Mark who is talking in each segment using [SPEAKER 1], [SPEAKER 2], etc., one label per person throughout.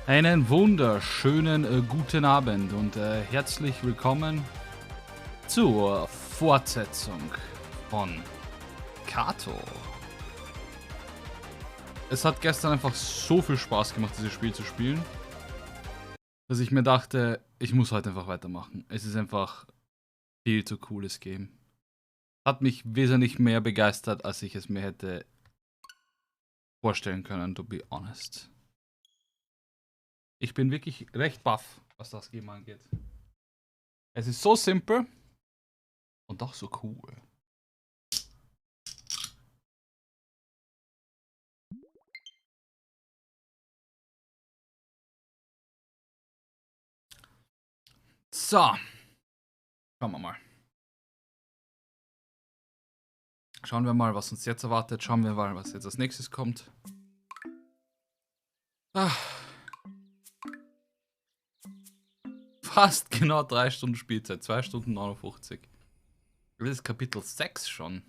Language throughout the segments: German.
[SPEAKER 1] Einen wunderschönen guten Abend und herzlich willkommen zur Fortsetzung von Carto. Es hat gestern einfach so viel Spaß gemacht, dieses Spiel zu spielen, dass ich mir dachte, ich muss heute einfach weitermachen. Es ist einfach viel zu cooles Game. Hat mich wesentlich mehr begeistert, als ich es mir hätte vorstellen können, to be honest. Ich bin wirklich recht baff, was das Game angeht. Es ist so simpel und doch so cool. So. Schauen wir mal. Schauen wir mal, was uns jetzt erwartet. Schauen wir mal, was jetzt als nächstes kommt. Fast genau 3 Stunden Spielzeit. 2 Stunden 59. Das ist Kapitel 6 schon.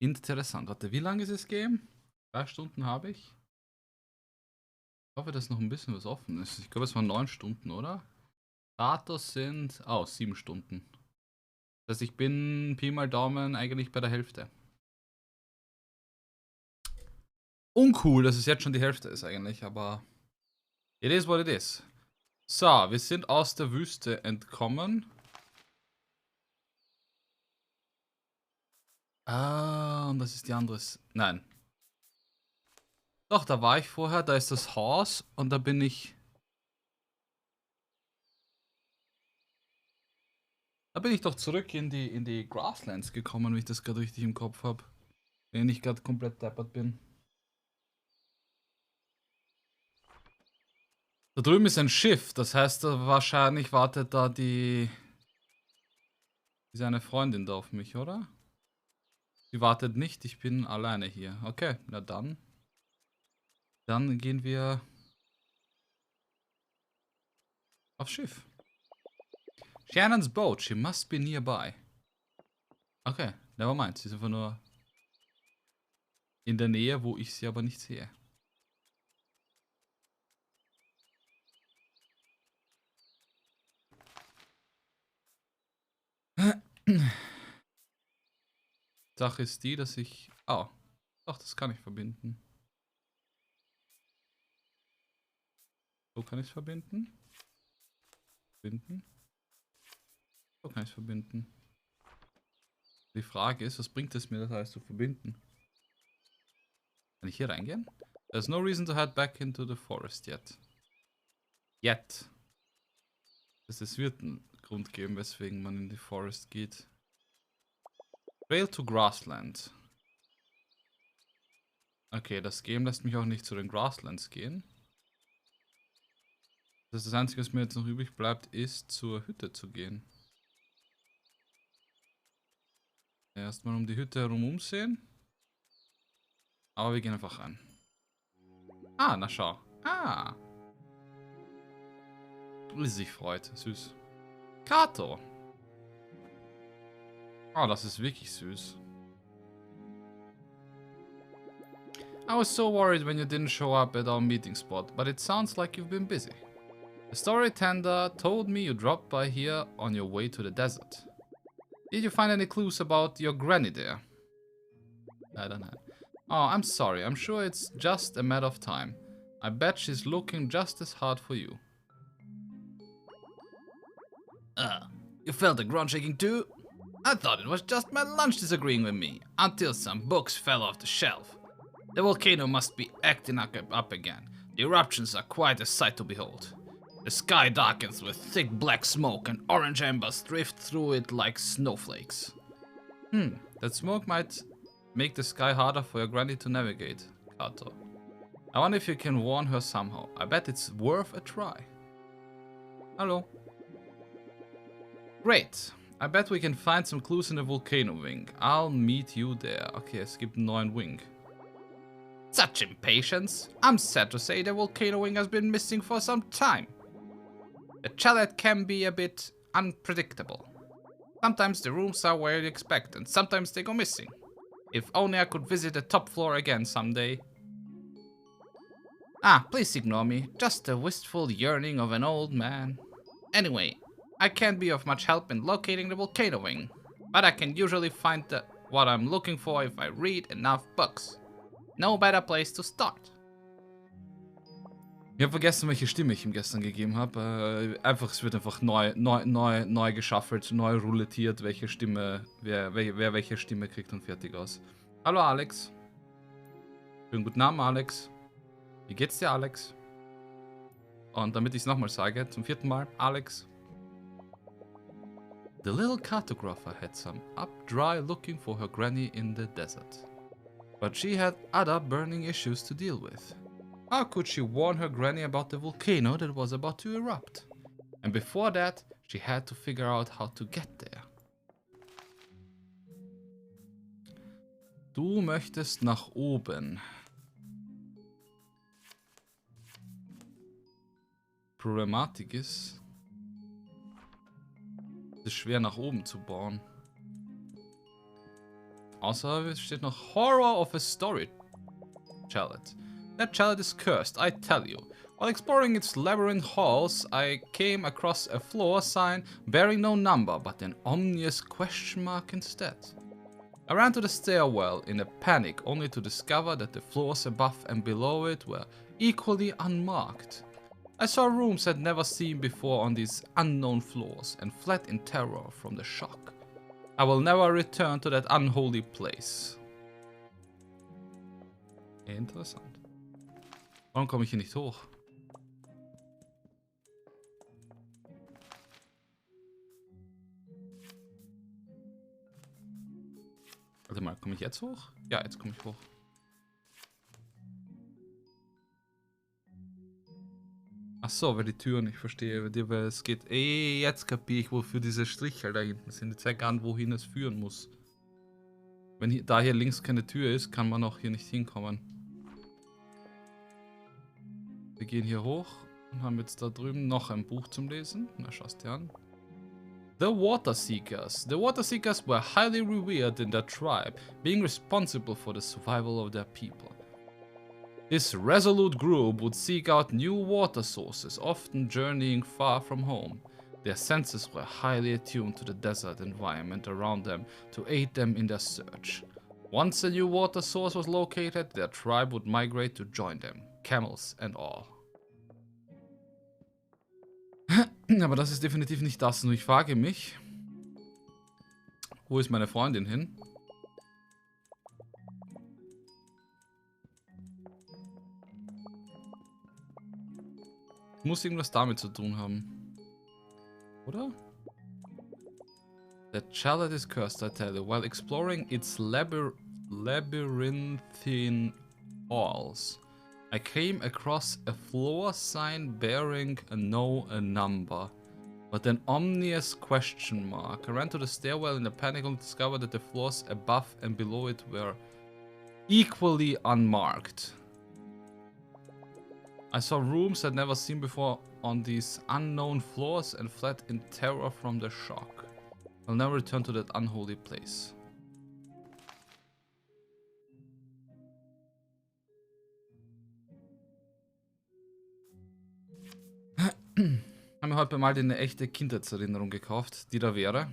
[SPEAKER 1] Interessant. Warte, wie lang ist das Game? 3 Stunden habe ich. Ich hoffe, dass noch ein bisschen was offen ist. Ich glaube, es waren 9 Stunden, oder? Carto sind 7 Stunden. Das heißt, ich bin Pi mal Daumen eigentlich bei der Hälfte. Uncool, dass es jetzt schon die Hälfte ist eigentlich, aber it is what it is. So, wir sind aus der Wüste entkommen. Und das ist die andere. Nein. Doch, da war ich vorher, da ist das Haus und da bin ich. Da bin ich doch zurück in die Grasslands gekommen, wenn ich das gerade richtig im Kopf habe. Wenn ich gerade komplett deppert bin. Da drüben ist ein Schiff, das heißt, da wahrscheinlich wartet da die. Ist eine Freundin da auf mich, oder? Sie wartet nicht, ich bin alleine hier. Okay, na dann. Dann gehen wir aufs Schiff. Shannon's boat, she must be nearby. Okay, never mind. Sie ist einfach nur in der Nähe, wo ich sie aber nicht sehe. Sache ist die, dass ich. Oh, doch, das kann ich verbinden. So kann ich es verbinden. Verbinden. So kann ich es verbinden. Die Frage ist, was bringt es mir, das alles zu verbinden? Kann ich hier reingehen? There's no reason to head back into the forest yet. Es wird einen Grund geben, weswegen man in die Forest geht. Trail to Grassland. Okay, das Game lässt mich auch nicht zu den Grasslands gehen. Das Einzige, was mir jetzt noch übrig bleibt, ist zur Hütte zu gehen. Erstmal um die Hütte herum umsehen. Aber wir gehen einfach rein. Ah, na schau. Ah. Wie sie sich freut. Süß. Carto. Oh, das ist wirklich süß. I was so worried when you didn't show up at our meeting spot, but it sounds like you've been busy. The story tender told me you dropped by here on your way to the desert. Did you find any clues about your granny there? I don't know. Oh, I'm sorry. I'm sure it's just a matter of time. I bet she's looking just as hard for you. You felt the ground shaking too? I thought it was just my lunch disagreeing with me, until some books fell off the shelf. The volcano must be acting up again. The eruptions are quite a sight to behold. The sky darkens with thick black smoke and orange embers drift through it like snowflakes. That smoke might make the sky harder for your granny to navigate, Carto. I wonder if you can warn her somehow. I bet it's worth a try. Hello. Great. I bet we can find some clues in the volcano wing. I'll meet you there. Okay, es gibt einen neuen Wing. Such impatience. I'm sad to say the volcano wing has been missing for some time. The chalet can be a bit unpredictable. Sometimes the rooms are where you expect, and sometimes they go missing. If only I could visit the top floor again someday. Ah, please ignore me. Just the wistful yearning of an old man. Anyway, I can't be of much help in locating the volcano wing, but I can usually find what I'm looking for if I read enough books. No better place to start. Ich habe vergessen, welche Stimme ich ihm gestern gegeben habe. Es wird einfach neu geschaffelt, neu rouletiert, welche Stimme, wer welche Stimme kriegt und fertig aus. Hallo Alex. Schönen guten Abend, Alex. Wie geht's dir, Alex? Und damit ich es nochmal sage, zum 4. Mal, Alex. The little cartographer had some up dry looking for her granny in the desert. But she had other burning issues to deal with. How could she warn her granny about the volcano that was about to erupt? And before that, she had to figure out how to get there. Du möchtest nach oben. Problematik ist, es ist schwer nach oben zu bauen. Außer es steht noch Horror of a Story Chalet. That chalet is cursed, I tell you. While exploring its labyrinth halls, I came across a floor sign bearing no number, but an ominous question mark instead. I ran to the stairwell in a panic, only to discover that the floors above and below it were equally unmarked. I saw rooms I'd never seen before on these unknown floors, and fled in terror from the shock. I will never return to that unholy place. Interessant. Warum komme ich hier nicht hoch? Warte mal, komme ich jetzt hoch? Ja, jetzt komme ich hoch. Ach so, weil die Türen, ich verstehe, weil es geht. Jetzt kapiere ich, wofür diese Striche da hinten sind. Die zeigen an, wohin es führen muss. Wenn hier, da hier links keine Tür ist, kann man auch hier nicht hinkommen. Wir gehen hier hoch und haben jetzt da drüben noch ein Buch zum Lesen. Na, schau's dir an. The Water Seekers. The Water Seekers were highly revered in their tribe, being responsible for the survival of their people. This resolute group would seek out new water sources, often journeying far from home. Their senses were highly attuned to the desert environment around them to aid them in their search. Once a new water source was located, their tribe would migrate to join them, camels and all. Aber das ist definitiv nicht das. Nur ich frage mich, wo ist meine Freundin hin? Muss irgendwas damit zu tun haben. Oder? The chalet is cursed, I tell you. While exploring its labyrinthine halls, I came across a floor sign bearing a number, but an ominous question mark. I ran to the stairwell in a panic and discovered that the floors above and below it were equally unmarked. I saw rooms I'd never seen before on these unknown floors and fled in terror from the shock. I'll never return to that unholy place. Haben wir heute bei Maldi eine echte Kindheitserinnerung gekauft, die da wäre.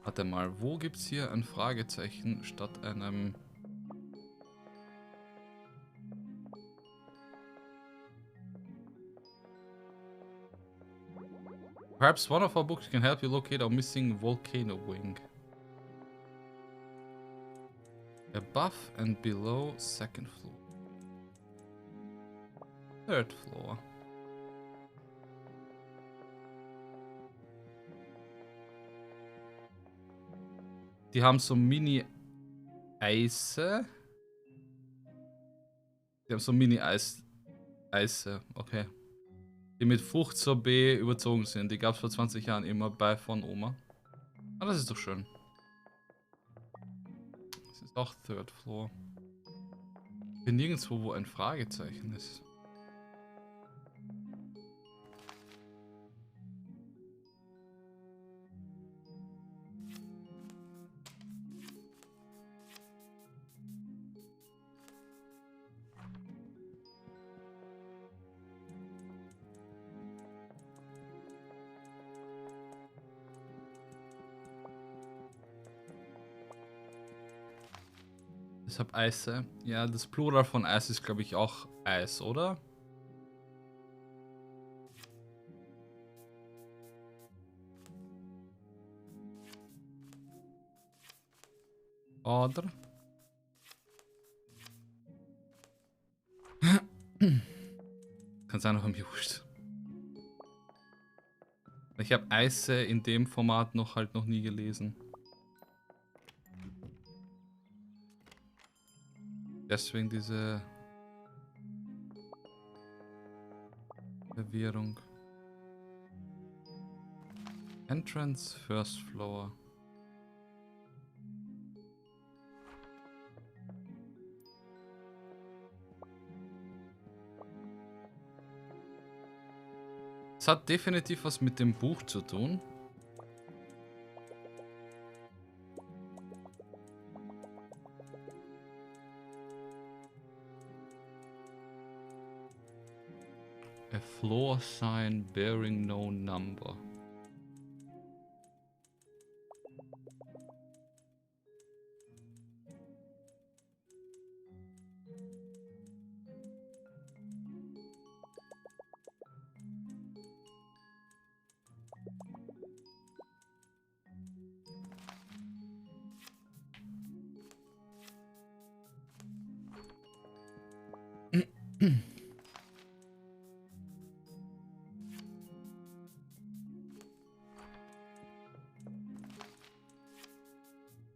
[SPEAKER 1] Warte mal, wo gibt's hier ein Fragezeichen statt einem... Perhaps one of our books can help you locate our missing volcano wing. Above and below, second floor. Third floor. Die haben so Mini-Eise. Die haben so Mini-Eise, okay. Die mit Fruchtsorbet überzogen sind. Die gab es vor 20 Jahren immer bei von Oma. Ah, das ist doch schön. Das ist auch Third Floor. Ich bin nirgendwo, wo ein Fragezeichen ist. Deshalb Eise. Ja, das Plural von Eis ist, glaube ich, auch Eis, oder? Oder? Kann sein, noch mir wurscht. Ich habe Eise in dem Format noch nie gelesen. Deswegen diese Verwirrung. Entrance, First Floor. Es hat definitiv was mit dem Buch zu tun. A floor sign bearing no number.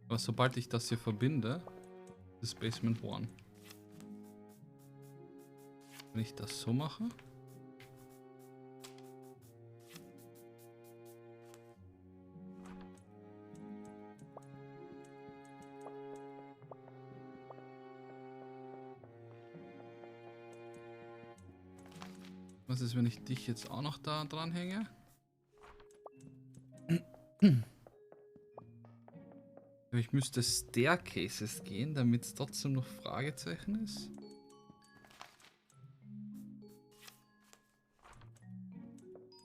[SPEAKER 1] Aber sobald ich das hier verbinde, ist Basement 1. Wenn ich das so mache. Was ist, wenn ich dich jetzt auch noch da dran hänge? Ich müsste Staircases gehen, damit es trotzdem noch Fragezeichen ist.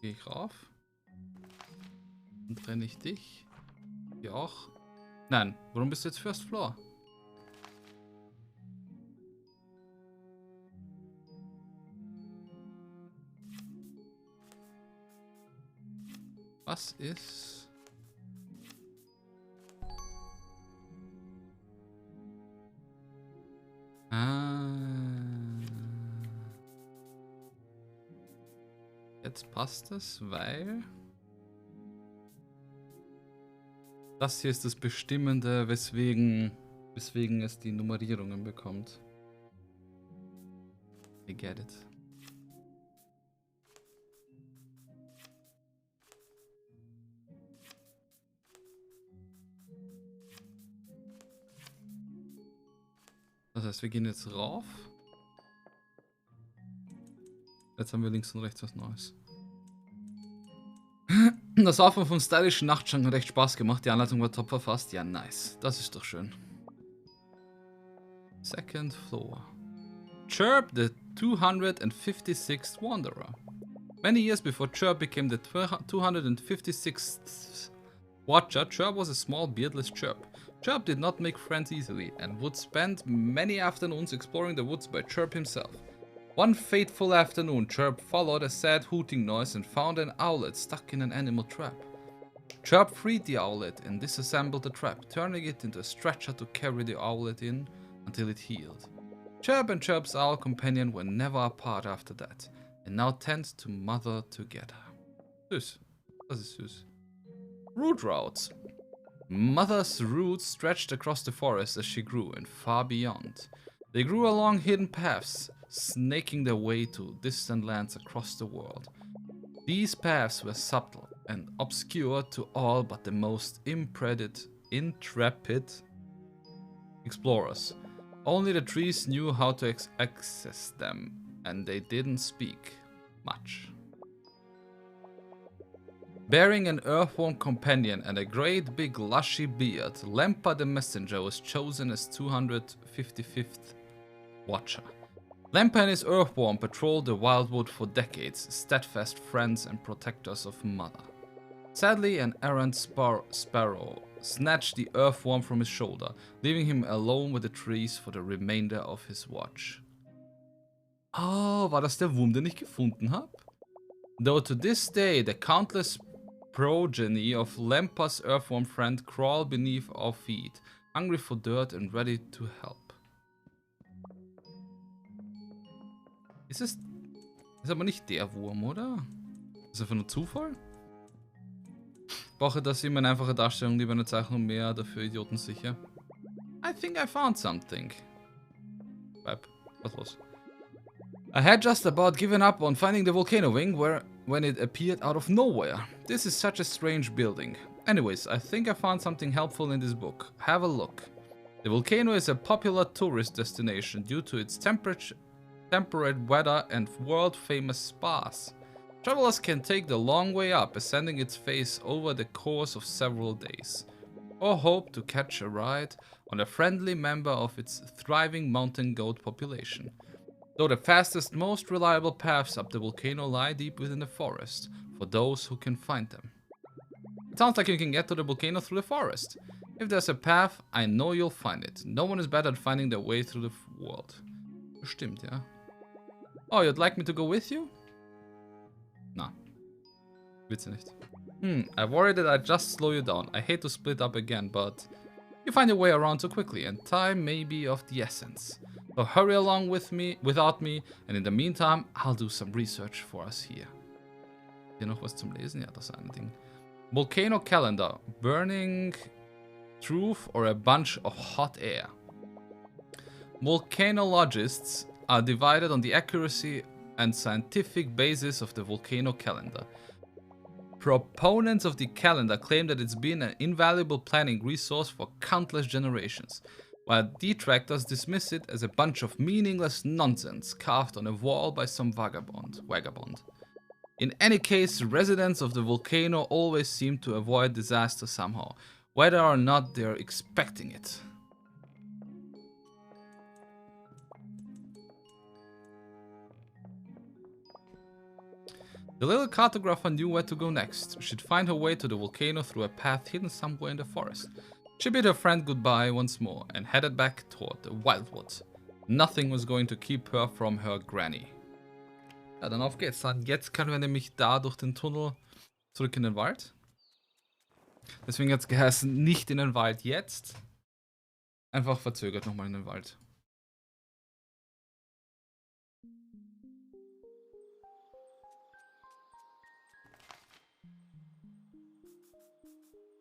[SPEAKER 1] Gehe ich rauf. Dann trenne ich dich. Hier auch. Nein, warum bist du jetzt First Floor? Was ist... Jetzt passt es, weil... Das hier ist das Bestimmende, weswegen es die Nummerierungen bekommt. I get it. Das heißt, wir gehen jetzt rauf. Jetzt haben wir links und rechts was Neues. Das Aufbauen vom stylischen Nachtschrank hat echt Spaß gemacht. Die Anleitung war top verfasst. Ja, nice. Das ist doch schön. Second floor. Chirp, the 256th Wanderer. Many years before Chirp became the 256th Watcher, Chirp was a small beardless Chirp. Chirp did not make friends easily and would spend many afternoons exploring the woods by Chirp himself. One fateful afternoon, Chirp followed a sad hooting noise and found an owlet stuck in an animal trap. Chirp freed the owlet and disassembled the trap, turning it into a stretcher to carry the owlet in until it healed. Chirp and Chirp's owl companion were never apart after that, and now tend to mother together. Süß. Das ist süß. Root routes. Mother's roots stretched across the forest as she grew and far beyond. They grew along hidden paths, snaking their way to distant lands across the world. These paths were subtle and obscure to all but the most intrepid explorers. Only the trees knew how to access them, and they didn't speak much. Bearing an earthworm companion and a great big lushy beard, Lempa the Messenger was chosen as 255th Watcher. Lempa and his earthworm patrolled the wildwood for decades, steadfast friends and protectors of Mother. Sadly, an errant sparrow snatched the earthworm from his shoulder, leaving him alone with the trees for the remainder of his watch. Oh, war das der Wurm, den ich gefunden habe? Though to this day, the countless progeny of Lemper's earthworm friend crawl beneath our feet, hungry for dirt and ready to help. Ist aber nicht der Wurm, oder? Ist einfach nur Zufall? Ich brauche das immer eine einfache Darstellung, lieber eine Zeichnung mehr, dafür Idioten sicher. I think I found something. Bleib, was los? I had just about given up on finding the volcano wing when it appeared out of nowhere. This is such a strange building. Anyways, I think I found something helpful in this book. Have a look. The volcano is a popular tourist destination due to its temperate weather and world-famous spas. Travelers can take the long way up, ascending its face over the course of several days, or hope to catch a ride on a friendly member of its thriving mountain goat population. Though the fastest, most reliable paths up the volcano lie deep within the forest, for those who can find them. It sounds like you can get to the volcano through the forest. If there's a path, I know you'll find it. No one is better at finding their way through the world. Bestimmt, ja. Oh, you'd like me to go with you? Na. Willst du nicht. I worry that I just slow you down. I hate to split up again, but you find your way around so quickly, and time may be of the essence. So hurry along without me, and in the meantime, I'll do some research for us here. Hier noch was zum Lesen? Ja, das ist ein Ding. Volcano Calendar. Burning truth or a bunch of hot air. Volcanologists are divided on the accuracy and scientific basis of the volcano calendar. Proponents of the calendar claim that it's been an invaluable planning resource for countless generations, while detractors dismiss it as a bunch of meaningless nonsense carved on a wall by some vagabond. In any case, residents of the volcano always seem to avoid disaster somehow, whether or not they're expecting it. The little cartographer knew where to go next. She'd find her way to the volcano through a path hidden somewhere in the forest. She bid her friend goodbye once more and headed back toward the wildwood. Nothing was going to keep her from her granny. Ja, dann auf geht's. Dann jetzt können wir nämlich da durch den Tunnel zurück in den Wald. Deswegen hat es geheißen, nicht in den Wald jetzt. Einfach verzögert nochmal in den Wald.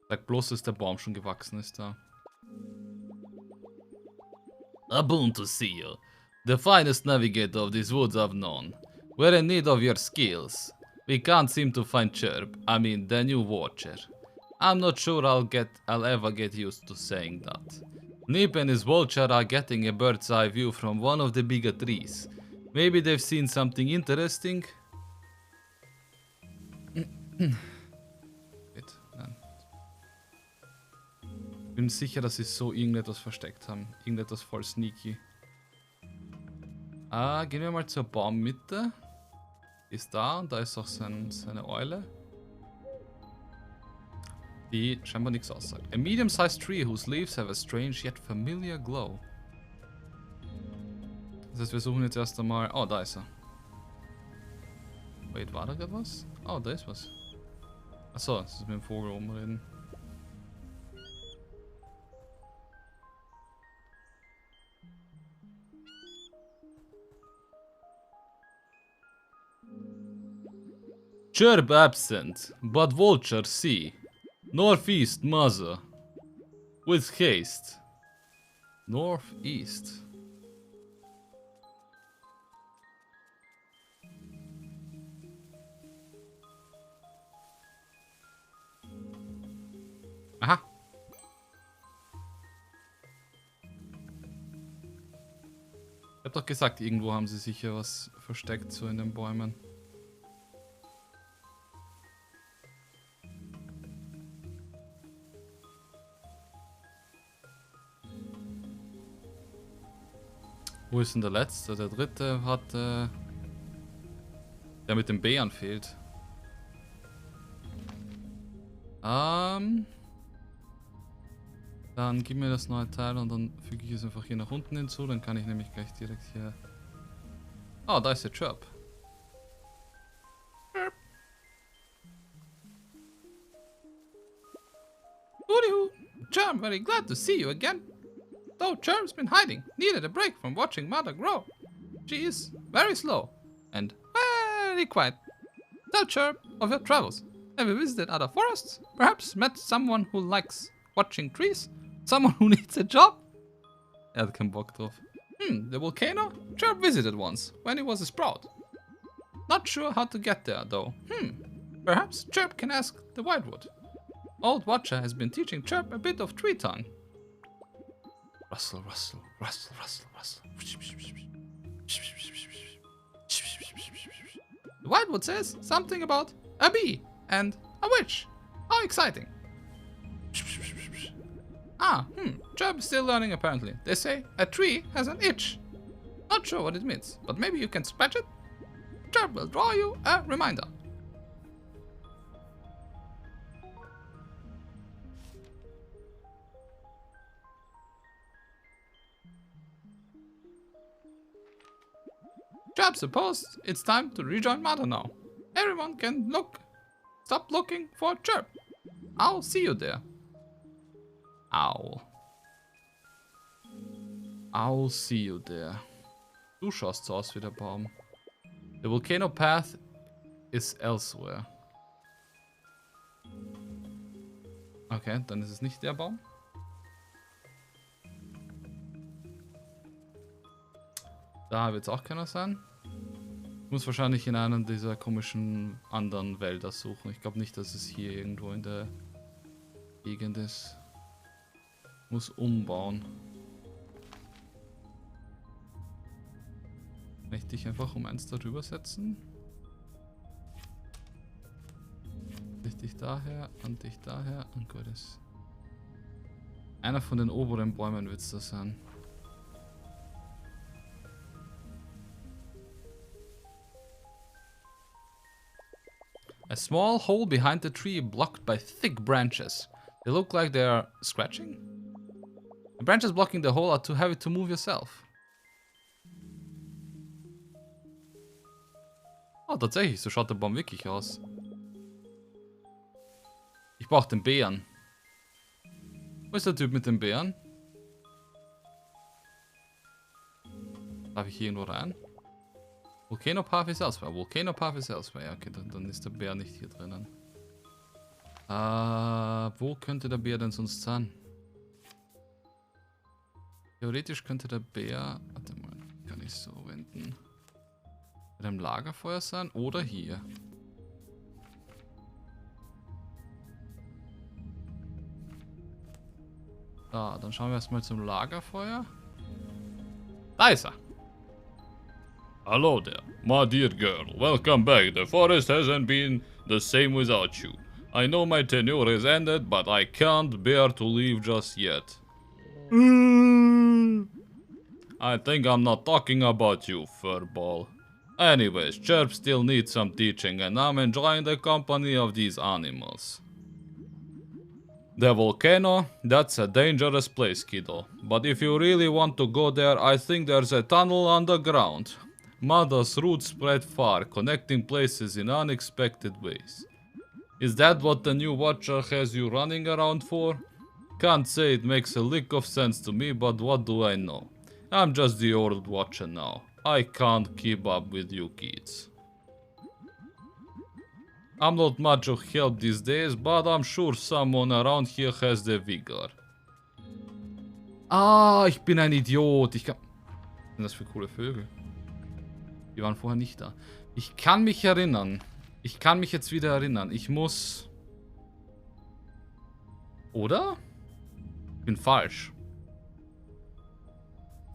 [SPEAKER 1] Sag bloß, dass der Baum schon gewachsen ist da. A boon to see you. The finest navigator of these woods I've known. We're in need of your skills. We can't seem to find Chirp, the new watcher. I'm not sure I'll ever get used to saying that. Nip and his vulture are getting a bird's eye view from one of the bigger trees. Maybe they've seen something interesting? Ich bin sicher, dass sie so irgendetwas versteckt haben. Irgendetwas voll sneaky. Gehen wir mal zur Baummitte. Ist da und da ist auch seine Eule. Die scheinbar nichts aussagt. A medium-sized tree whose leaves have a strange yet familiar glow. Das heißt, wir suchen jetzt erst einmal... Oh, da ist er. Wait, war da gerade was? Oh, da ist was. Achso, das ist mit dem Vogel oben reden. Chirp absent, but vulture see. Northeast, mother. With haste. Northeast. Aha. Ich hab doch gesagt, irgendwo haben sie sicher was versteckt, so in den Bäumen. Wo ist denn der letzte? Der dritte hat, der mit dem Bären fehlt. Dann gib mir das neue Teil und dann füge ich es einfach hier nach unten hinzu. Dann kann ich nämlich gleich direkt hier... Oh, da ist der Chirp. Chirp. Hooty-hoo. Chirp, very glad to see you again. Though Chirp's been hiding, needed a break from watching Mother grow. She is very slow and very quiet. Tell Chirp of your travels. Have you visited other forests? Perhaps met someone who likes watching trees? Someone who needs a job? Er hat keinen Bock drauf. The volcano? Chirp visited once, when he was a sprout. Not sure how to get there, though. Perhaps Chirp can ask the Whitewood. Old Watcher has been teaching Chirp a bit of tree tongue. Rustle, rustle, rustle, rustle, rustle. The Whitewood says something about a bee and a witch. How exciting. Chirp is still learning apparently. They say a tree has an itch. Not sure what it means, but maybe you can scratch it? Chirp will draw you a reminder. Chirp supposed it's time to rejoin Mother now. Everyone can stop looking for Chirp. I'll see you there. I'll see you there. Du schaust so aus wie der Baum. The volcano path is elsewhere. Okay, dann ist es nicht der Baum. Da wird es auch keiner sein. Ich muss wahrscheinlich in einem dieser komischen anderen Wälder suchen. Ich glaube nicht, dass es hier irgendwo in der Gegend ist. Muss umbauen. Kann ich dich einfach um eins darüber setzen? Dich daher und dich daher und Gottes. Einer von den oberen Bäumen wird es da sein. A small hole behind the tree blocked by thick branches. They look like they are scratching? The branches blocking the hole are too heavy to move yourself. Oh, tatsächlich, so schaut der Baum wirklich aus. Ich brauche den Bären. Wo ist der Typ mit den Bären? Darf ich hier irgendwo rein? Volcano Path ist elsewhere. Volcano Path ist elsewhere. Ja, okay, dann ist der Bär nicht hier drinnen. Wo könnte der Bär denn sonst sein? Theoretisch könnte der Bär... Warte mal, kann ich so wenden. Bei dem Lagerfeuer sein oder hier. Da, dann schauen wir erstmal zum Lagerfeuer. Da ist er.
[SPEAKER 2] Hello there, my dear girl. Welcome back. The forest hasn't been the same without you. I know my tenure has ended, but I can't bear to leave just yet. I think I'm not talking about you, furball. Anyways, Chirp still needs some teaching, and I'm enjoying the company of these animals. The volcano? That's a dangerous place, kiddo. But if you really want to go there, I think there's a tunnel underground. Mother's roots spread far, connecting places in unexpected ways. Is that what the new Watcher has you running around for? Can't say it makes a lick of sense to me, but what do I know? I'm just the old Watcher now. I can't keep up with you kids. I'm not much of help these days, but I'm sure someone around here has the vigor.
[SPEAKER 1] Ah, ich bin ein Idiot. Was sind das für coole Vögel? Die waren vorher nicht da. Ich kann mich erinnern. Ich kann mich jetzt wieder erinnern. Ich muss... Oder? Ich bin falsch.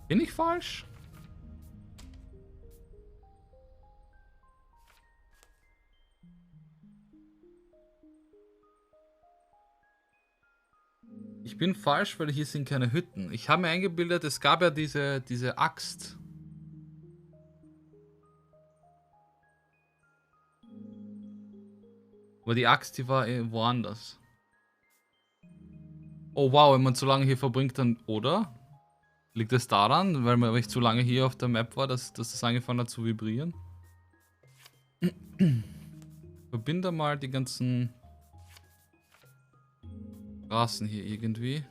[SPEAKER 1] Bin ich falsch? Ich bin falsch, weil hier sind keine Hütten. Ich habe mir eingebildet, es gab ja diese Axt. Aber die Axt, die war woanders.
[SPEAKER 2] Oh wow, wenn man zu lange hier verbringt, dann... Oder? Liegt es daran, weil ich zu lange hier auf der Map war, dass das angefangen hat zu vibrieren? Verbinde mal die ganzen Straßen hier irgendwie.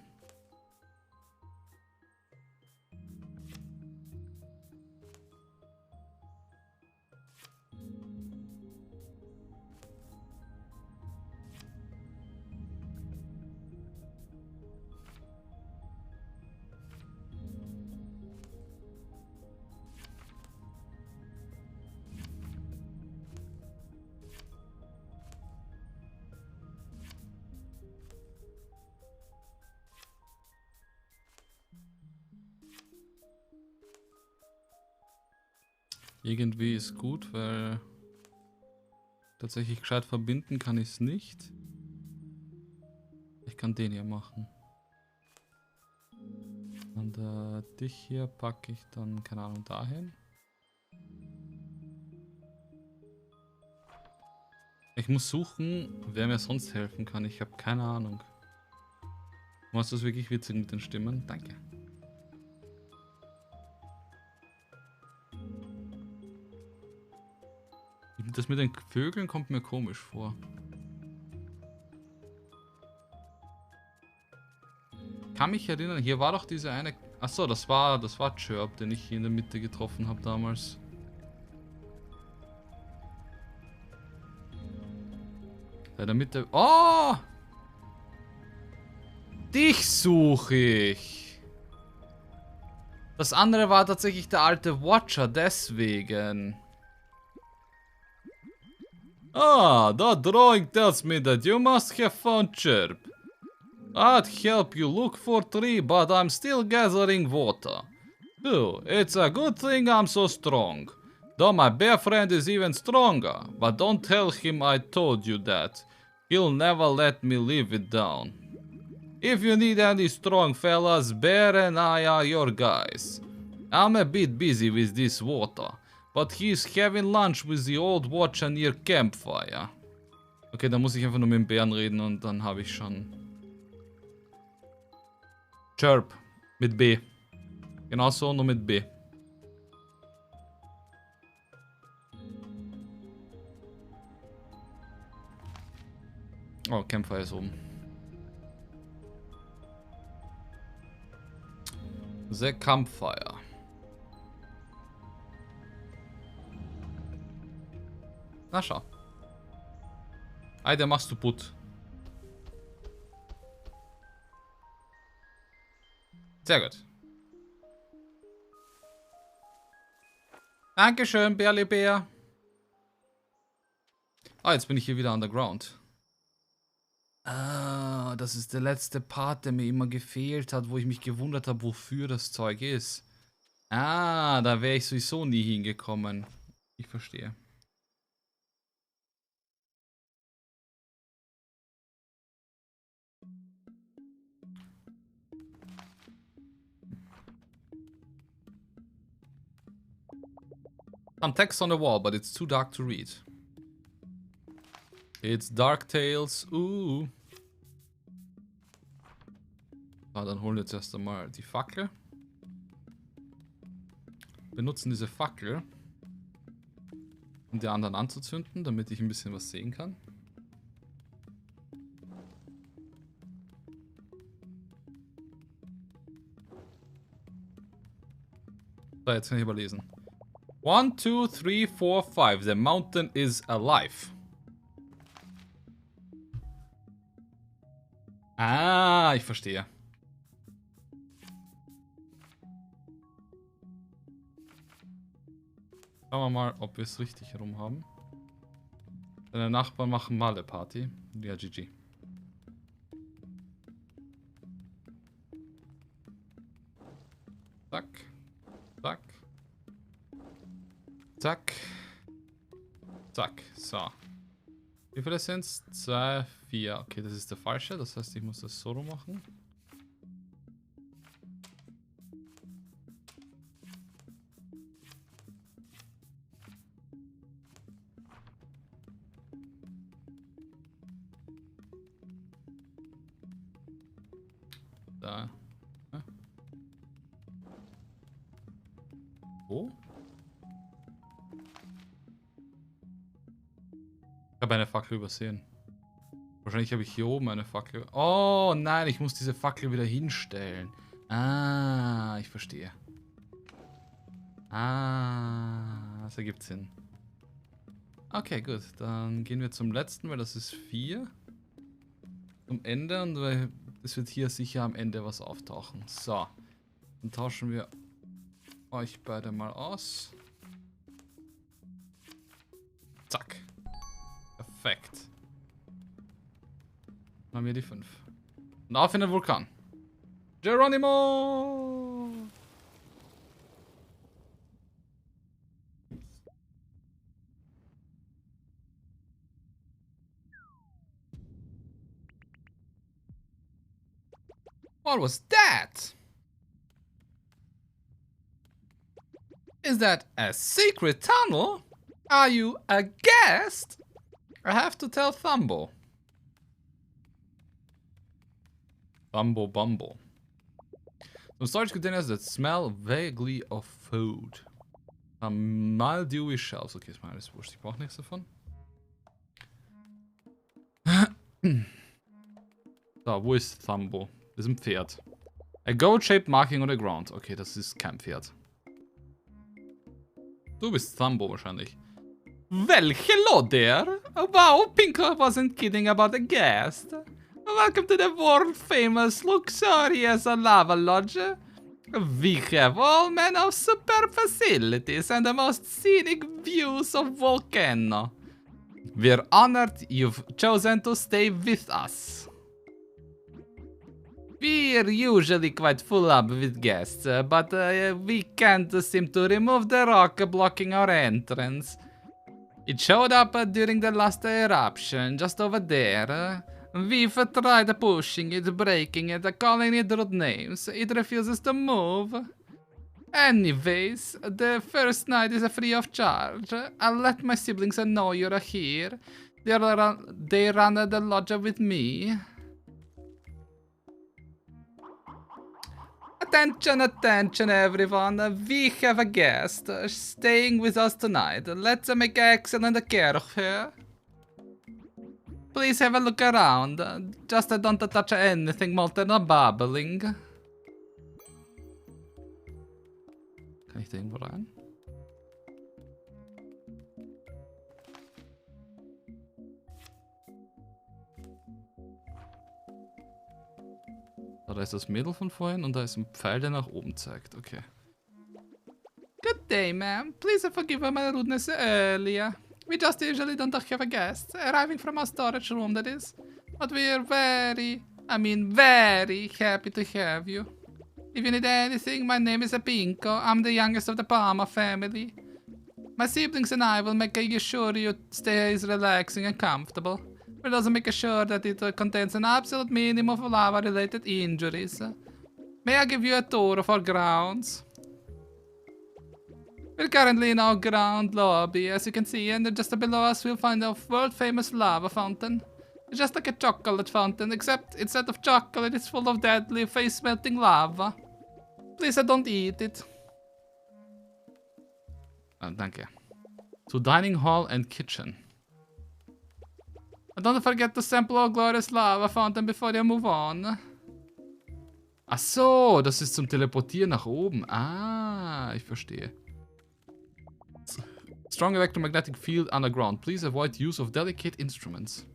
[SPEAKER 2] Irgendwie ist gut, weil tatsächlich gescheit verbinden kann ich es nicht. Ich kann den hier machen. Und dich hier packe ich dann, keine Ahnung, dahin. Ich muss suchen, wer mir sonst helfen kann. Ich habe keine Ahnung. Machst du das wirklich witzig mit den Stimmen? Danke. Das mit den Vögeln kommt mir komisch vor. Kann mich erinnern, hier war doch diese eine... Achso, das war Chirp, den ich hier in der Mitte getroffen habe damals. In der Mitte... Oh! Dich suche ich! Das andere war tatsächlich der alte Watcher, deswegen... Ah, that drawing tells me that you must have found Chirp. I'd help you look for tree, but I'm still gathering water. Too, it's a good thing I'm so strong. Though my bear friend is even stronger, but don't tell him I told you that. He'll never let me live it down. If you need any strong fellas, Bear and I are your guys. I'm a bit busy with this water. But he's having lunch with the old watcher near campfire. Okay, da muss ich einfach nur mit dem Bären reden und dann habe ich schon... Chirp. Mit B. Genau so, nur mit B. Oh, Campfire ist oben. The Campfire. Na schau. Ei, der machst du putt. Sehr gut. Dankeschön, Bärlibär. Ah, jetzt bin ich hier wieder underground. Ah, das ist der letzte Part, der mir immer gefehlt hat, wo ich mich gewundert habe, wofür das Zeug ist. Ah, da wäre ich sowieso nie hingekommen. Ich verstehe. Some text on the wall, but it's too dark to read. It's Dark Tales. Ah, dann holen wir jetzt erst einmal die Fackel. Benutzen diese Fackel, um die anderen anzuzünden, damit ich ein bisschen was sehen kann. So, jetzt kann ich überlesen. 1, 2, 3, 4, 5. The mountain is alive. Ah, ich verstehe. Schauen wir mal, ob wir es richtig herum haben. Deine Nachbarn machen Male-Party. Ja, GG. Zack. Zack. Zack. Zack. So. Wie viele sind es? 2, 4. Okay, das ist der falsche. Das heißt, ich muss das so rum machen. Da. Ja. Wo? Ich habe eine Fackel übersehen. Wahrscheinlich habe ich hier oben eine Fackel. Oh nein, ich muss diese Fackel wieder hinstellen. Ah, ich verstehe. Ah, das ergibt Sinn. Okay, gut. Dann gehen wir zum letzten, weil das ist 4. Zum Ende und weil es wird hier sicher am Ende was auftauchen. So. Dann tauschen wir euch beide mal aus. Zack. Perfekt. Dann haben wir die 5. Und auf in den Vulkan. Geronimo! What was that? Is that a secret tunnel? Are you a guest? I have to tell Thumbo. Thumbo Bumbo. Some storage containers that smell vaguely of food. Some mildewy shelves. Okay, ist mir alles wurscht. Ich brauche nichts davon. So, wo ist Thumbo? Das ist ein Pferd. A goat-shaped marking on the ground. Okay, das ist kein Pferd. Du bist Thumbo wahrscheinlich. Well, hello there. Wow, Pinko wasn't kidding about the guest. Welcome to the world-famous luxurious lava lodge. We have all manner of superb facilities and the most scenic views of Volcano. We're honored you've chosen to stay with us. We're usually quite full up with guests, but we can't seem to remove the rock blocking our entrance. It showed up during the last eruption, just over there. We've tried pushing it, breaking it, calling it rude names. It refuses to move. Anyways, the first night is free of charge. I'll let my siblings know you're here. They run the lodge with me. Attention, attention everyone. We have a guest staying with us tonight. Let's make excellent care of her. Please have a look around. Just don't touch anything molten or bubbling. Kann ich da irgendwo rein? Da ist das Mädel von vorhin und da ist ein Pfeil, der nach oben zeigt. Okay. Good day, ma'am. Please forgive my rudeness earlier. We just usually don't have a guest, arriving from our storage room, that is. But we're very happy to have you. If you need anything, my name is Pinko. I'm the youngest of the Palmer family. My siblings and I will make sure your stay is relaxing and comfortable. We'll also make sure that it contains an absolute minimum of lava-related injuries. May I give you a tour of our grounds? We're currently in our ground lobby, as you can see, and just below us we'll find a world-famous lava fountain. It's just like a chocolate fountain, except instead of chocolate, it's full of deadly, face-melting lava. Please don't eat it. Danke. To dining hall and kitchen. And don't forget to sample our glorious lava fountain before you move on. Ach so, das ist zum Teleportieren nach oben. Ah, ich verstehe. Strong electromagnetic field underground. Please avoid use of delicate instruments.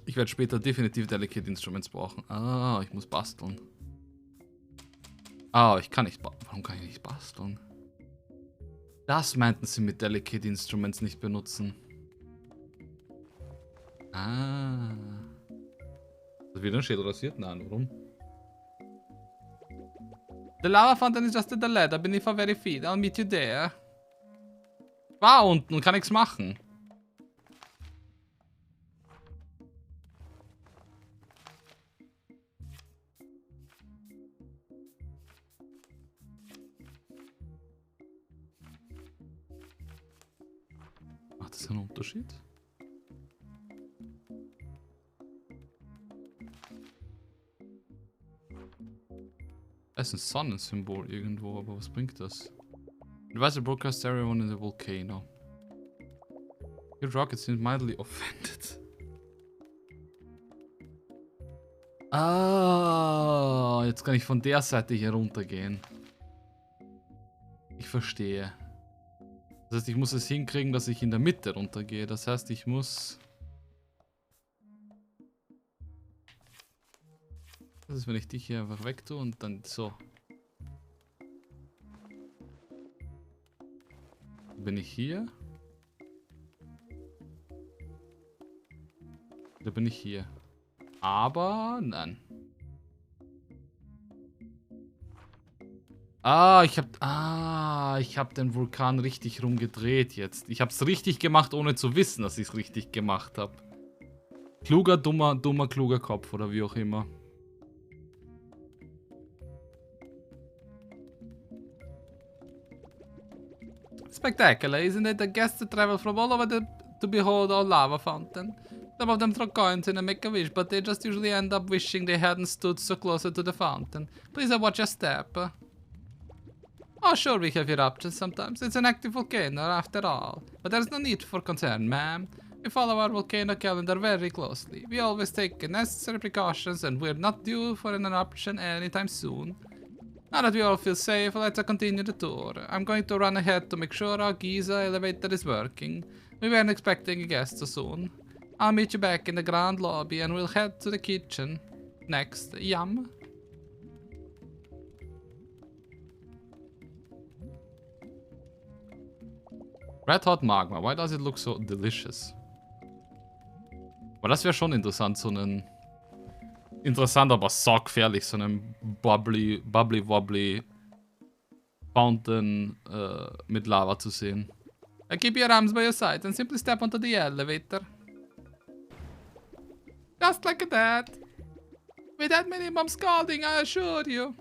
[SPEAKER 2] Ich werde später definitiv delicate instruments brauchen. Ah, ich muss basteln. Ah, ich kann nicht warum kann ich nicht basteln? Das meinten sie mit delicate instruments nicht benutzen. Ah. Ist wieder ein Schädel rasiert? Nein, warum? The lava fountain is just at the ladder beneath our very feet. I'll meet you there. War unten, kann nichts machen. Macht das einen Unterschied? Da ist ein Sonnensymbol irgendwo, aber was bringt das? Advisor broadcast everyone in the volcano. Your rocket seems mildly offended. Ah, jetzt kann ich von der Seite hier runtergehen. Ich verstehe. Das heißt, ich muss es hinkriegen, dass ich in der Mitte runtergehe. Das heißt, ich muss... Das ist, wenn ich dich hier einfach weg tue und dann so. Bin ich hier? Oder bin ich hier? Aber nein. Ich hab den Vulkan richtig rumgedreht jetzt. Ich hab's richtig gemacht, ohne zu wissen, dass ich's richtig gemacht habe. Kluger, dummer, kluger Kopf oder wie auch immer. Spectacular, isn't it? The guests travel from all over to behold our lava fountain. Some of them throw coins in and make a wish, but they just usually end up wishing they hadn't stood so closer to the fountain. Please watch your step. Oh, sure, we have eruptions sometimes. It's an active volcano, after all. But there's no need for concern, ma'am. We follow our volcano calendar very closely. We always take necessary precautions, and we're not due for an eruption anytime soon. Now that we all feel safe, let's continue the tour. I'm going to run ahead to make sure our Giza elevator is working. We weren't expecting a guest so soon. I'll meet you back in the grand lobby and we'll head to the kitchen. Next, yum. Red Hot Magma, why does it look so delicious? Aber das wäre schon interessant, so einen... Interessant, aber saugefährlich, so einen wobbly Fountain mit Lava zu sehen. Keep your arms by your side and simply step onto the elevator. Just like that. With that minimum scalding, I assure you.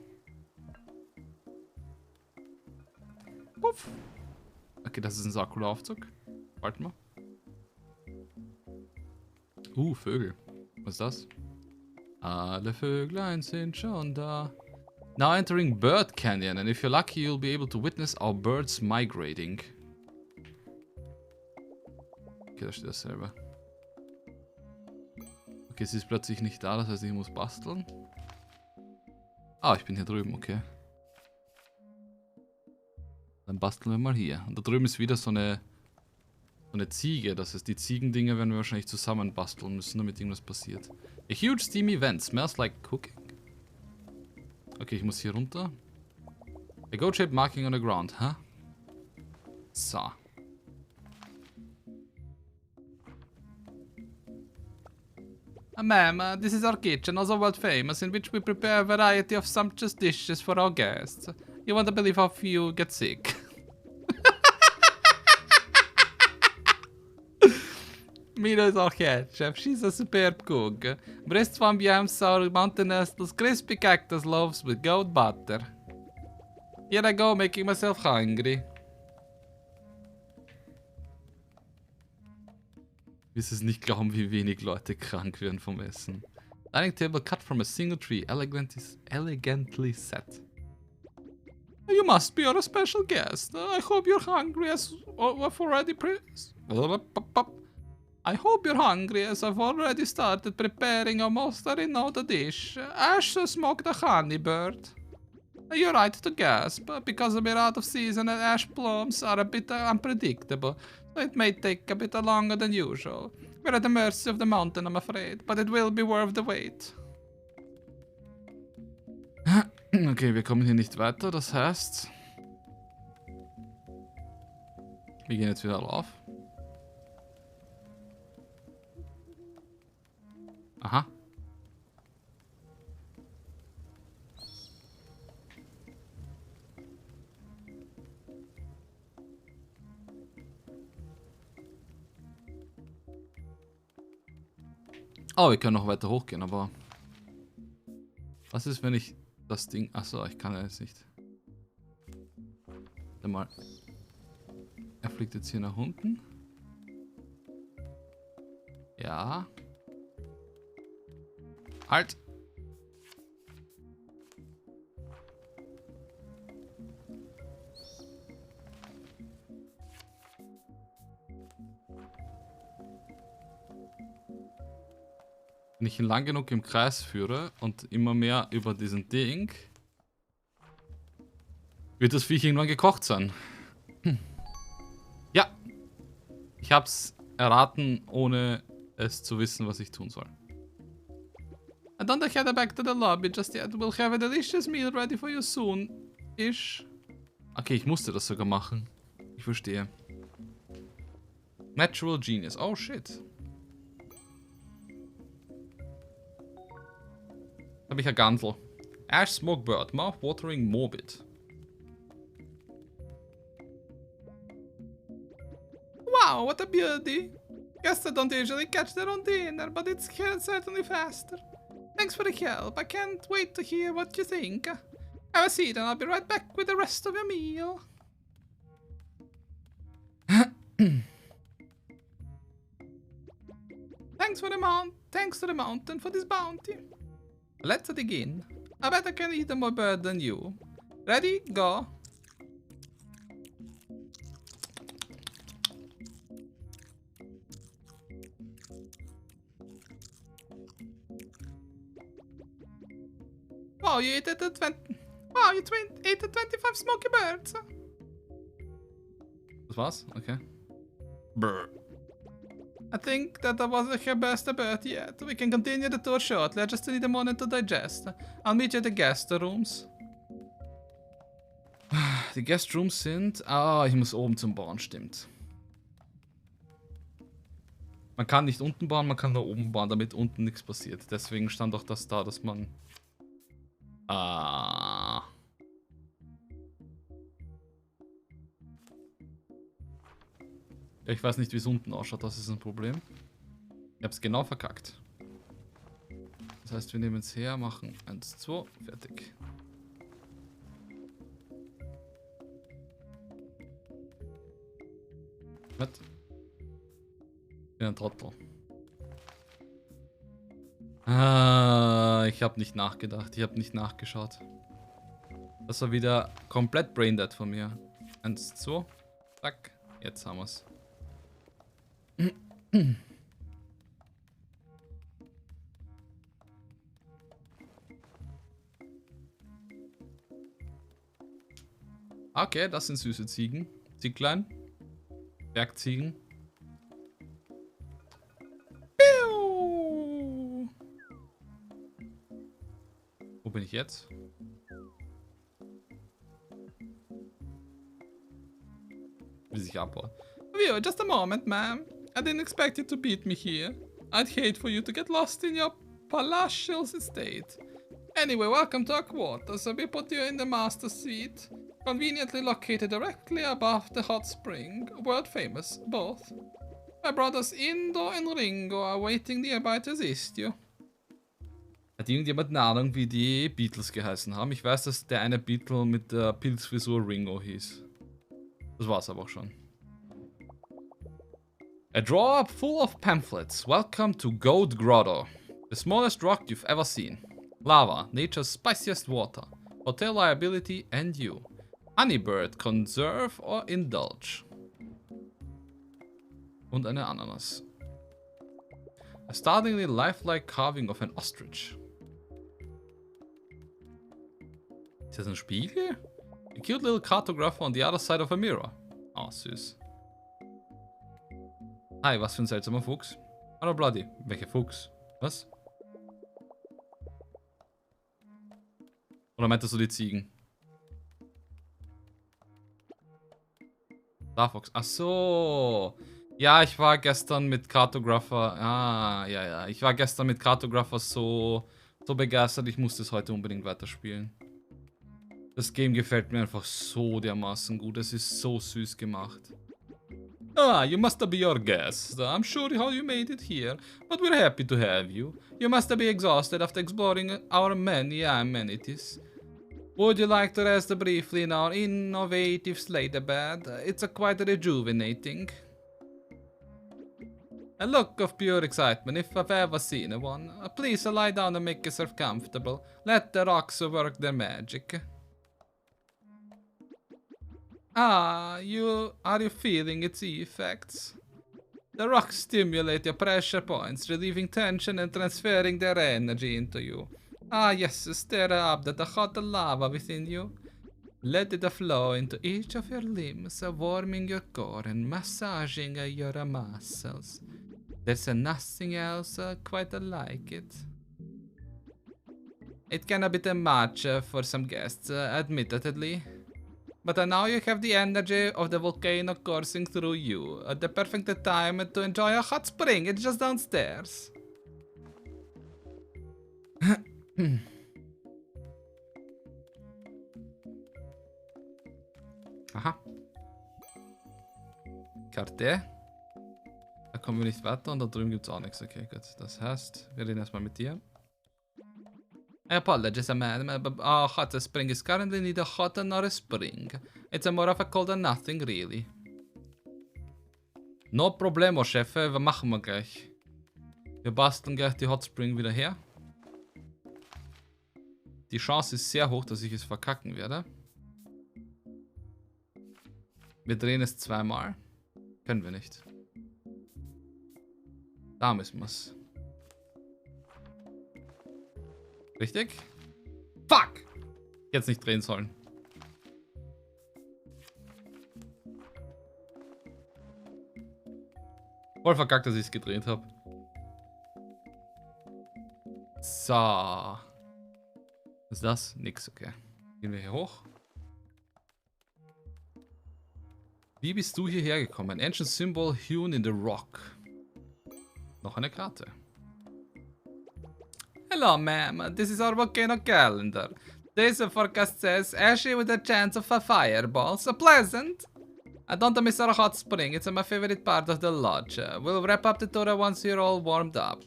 [SPEAKER 2] Puff. Okay, das ist ein sehr cooler Aufzug. Warte mal. Vögel. Was ist das? Alle Vöglein sind schon da. Now entering Bird Canyon, and if you're lucky, you'll be able to witness our birds migrating. Okay, da steht das selber. Okay, sie ist plötzlich nicht da, das heißt, ich muss basteln. Ich bin hier drüben, okay. Dann basteln wir mal hier. Und da drüben ist wieder so eine Ziege. Das heißt, die Ziegendinger werden wir wahrscheinlich zusammen basteln müssen, damit irgendwas passiert. A huge steamy vent. Smells like cooking. Okay, ich muss hier runter. A goat-shaped marking on the ground, huh? So. Ma'am, this is our kitchen, also world famous, in which we prepare a variety of sumptuous dishes for our guests. You won't believe how few get sick. Mira is our head chef. She's a superb cook. Breast from yams, sour mountain nettles, crispy cactus loaves with goat butter. Here I go, making myself hungry. Du wirst es nicht glauben, wie wenig Leute krank werden vom Essen. Dining table cut from a single tree, elegantly set. You must be our special guest. I hope you're hungry as I've already started preparing a most renowned dish. Ash smoked a honey bird. You're right to gasp, because we're out of season and ash plums are a bit unpredictable, so it may take a bit longer than usual. We're at the mercy of the mountain, I'm afraid, but it will be worth the wait. Okay, wir kommen hier nicht weiter, das heißt... Wir gehen jetzt wieder rauf. Aha. Wir können noch weiter hochgehen, aber... Was ist, wenn ich das Ding... Achso, ich kann ja jetzt nicht. Warte mal. Er fliegt jetzt hier nach unten. Ja. Halt. Wenn ich ihn lang genug im Kreis führe und immer mehr über diesen Ding, wird das Viech irgendwann gekocht sein. Ja, ich hab's erraten, ohne es zu wissen, was ich tun soll. I don't head back to the lobby just yet. We'll have a delicious meal ready for you soon. Okay, ich musste das sogar machen. Ich verstehe. Natural Genius. Oh shit. Habe ich ein Gantl. Ash Smoke Bird. Mouth Watering Morbid. Wow, what a beauty. Guess I don't usually catch their own dinner, but it's certainly faster. Thanks for the help. I can't wait to hear what you think. Have a seat and I'll be right back with the rest of your meal. Thanks to the mountain for this bounty. Let's dig in. I bet I can eat more bird than you. Ready? Go. Wow, you ate the 25 smoky birds. Das war's? Okay. Brr. I think that was her best bird yet. We can continue the tour shortly. I just need a moment to digest. I'll meet you at the guest rooms. Die Guest Rooms sind... Ah, ich muss oben zum Bauen, stimmt. Man kann nicht unten bauen, man kann nur oben bauen, damit unten nichts passiert. Deswegen stand auch das da, dass man... Ah... Ich weiß nicht, wie es unten ausschaut, das ist ein Problem. Ich hab's genau verkackt. Das heißt, wir nehmen es her, machen 1, 2, fertig. Was? Ja, ein Trottel. Ah, ich habe nicht nachgedacht, ich habe nicht nachgeschaut. Das war wieder komplett braindead von mir. 1, 2, zack, jetzt haben wir's. Okay, das sind süße Ziegen. Zieglein. Bergziegen. Wo bin ich jetzt? Wie sich abbaut. View, just a moment, ma'am. I didn't expect you to beat me here. I'd hate for you to get lost in your palatial estate. Anyway, welcome to our quarters. We put you in the master suite, conveniently located directly above the hot spring, world famous, both. My brothers Indo and Ringo are waiting nearby to assist you. Hat irgendjemand eine Ahnung, wie die Beatles geheißen haben? Ich weiß, dass der eine Beatle mit der Pilzfrisur Ringo hieß. Das war's aber auch schon. A drawer full of pamphlets. Welcome to Goat Grotto. The smallest rock you've ever seen. Lava, nature's spiciest water. Hotel liability and you. Honeybird, conserve or indulge. Und eine Ananas. A startlingly lifelike carving of an ostrich. Ist das ein Spiegel? A cute little cartographer on the other side of a mirror. Oh, süß. Hi, was für ein seltsamer Fuchs. Hallo Bloody. Welcher Fuchs? Was? Oder meintest du die Ziegen? Star Fox. Ach so. Ja, ich war gestern mit Cartographer. Ah, ja. Ich war gestern mit Cartographer so begeistert, ich musste es heute unbedingt weiterspielen. Das Game gefällt mir einfach so dermaßen gut. Es ist so süß gemacht. Ah, you must be your guest. I'm sure how you made it here, but we're happy to have you. You must be exhausted after exploring our many amenities. Would you like to rest briefly in our innovative sleigh bed? It's quite rejuvenating. A look of pure excitement, if I've ever seen one. Please lie down and make yourself comfortable. Let the rocks work their magic. Ah, are you feeling its effects? The rocks stimulate your pressure points, relieving tension and transferring their energy into you. Ah yes, stir up the hot lava within you. Let it flow into each of your limbs, warming your core and massaging your muscles. There's nothing else quite like it. It can be a bit much for some guests, admittedly. But now you have the energy of the volcano coursing through you. The perfect time to enjoy a hot spring. It's just downstairs. Aha. Karte. Da kommen wir nicht weiter und da drüben gibt es auch nichts. Okay, gut. Das heißt, wir reden erstmal mit dir. I apologize, madam, but our hot spring is currently neither hot nor a spring. It's more of a cold than nothing, really. No problemo, Chefe, was machen wir gleich? Wir basteln gleich die Hot Spring wieder her. Die Chance ist sehr hoch, dass ich es verkacken werde. Wir drehen es zweimal. Können wir nicht. Da müssen wir es. Richtig? Fuck! Jetzt nicht drehen sollen. Voll verkackt, dass ich es gedreht habe. So. Was ist das? Nix, okay. Gehen wir hier hoch. Wie bist du hierher gekommen? Ancient symbol hewn in the rock. Noch eine Karte. Hello, ma'am. This is our volcano calendar. This forecast says ashy with a chance of a fireball. So pleasant. I don't miss our hot spring. It's my favorite part of the lodge. We'll wrap up the tour once you're all warmed up.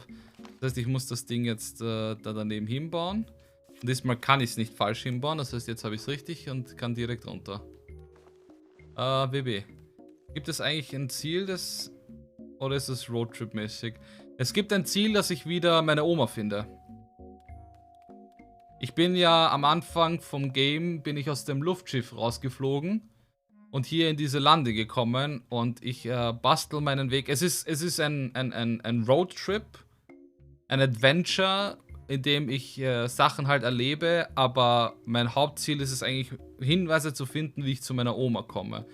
[SPEAKER 2] Das heißt, ich muss das Ding jetzt da daneben hinbauen. Und diesmal kann ich es nicht falsch hinbauen. Das heißt, jetzt habe ich es richtig und kann direkt runter. WB. Gibt es eigentlich ein Ziel, das... Oder ist es Roadtrip-mäßig? Es gibt ein Ziel, dass ich wieder meine Oma finde. Ich bin ja am Anfang vom Game, bin ich aus dem Luftschiff rausgeflogen und hier in diese Lande gekommen und ich bastel meinen Weg. Es ist ein Roadtrip, ein Adventure, in dem ich Sachen halt erlebe, aber mein Hauptziel ist es eigentlich, Hinweise zu finden, wie ich zu meiner Oma komme.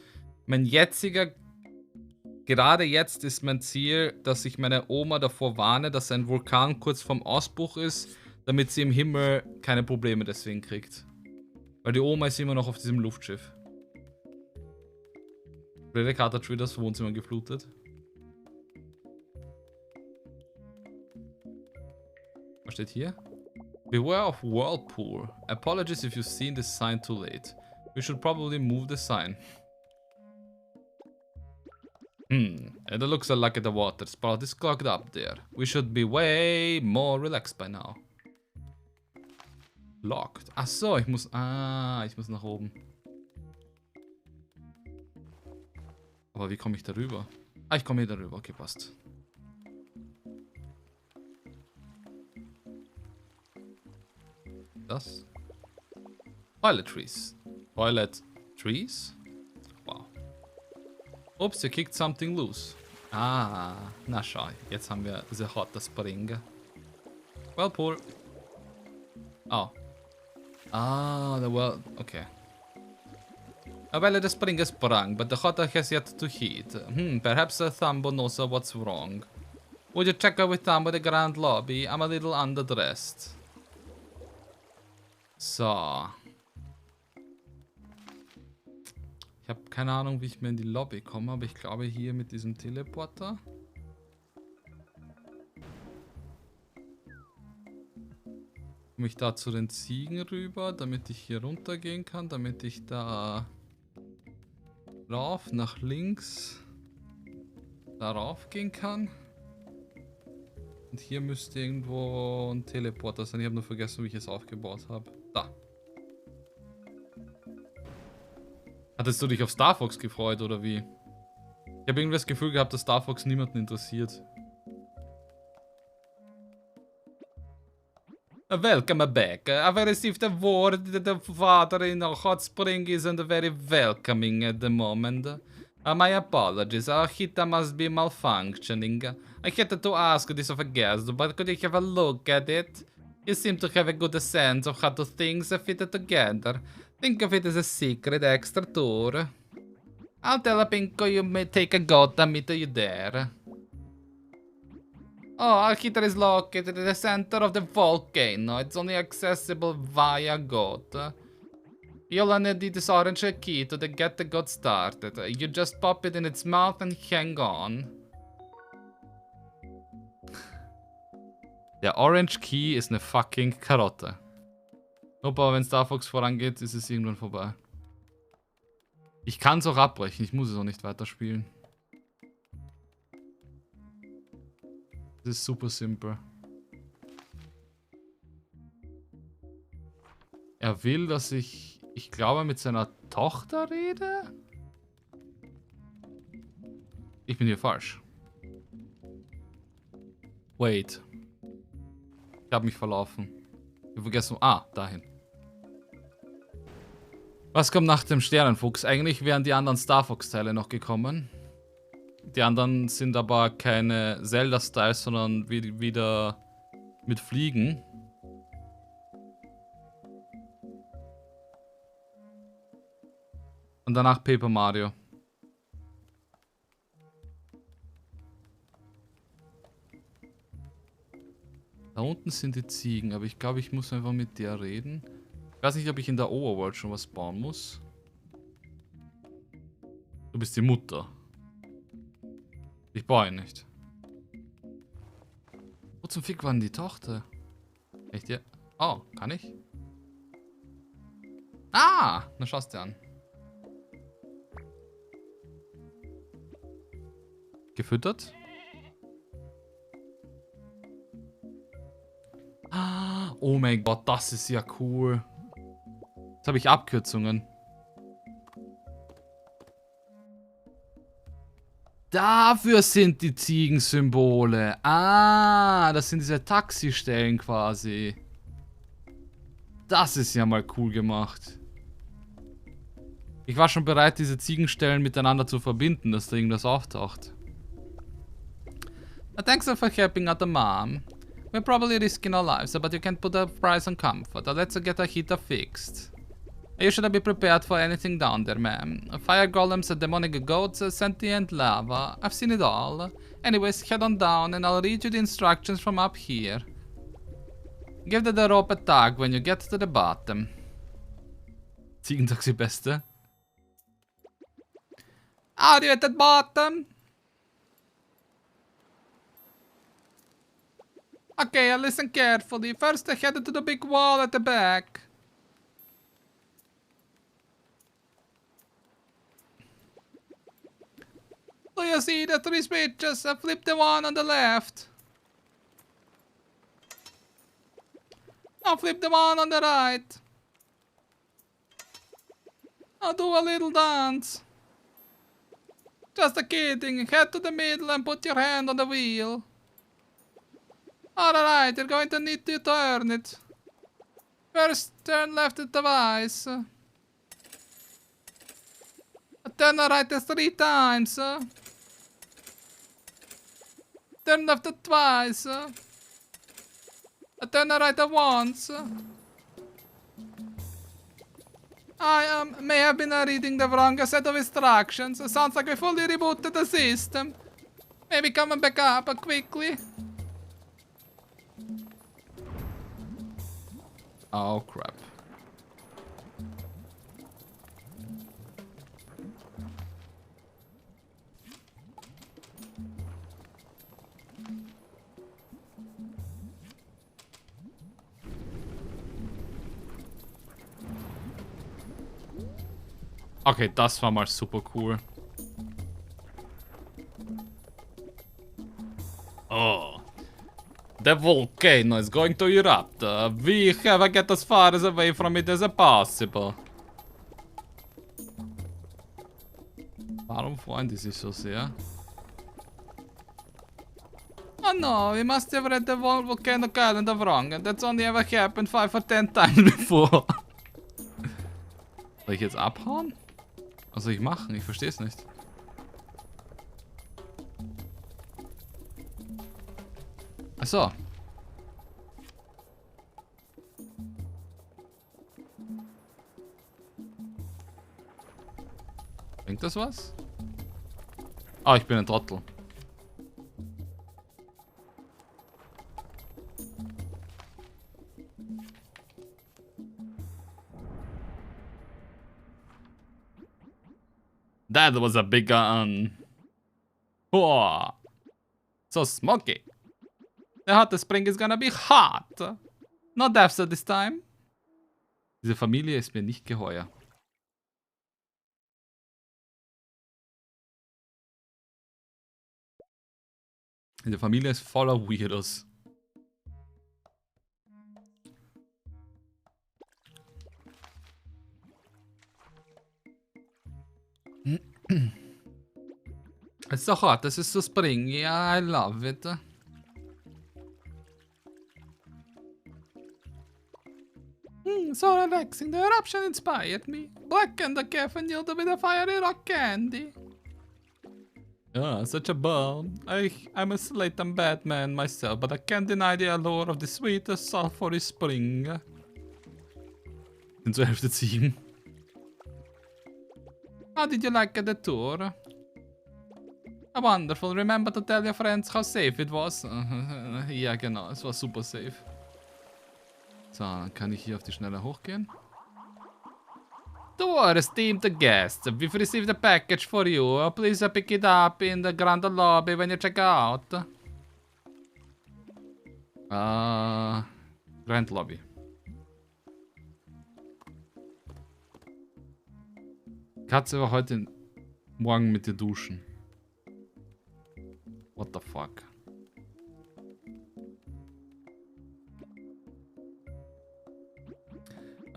[SPEAKER 2] Gerade jetzt ist mein Ziel, dass ich meine Oma davor warne, dass ein Vulkan kurz vorm Ausbruch ist, damit sie im Himmel keine Probleme deswegen kriegt. Weil die Oma ist immer noch auf diesem Luftschiff. Blöde Carto hat das Wohnzimmer geflutet. Was steht hier? Beware of whirlpool. Apologies if you've seen this sign too late. We should probably move the sign. It looks like the water spout is clogged up there. We should be way more relaxed by now. Locked. Ach so, ich muss nach oben. Aber wie komme ich darüber? Ich komme hier darüber. Okay, passt. Das? Toiletries. Toilet trees? Wow. Ups, you kicked something loose. Na schau. Jetzt haben wir diese Hot Spring. Whirlpool. Oh. Okay. The spring is sprung, but the hot has yet to heat. Perhaps Thumbo knows what's wrong. Would you check with Thumbo the grand lobby? I'm a little underdressed. So. Ich habe keine Ahnung, wie ich mir in die Lobby komme, aber ich glaube hier mit diesem Teleporter. Komme ich da zu den Ziegen rüber, damit ich hier runtergehen kann, damit ich da rauf, nach links, darauf gehen kann. Und hier müsste irgendwo ein Teleporter sein. Ich habe nur vergessen, wie ich es aufgebaut habe. Da. Hattest du dich auf Star Fox gefreut, oder wie? Ich habe irgendwie das Gefühl gehabt, dass Star Fox niemanden interessiert. Welcome back. I've received a word that the father in Hot Spring isn't very welcoming at the moment. My apologies, our heater must be malfunctioning. I had to ask this of a guest, but could you have a look at it? You seem to have a good sense of how to things fit together. Think of it as a secret extra tour. I'll tell a Pinko you may take a goat and meet you there. Oh, our heater is located in the center of the volcano. It's only accessible via goat. You'll only need this orange key to get the goat started. You just pop it in its mouth and hang on. Der Orange Key ist eine fucking Karotte. Aber wenn Star Fox vorangeht, ist es irgendwann vorbei. Ich kann es auch abbrechen, ich muss es auch nicht weiterspielen. Das ist super simpel. Er will, dass ich glaube, mit seiner Tochter rede? Ich bin hier falsch. Wait. Ich habe mich verlaufen. Ich habe vergessen. Ah, dahin. Was kommt nach dem Sternenfuchs? Eigentlich wären die anderen Star Fox-Teile noch gekommen. Die anderen sind aber keine Zelda-Styles, sondern wieder mit Fliegen. Und danach Paper Mario. Da unten sind die Ziegen, aber ich glaube, ich muss einfach mit der reden. Ich weiß nicht, ob ich in der Overworld schon was bauen muss. Du bist die Mutter. Ich baue ihn nicht. Wo zum Fick war denn die Tochter? Echt, ja? Oh, kann ich? Ah! Na, schau's dir an. Gefüttert? Ah, oh mein Gott, das ist ja cool. Jetzt habe ich Abkürzungen. Dafür sind die Ziegensymbole. Ah, das sind diese Taxistellen quasi. Das ist ja mal cool gemacht. Ich war schon bereit, diese Ziegenstellen miteinander zu verbinden, dass da irgendwas auftaucht. Thanks for helping out the mom. We're probably risking our lives, but you can't put a price on comfort. Let's get a heater fixed. You should be prepared for anything down there, ma'am. Fire golems, demonic goats, sentient lava. I've seen it all. Anyways, head on down and I'll read you the instructions from up here. Give the rope a tug when you get to the bottom. Ziegentaxi Beste. Are you at the bottom? Okay, listen carefully. First, head to the big wall at the back. Do you see the 3 switches? Flip the one on the left. Now flip the one on the right. Now do a little dance. Just kidding. Head to the middle and put your hand on the wheel. Alright, you're going to need to turn it. First, turn left twice. Turn right 3 times. Turn left twice. Turn right once. I may have been reading the wrong set of instructions. Sounds like we fully rebooted the system. Maybe come back up quickly. Oh crap. Okay, das war mal super cool. Oh. The volcano is going to erupt. We have to get as far as away from it as possible. Warum freuen die sich so sehr? Oh no, we must have read the volcano calendar wrong. That's only ever happened 5 or 10 times before. Soll ich jetzt abhauen? Was soll ich machen? Ich verstehe es nicht. So. Bringt das was? Ah, ich bin ein Trottel. That was a big gun. Boah. So smoky. The hottest spring is gonna be hot. No deaths at this time. Diese Familie ist mir nicht geheuer. Diese Familie ist voller Weirdos. It's so hot, this is so springy, I love it. So relaxing, the eruption inspired me. Black and the caffeine with a fiery rock candy. Ah, such a bum. I'm a Slayton Batman myself, but I can't deny the allure of the sweetest sulphury spring. Sind zur Hälfte Ziegen. How did you like the tour? Wonderful. Remember to tell your friends how safe it was. Ja, genau. Es war super safe. So, dann kann ich hier auf die Schnelle hochgehen. To our esteemed guests, we've received a package for you. Please pick it up in the grand lobby when you check out. Grand Lobby. Katze war heute Morgen mit dir duschen. What the fuck?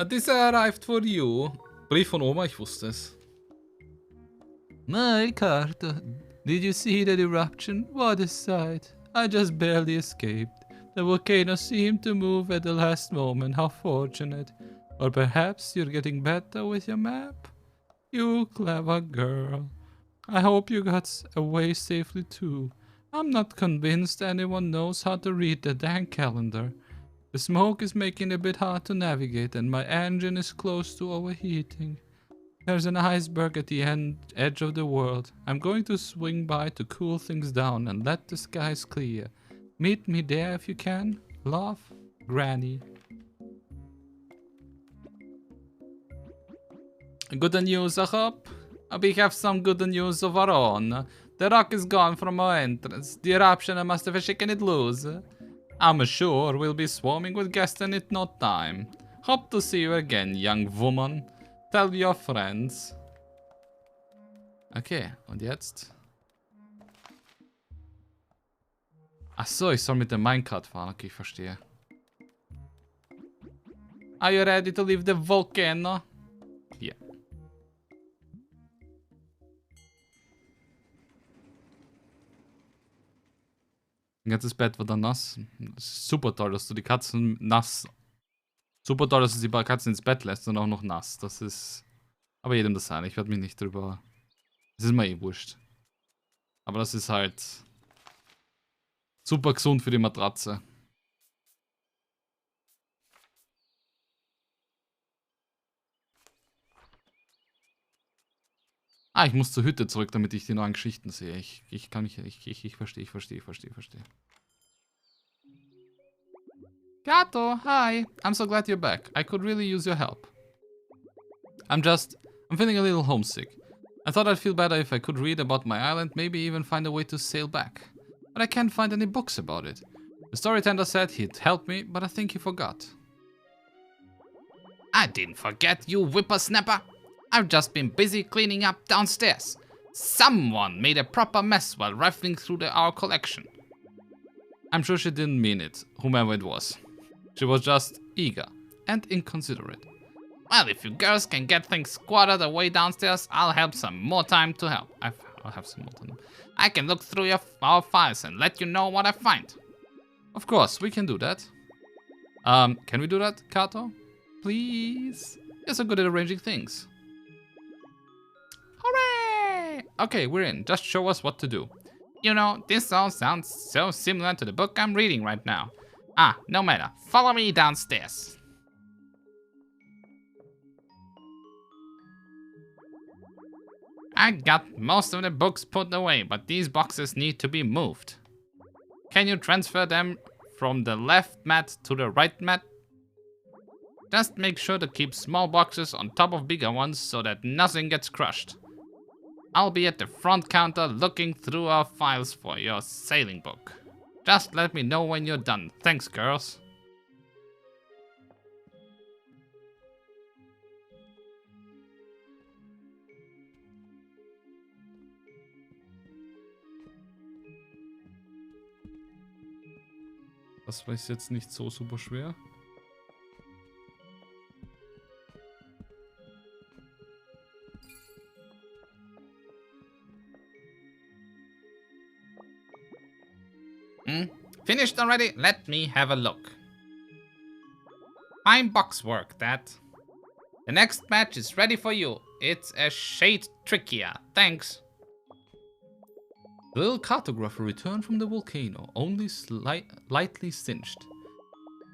[SPEAKER 2] This arrived for you. Brief von Oma, ich wusste es. My Carto, did you see that eruption? What a sight. I just barely escaped. The volcano seemed to move at the last moment. How fortunate. Or perhaps you're getting better with your map? You clever girl. I hope you got away safely too. I'm not convinced anyone knows how to read the dang calendar. The smoke is making it a bit hard to navigate and my engine is close to overheating. There's an iceberg at the edge of the world. I'm going to swing by to cool things down and let the skies clear. Meet me there if you can. Love, Granny. Good news, I hope. We have some good news of our own. The rock is gone from our entrance. The eruption must have shaken it loose. I'm sure we'll be swarming with guests in it no time. Hope to see you again, young woman. Tell your friends. Okay, und jetzt? Achso, ich soll mit dem Minecart fahren. Okay, ich verstehe. Are you ready to leave the volcano? Yeah. Mein ganzes Bett war dann nass. Das ist super toll, dass du die Katzen nass... Super toll, dass du die Katzen ins Bett lässt und auch noch nass. Das ist... Aber jedem das sein. Ich werde mich nicht drüber... Das ist mir eh wurscht. Aber das ist halt... Super gesund für die Matratze. Ah, ich muss zur Hütte zurück, damit ich die neuen Geschichten sehe. Ich verstehe. Carto, hi. I'm so glad you're back. I could really use your help. I'm feeling a little homesick. I thought I'd feel better if I could read about my island, maybe even find a way to sail back. But I can't find any books about it. The storyteller said he'd help me, but I think he forgot. I didn't forget, you whippersnapper. I've just been busy cleaning up downstairs. Someone made a proper mess while rifling through our collection. I'm sure she didn't mean it, whomever it was. She was just eager and inconsiderate. Well, if you girls can get things squatted away downstairs, I'll have some more time to help. I'll have some more time. I can look through our files and let you know what I find. Of course, we can do that. Can we do that, Carto? Please? You're so good at arranging things. Hooray! Okay, we're in. Just show us what to do.
[SPEAKER 1] You know, this all sounds so similar to the book I'm reading right now. No matter. Follow me downstairs. I got most of the books put away, but these boxes need to be moved. Can you transfer them from the left mat to the right mat? Just make sure to keep small boxes on top of bigger ones so that nothing gets crushed. I'll be at the front counter looking through our files for your sailing book. Just let me know when you're done. Thanks, girls.
[SPEAKER 2] Das war jetzt nicht so super schwer.
[SPEAKER 1] Finished already? Let me have a look. Fine box work, that. The next match is ready for you. It's a shade trickier. Thanks.
[SPEAKER 2] The little cartographer returned from the volcano, only lightly singed.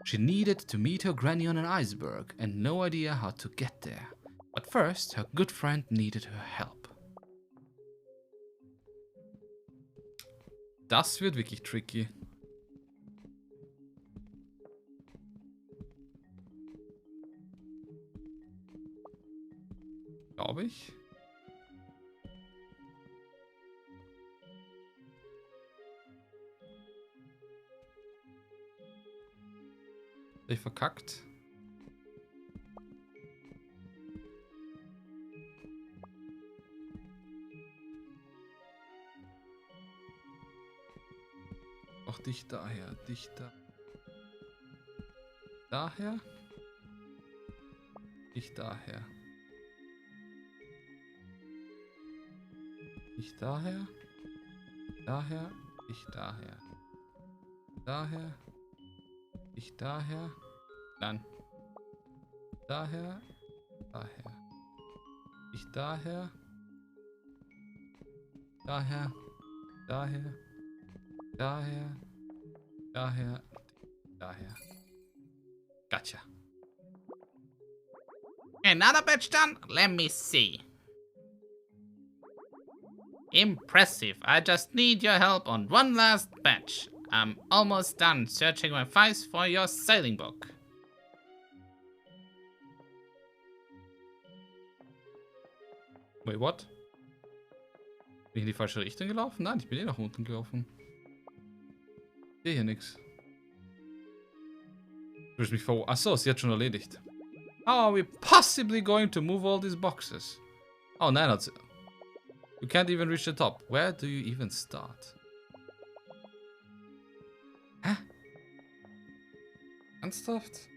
[SPEAKER 2] She needed to meet her granny on an iceberg and no idea how to get there. But first, her good friend needed her help. Das wird wirklich tricky. Glaube ich. Ich verkackt. Auch dich daher, dich da. Daher. Ich daher. Ich daher. Daher. Ich daher. Daher. Ich daher. Dann. Daher. Daher. Ich daher. Daher. Daher. Daher. Daher. Daher. Gotcha.
[SPEAKER 1] Another batch done? Let me see. Impressive. I just need your help on one last batch. I'm almost done searching my files for your sailing book.
[SPEAKER 2] Wait, what? Bin ich in die falsche Richtung gelaufen? Nein, ich bin eh nach unten gelaufen. Ich sehe hier nichts. Du willst mich vor... Achso, sie hat schon erledigt. How are we possibly going to move all these boxes? Oh nein, hat sie... You can't even reach the top. Where do you even start? Hä? Ernsthaft?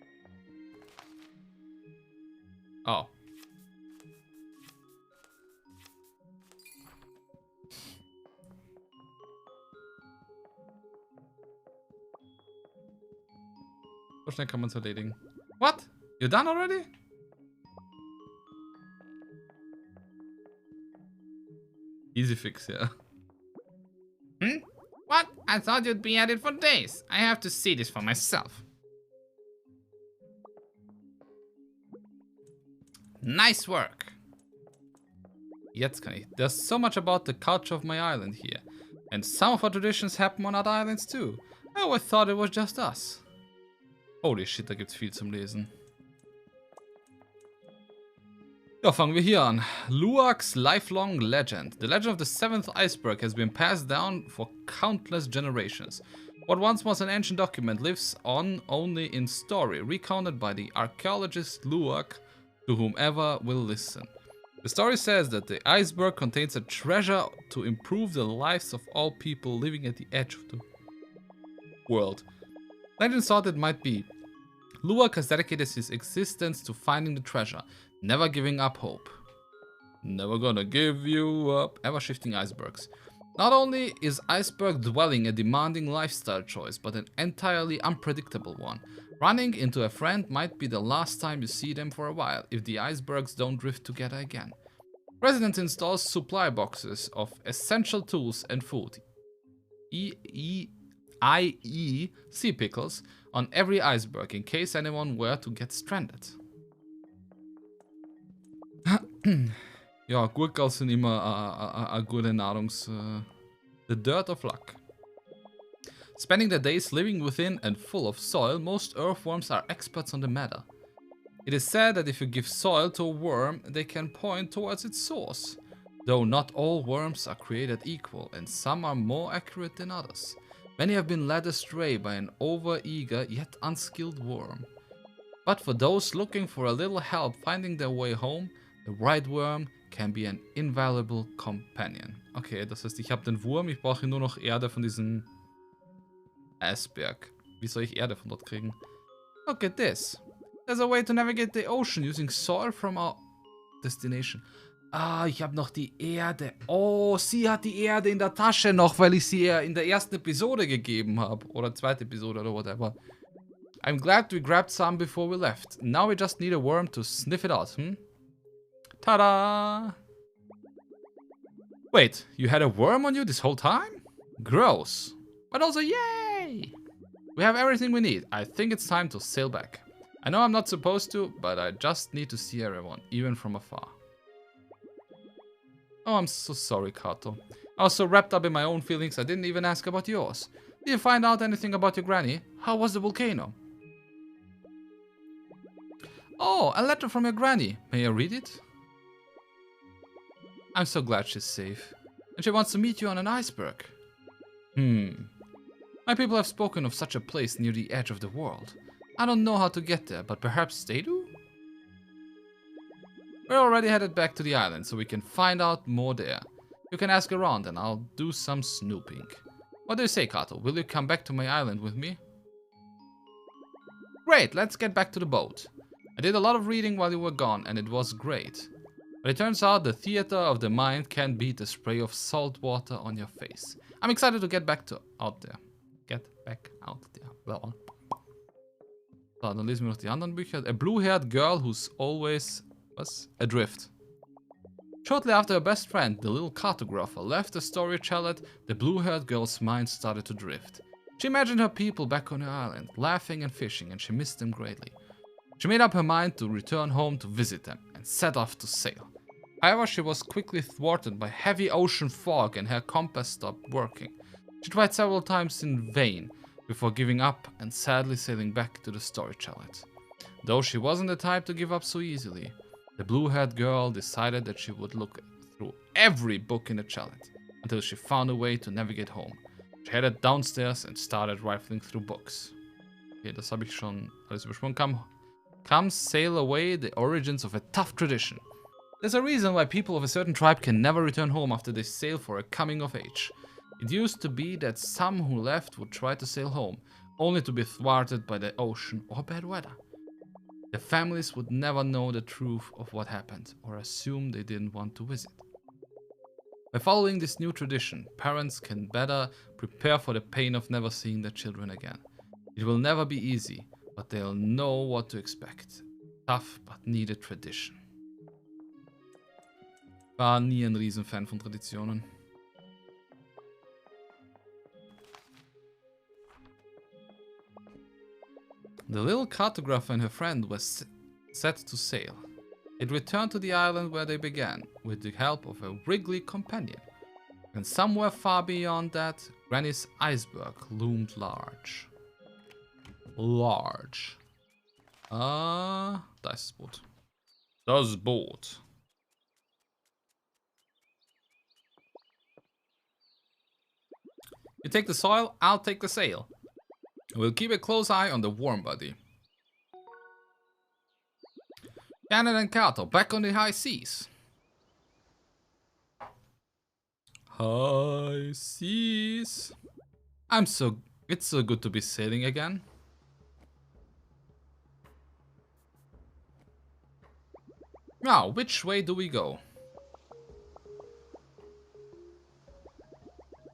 [SPEAKER 2] Oh. So schnell kann man es erledigen. What? You're done already? Easy fix, yeah.
[SPEAKER 1] What? I thought you'd be at it for days. I have to see this for myself. Nice work.
[SPEAKER 2] Jetzt kann ich. There's so much about the culture of my island here. And some of our traditions happen on other islands too. I always thought it was just us. Holy shit, da gibt's viel zum Lesen. Ja, fangen wir hier an. Luwak's lifelong legend. The legend of the seventh iceberg has been passed down for countless generations. What once was an ancient document lives on only in story, recounted by the archaeologist Luwak to whomever will listen. The story says that the iceberg contains a treasure to improve the lives of all people living at the edge of the world. Legend thought it might be. Luwak has dedicated his existence to finding the treasure, never giving up hope. Never gonna give you up. Ever shifting icebergs. Not only is iceberg dwelling a demanding lifestyle choice, but an entirely unpredictable one. Running into a friend might be the last time you see them for a while, if the icebergs don't drift together again. Residents install supply boxes of essential tools and food. i.e. sea pickles, on every iceberg in case anyone were to get stranded. Ja, Gurkals sind immer eine gute the dirt of luck. Spending their days living within and full of soil, most earthworms are experts on the matter. It is said that if you give soil to a worm, they can point towards its source. Though not all worms are created equal, and some are more accurate than others. Many have been led astray by an over-eager yet unskilled worm. But for those looking for a little help finding their way home, the right worm can be an invaluable companion. Okay, das heißt, ich habe den Wurm, ich brauche nur noch Erde von diesem Iceberg. Wie soll ich Erde von dort kriegen? Look at this. There's a way to navigate the ocean using soil from our destination. Ah, ich habe noch die Erde. Oh, sie hat die Erde in der Tasche noch, weil ich sie ihr in der ersten Episode gegeben habe. Oder zweite Episode oder whatever. I'm glad we grabbed some before we left. Now we just need a worm to sniff it out, Ta-da! Wait, you had a worm on you this whole time? Gross. But also, yay! We have everything we need. I think it's time to sail back. I know I'm not supposed to, but I just need to see everyone, even from afar. Oh, I'm so sorry, Carto. I was so wrapped up in my own feelings I didn't even ask about yours. Did you find out anything about your granny? How was the volcano? Oh, a letter from your granny. May I read it? I'm so glad she's safe. And she wants to meet you on an iceberg. My people have spoken of such a place near the edge of the world. I don't know how to get there, but perhaps they do? We're already headed back to the island, so we can find out more there. You can ask around and I'll do some snooping. What do you say, Carto? Will you come back to my island with me? Great, let's get back to the boat. I did a lot of reading while you were gone, and it was great. But it turns out the theater of the mind can't beat the spray of salt water on your face. I'm excited to get back out there. Get back out there. Well. So, dann lesen wir noch die anderen Bücher. A blue-haired girl who's always... adrift. Shortly after her best friend, the little cartographer, left the storyteller, the blue-haired girl's mind started to drift. She imagined her people back on her island, laughing and fishing, and she missed them greatly. She made up her mind to return home to visit them, and set off to sail. However, she was quickly thwarted by heavy ocean fog and her compass stopped working. She tried several times in vain, before giving up and sadly sailing back to the storyteller. Though she wasn't the type to give up so easily, the blue-haired girl decided that she would look through every book in the challenge until she found a way to navigate home. She headed downstairs and started rifling through books. Okay, das habe ich schon alles übersprungen. Come sail away, the origins of a tough tradition. There's a reason why people of a certain tribe can never return home after they sail for a coming of age. It used to be that some who left would try to sail home, only to be thwarted by the ocean or bad weather. The families would never know the truth of what happened, or assume they didn't want to visit. By following this new tradition, parents can better prepare for the pain of never seeing their children again. It will never be easy, but they'll know what to expect. Tough but needed tradition. War nie ein Riesenfan von Traditionen. The little cartographer and her friend were set to sail. It returned to the island where they began, with the help of a wriggly companion. And somewhere far beyond that, Granny's iceberg loomed large. Large. Da ist das Boot. Das Boot. You take the soil, I'll take the sail. We'll keep a close eye on the warm body. Janet and Carto, back on the high seas. High seas. It's so good to be sailing again. Now, which way do we go?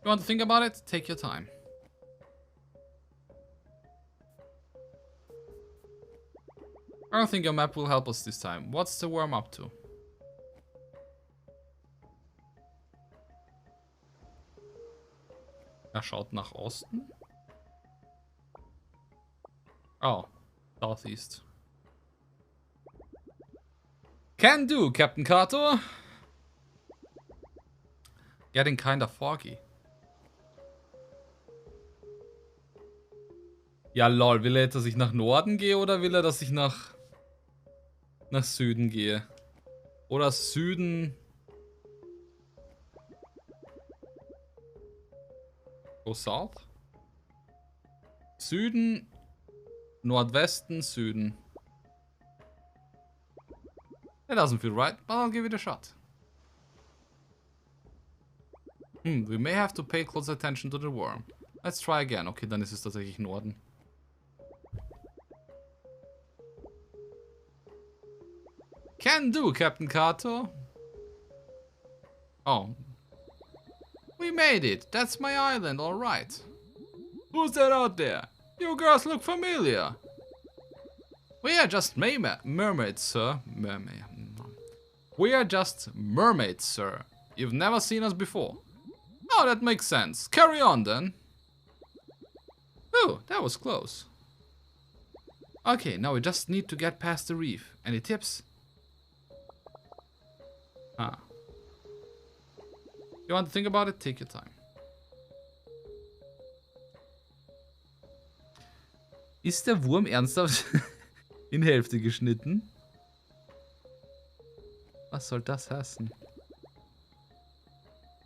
[SPEAKER 2] You want to think about it? Take your time. I don't think your map will help us this time. What's the worm up to? Er schaut nach Osten. Oh, Southeast. Can do, Captain Carto. Getting kinda foggy. Ja, lol, will er jetzt, dass ich nach Norden gehe oder will er, dass ich nach Süden gehe? Oder Süden... Go South? Süden, Nordwesten, Süden. It doesn't feel right, but I'll give it a shot. We may have to pay close attention to the worm. Let's try again. Okay, dann ist es tatsächlich Norden. Can do, Captain Carto. Oh. We made it. That's my island, alright. Who's that out there? You girls look familiar. We are just mermaids, sir. We are just mermaids, sir. You've never seen us before. Oh, that makes sense. Carry on, then. Oh, that was close. Okay, now we just need to get past the reef. Any tips? Ah. You want to think about it? Take your time. Ist der Wurm ernsthaft in Hälfte geschnitten? Was soll das heißen?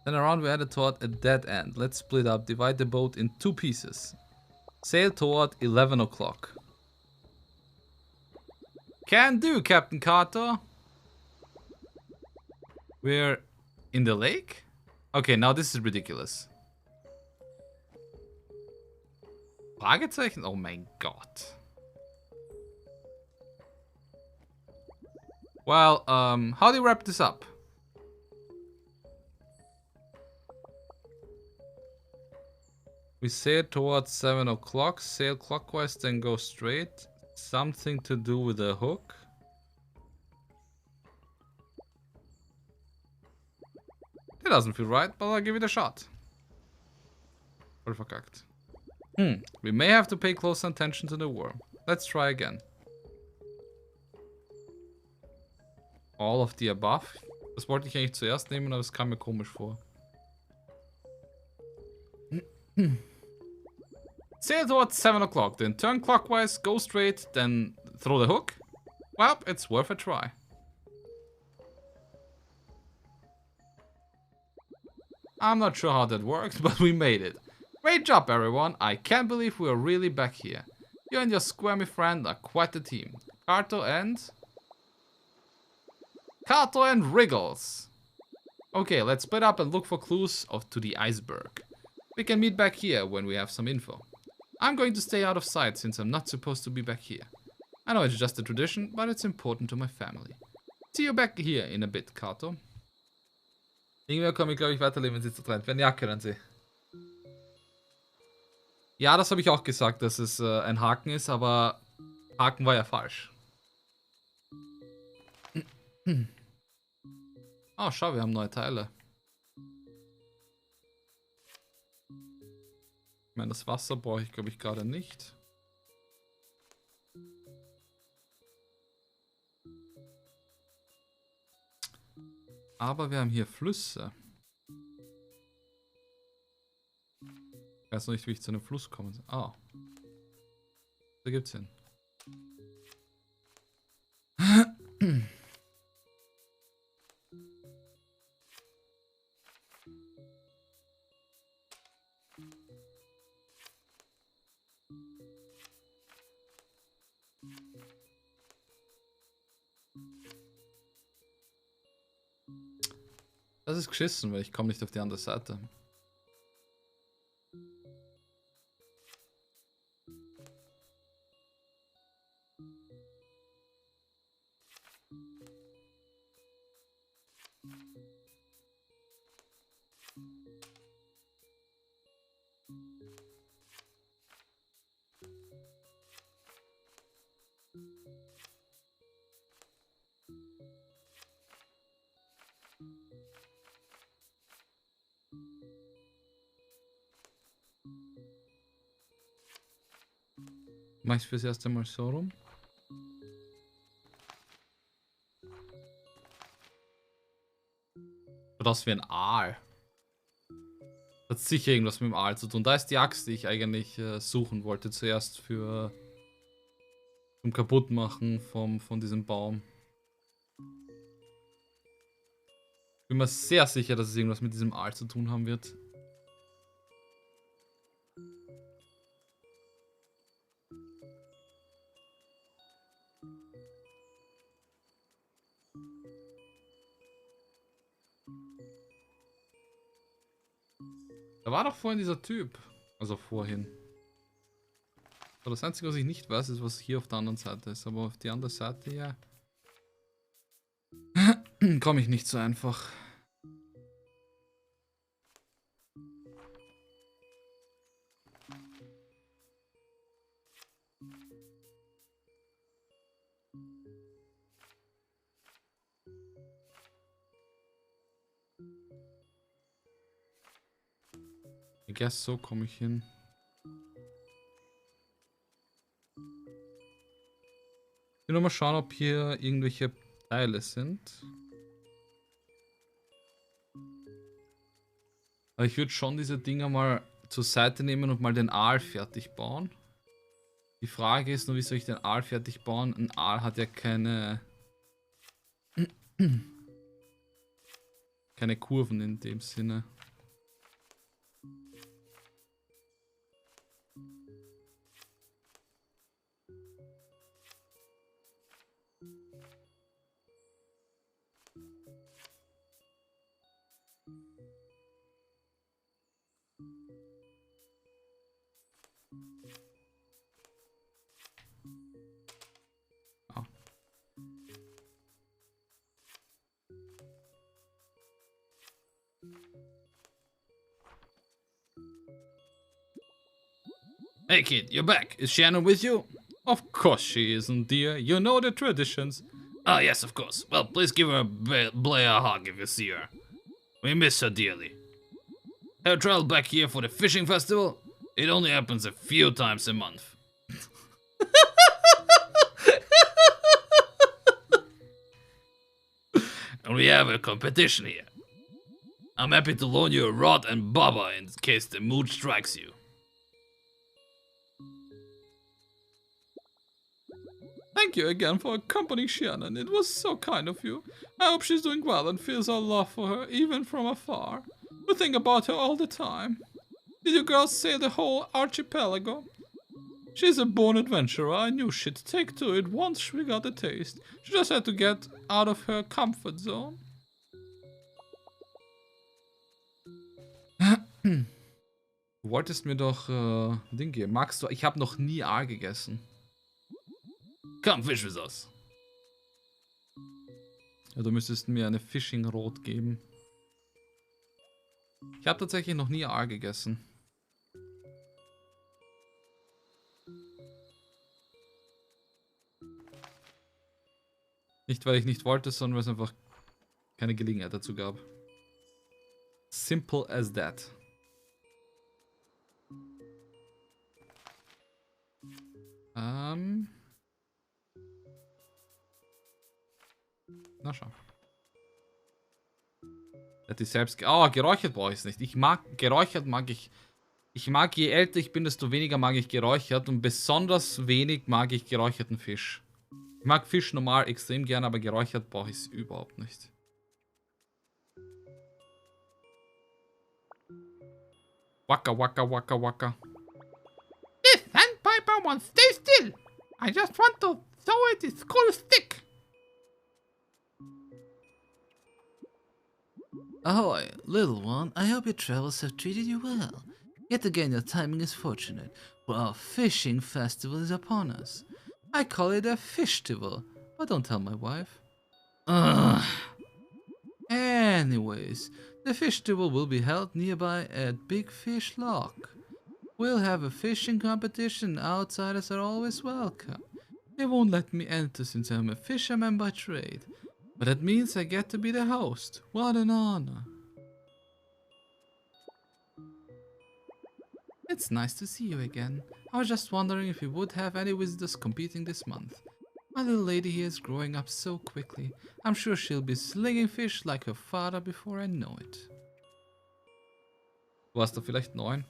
[SPEAKER 2] Then around we headed toward a dead end. Let's split up, divide the boat in 2 pieces. Sail toward 11 o'clock. Can do, Captain Carto. We're in the lake? Okay, now this is ridiculous. Fragezeichen? Oh mein Gott. Well, how do you wrap this up? We sail towards 7 o'clock, sail clockwise, then go straight. Something to do with the hook. It doesn't feel right, but I'll give it a shot. Voll verkackt. We may have to pay close attention to the worm. Let's try again. All of the above. Das wollte ich eigentlich zuerst nehmen, aber es kam mir komisch vor. Sail towards 7 o'clock, then turn clockwise, go straight, then throw the hook. Well, it's worth a try. I'm not sure how that works, but we made it. Great job, everyone. I can't believe we are really back here. You and your squirmy friend are quite the team. Carto and Wriggles. Okay, let's split up and look for clues to the iceberg. We can meet back here when we have some info. I'm going to stay out of sight since I'm not supposed to be back here. I know it's just a tradition, but it's important to my family. See you back here in a bit, Carto. Irgendwer kann mich, glaube ich, weiterleben, wenn sie zu trennt werden. Ja, können sie. Ja, das habe ich auch gesagt, dass es ein Haken ist, aber Haken war ja falsch. Oh, schau, wir haben neue Teile. Ich meine, das Wasser brauche ich, glaube ich, gerade nicht. Aber wir haben hier Flüsse. Ich weiß noch nicht, wie ich zu einem Fluss komme. Ah. Da gibt's hin. Das ist geschissen, weil ich komme nicht auf die andere Seite. Mach ich fürs erste Mal so rum. Schaut aus wie ein Aal. Hat sicher irgendwas mit dem Aal zu tun. Da ist die Axt, die ich eigentlich suchen wollte zuerst für zum Kaputtmachen von diesem Baum. Bin mir sehr sicher, dass es irgendwas mit diesem Aal zu tun haben wird. Da war doch vorhin dieser Typ. Also vorhin. Aber das Einzige, was ich nicht weiß, ist, was hier auf der anderen Seite ist. Aber auf die andere Seite, ja. Komme ich nicht so einfach. I guess so komme ich hin. Ich will nur mal schauen, ob hier irgendwelche Teile sind. Aber ich würde schon diese Dinger mal zur Seite nehmen und mal den Aal fertig bauen. Die Frage ist nur, wie soll ich den Aal fertig bauen? Ein Aal hat ja keine Kurven in dem Sinne.
[SPEAKER 1] Hey kid, you're back. Is Shannon with you?
[SPEAKER 2] Of course she isn't, dear. You know the traditions.
[SPEAKER 1] Ah, yes, of course. Well, please give her a hug if you see her. We miss her dearly. Have you traveled back here for the fishing festival? It only happens a few times a month. And we have a competition here. I'm happy to loan you a rod and bobber in case the mood strikes you.
[SPEAKER 2] Thank you again for accompanying Shannon. It was so kind of you. I hope she's doing well and feels our love for her, even from afar. We think about her all the time. Did you girls sail the whole archipelago? She's a born adventurer. I knew she'd take to it once she got a taste. She just had to get out of her comfort zone. Du wolltest mir doch Ding geben. Magst du? Ich habe noch nie Aal gegessen.
[SPEAKER 1] Come fish with us.
[SPEAKER 2] Ja, du müsstest mir eine Fishing Rod geben. Ich habe tatsächlich noch nie Aal gegessen. Nicht, weil ich nicht wollte, sondern weil es einfach keine Gelegenheit dazu gab. Simple as that. Na schau. Hätte ich selbst... Oh, geräuchert brauche ich es nicht. Ich mag... Geräuchert mag ich... Ich mag, je älter ich bin, desto weniger mag ich geräuchert. Und besonders wenig mag ich geräucherten Fisch. Ich mag Fisch normal extrem gerne, aber geräuchert brauche ich es überhaupt nicht. Waka, waka, waka, waka.
[SPEAKER 3] This sandpiper won't stay still. I just want to throw it its cool stick.
[SPEAKER 1] Ahoy, little one. I hope your travels have treated you well. Yet again, your timing is fortunate, for our fishing festival is upon us. I call it a fishtival, but don't tell my wife. Ugh. Anyways, the fishtival will be held nearby at Big Fish Lock. We'll have a fishing competition. Outsiders are always welcome. They won't let me enter since I'm a fisherman by trade. But that means I get to be the host. What an honor. It's nice to see you again. I was just wondering if you would have any visitors competing this month. My little lady here is growing up so quickly. I'm sure she'll be slinging fish like her father before I know it. Du hast da vielleicht 9?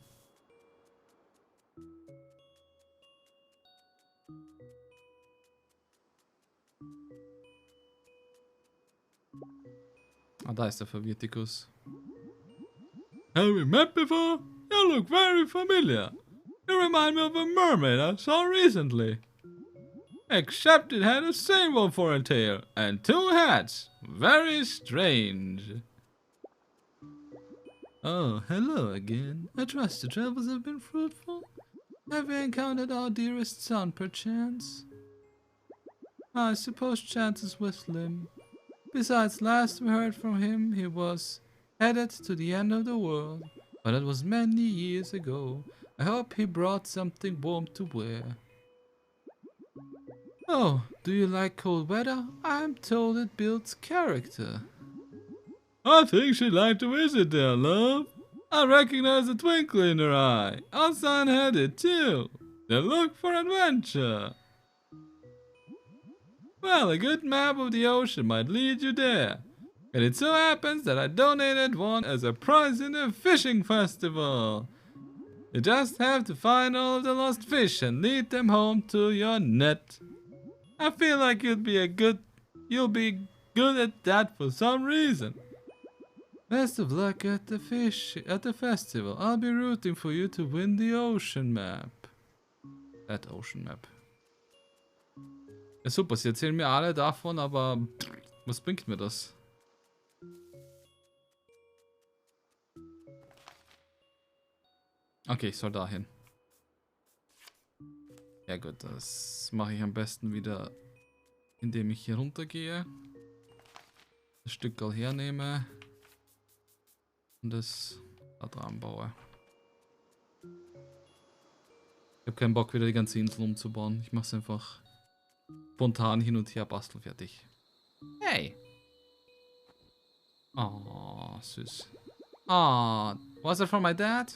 [SPEAKER 1] Ah, da ist der Verwirrtikus.
[SPEAKER 2] Have we met before? You look very familiar. You remind me of a mermaid I saw recently. Except it had a sailboat for a tail and 2 hats. Very strange.
[SPEAKER 1] Oh, hello again. I trust the travels have been fruitful. Have you encountered our dearest son, perchance? I suppose chance is with him. Besides, last we heard from him, he was headed to the end of the world. But that was many years ago. I hope he brought something warm to wear. Oh, do you like cold weather? I'm told it builds character.
[SPEAKER 2] I think she'd like to visit there, love. I recognize the twinkle in her eye. Our son had it too. They look for adventure. Well, a good map of the ocean might lead you there. And it so happens that I donated one as a prize in the fishing festival. You just have to find all of the lost fish and lead them home to your net. I feel like you'll be good at that for some reason.
[SPEAKER 1] Best of luck at the festival. I'll be rooting for you to win the ocean map. That ocean map. Ja, super, sie erzählen mir alle davon, aber was bringt mir das? Okay, ich soll dahin. Ja gut, das mache ich am besten wieder, indem ich hier runtergehe. Das Stückerl hernehme. Und das da dran baue. Ich habe keinen Bock, wieder die ganze Insel umzubauen. Ich mache es einfach spontan hin und her, bastel fertig. Hey! Oh, süß. Oh, was it from my dad?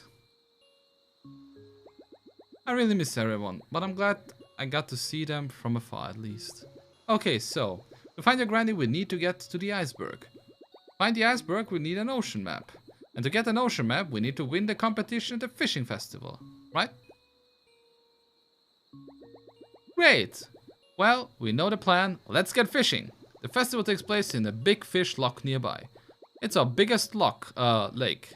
[SPEAKER 1] I really miss everyone, but I'm glad I got to see them from afar at least. Okay, so, to find your granny we need to get to the iceberg. Find the iceberg we need an ocean map. And to get an ocean map we need to win the competition at the fishing festival, right? Great! Well, we know the plan, let's get fishing. The festival takes place in a big fish loch nearby. It's our biggest lake.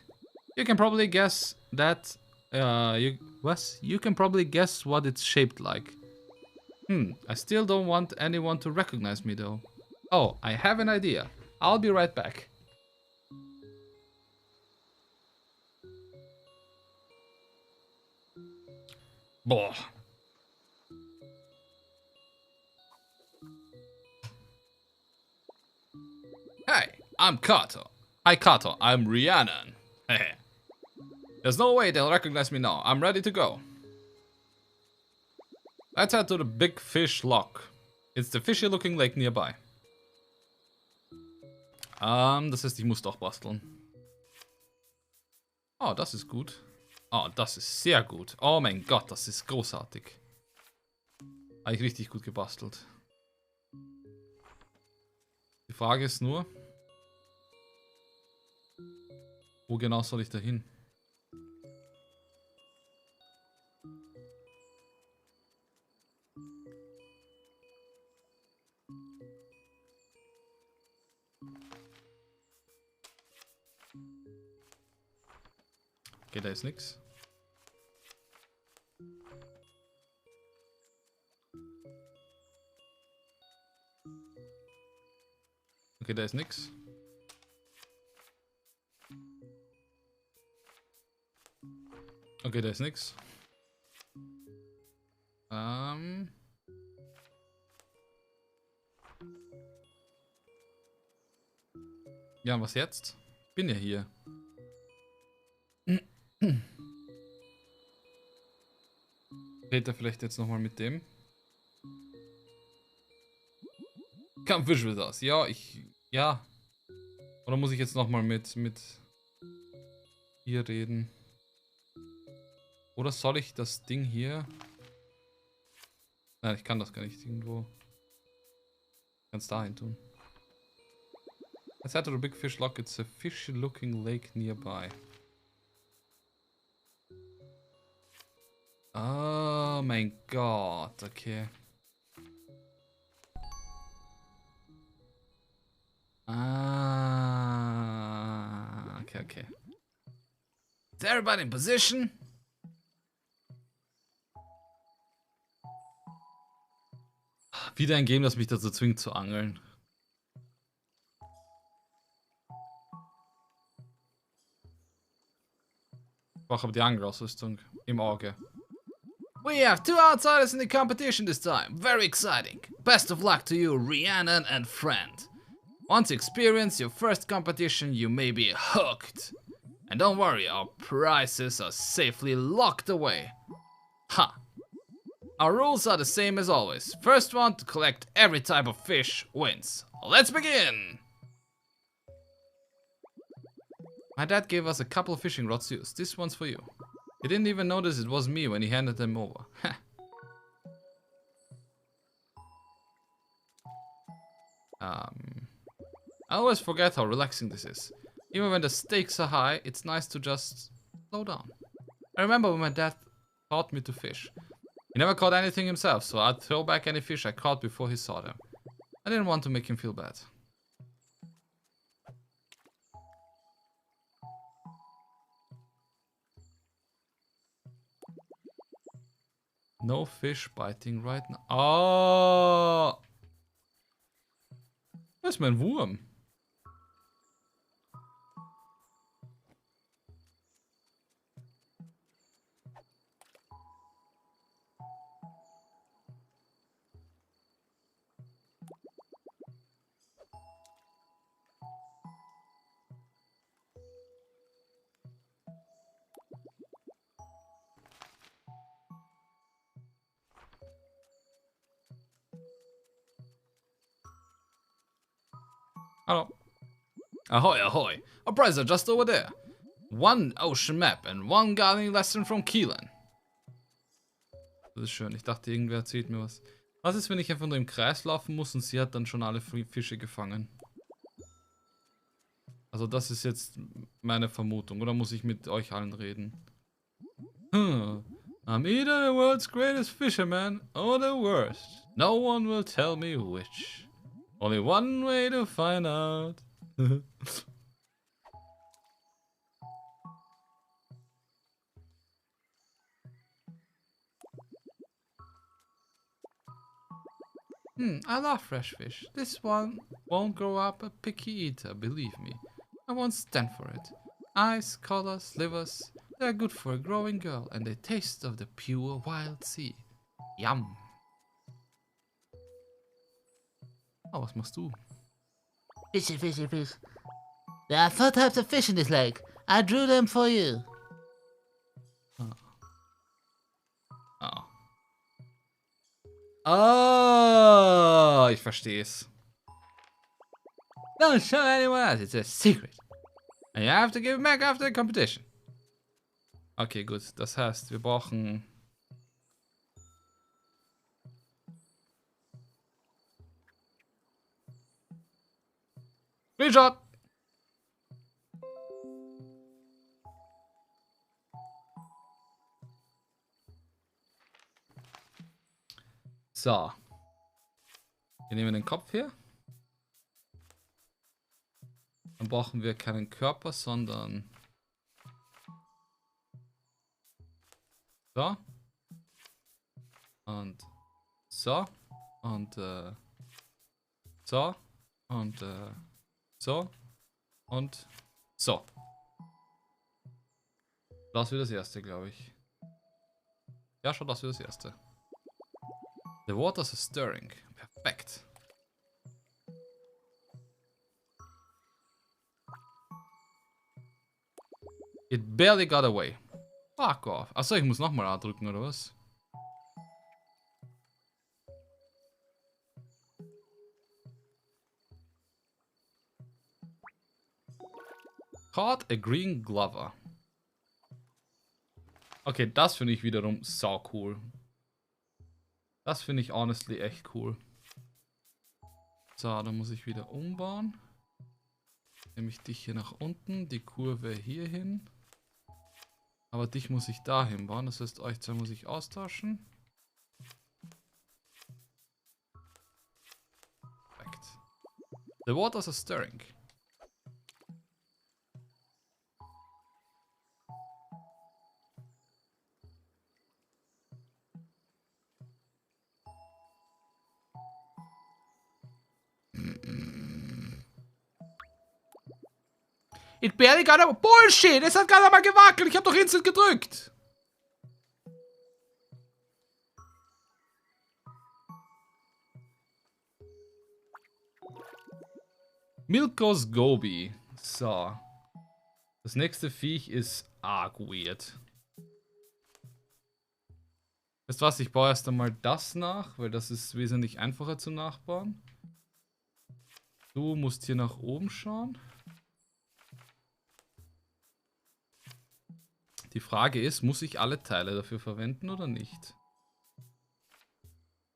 [SPEAKER 1] You can probably guess that, you can probably guess what it's shaped like. I still don't want anyone to recognize me though. Oh, I have an idea. I'll be right back. Boah. Hey, I'm Carto. Hi Carto, I'm Rhiannon. There's no way they'll recognize me now. I'm ready to go. Let's head to the big fish loch. It's the fishy looking lake nearby. Das heißt, ich muss doch basteln. Oh, das ist gut. Oh, das ist sehr gut. Oh mein Gott, das ist großartig. Habe ich richtig gut gebastelt. Die Frage ist nur, wo genau soll ich da hin? Okay, da ist nix. Okay, da ist nix. Okay, da ist nix. Ja, was jetzt? Ich bin ja hier. Redet er vielleicht jetzt nochmal mit dem? Come fish with us. Ja, ja. Oder muss ich jetzt nochmal mit hier reden?
[SPEAKER 2] Oder soll ich das Ding hier... Nein, ich kann das gar nicht irgendwo... Ganz dahin tun. I said to the big fish lock, it's a fishy looking lake nearby. Oh mein Gott, okay. Ah, okay, okay.
[SPEAKER 1] Is everybody in position?
[SPEAKER 2] Wieder ein Game, das mich dazu zwingt zu angeln. Ich brauche aber die Angelausrüstung im Auge.
[SPEAKER 1] We have 2 outsiders in the competition this time. Very exciting. Best of luck to you, Rhiannon and friend. Once you experience your first competition, you may be hooked. And don't worry, our prizes are safely locked away. Ha! Our rules are the same as always. First one to collect every type of fish wins. Let's begin! My dad gave us a couple of fishing rods to use. This one's for you. He didn't even notice it was me when he handed them over. I always forget how relaxing this is. Even when the stakes are high, it's nice to just slow down. I remember when my dad taught me to fish. He never caught anything himself, so I'd throw back any fish I caught before he saw them. I didn't want to make him feel bad. No fish biting right now. Oh! Wo ist mein Wurm? Hallo. Ahoy, ahoy. Our prizes are just over there. 1 ocean map and 1 gardening lesson from Keelan.
[SPEAKER 2] Das ist schön. Ich dachte, irgendwer erzählt mir was. Was ist, wenn ich einfach nur im Kreis laufen muss und sie hat dann schon alle Fische gefangen? Also das ist jetzt meine Vermutung. Oder muss ich mit euch allen reden? I'm either the world's greatest fisherman or the worst. No one will tell me which. Only one way to find out.
[SPEAKER 1] I love fresh fish. This one won't grow up a picky eater, believe me. I won't stand for it. Eyes, colors, livers, they're good for a growing girl and they taste of the pure wild sea. Yum.
[SPEAKER 2] Oh, was machst du?
[SPEAKER 4] Fishy, fishy, fish. There are 4 types of fish in this lake. I drew them for you.
[SPEAKER 2] Ah. Oh, ich versteh's.
[SPEAKER 1] Don't show anyone else, it's a secret. And you have to give it back after the competition.
[SPEAKER 2] Okay, gut. Das heißt, wir brauchen...
[SPEAKER 1] Screenshot!
[SPEAKER 2] So. Wir nehmen den Kopf her. Dann brauchen wir keinen Körper, sondern... So. Und so. Und so. Und so. Und so. Das wird das erste, glaube ich. Ja, schon, das wird das erste. The waters are stirring. Perfekt. It barely got away. Fuck off. Achso, ich muss nochmal A drücken, oder was? Caught a green glover. Okay, das finde ich wiederum sau cool. Das finde ich honestly echt cool. So, dann muss ich wieder umbauen. Nehme ich dich hier nach unten, die Kurve hier hin. Aber dich muss ich dahin bauen, das heißt, euch zwei muss ich austauschen. Perfekt. The waters are stirring.
[SPEAKER 1] It barely got a... Bullshit! Es hat gerade mal gewackelt. Ich habe doch instant gedrückt.
[SPEAKER 2] Milkos Gobi. So. Das nächste Viech ist arg weird. Weißt du was, ich baue erst einmal das nach, weil das ist wesentlich einfacher zu nachbauen. Du musst hier nach oben schauen. Die Frage ist, muss ich alle Teile dafür verwenden oder nicht?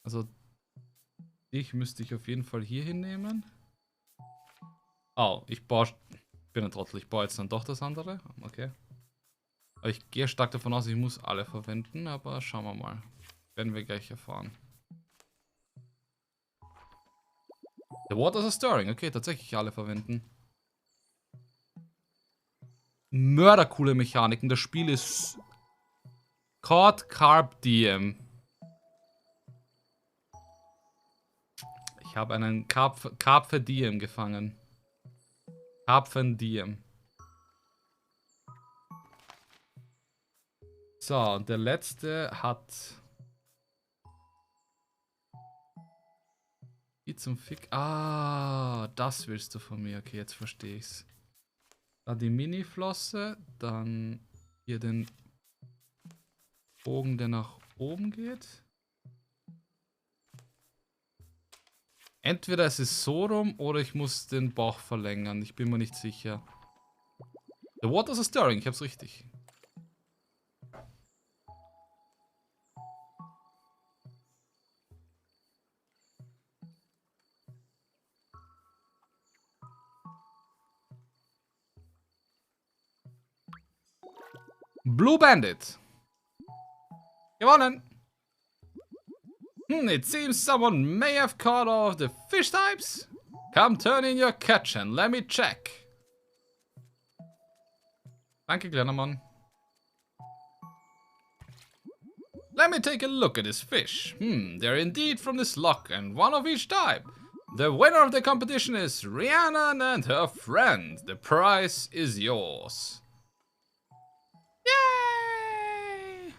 [SPEAKER 2] Also, dich müsste ich auf jeden Fall hier hinnehmen. Oh, ich bin ein Trottel, ich baue jetzt dann doch das andere. Okay. Aber ich gehe stark davon aus, ich muss alle verwenden, aber schauen wir mal. Werden wir gleich erfahren. The waters are stirring. Okay, tatsächlich alle verwenden. Mördercoole Mechaniken. Das Spiel ist Caught Carp Diem. Ich habe einen Karpfe Diem gefangen. Karpfen Diem. So, und der letzte hat... Wie zum Fick... Ah, das willst du von mir. Okay, jetzt verstehe ich's. Da die Mini-Flosse, dann hier den Bogen, der nach oben geht. Entweder es ist so rum oder ich muss den Bauch verlängern. Ich bin mir nicht sicher. The waters are stirring, ich hab's richtig. Blue Bandit. Gewonnen. It seems someone may have caught all of the fish types. Come turn in your catch and let me check. Danke, kleiner Mann. Let me take a look at this fish. They're indeed from this loch and one of each type. The winner of the competition is Rhiannon and her friend. The prize is yours. Yay!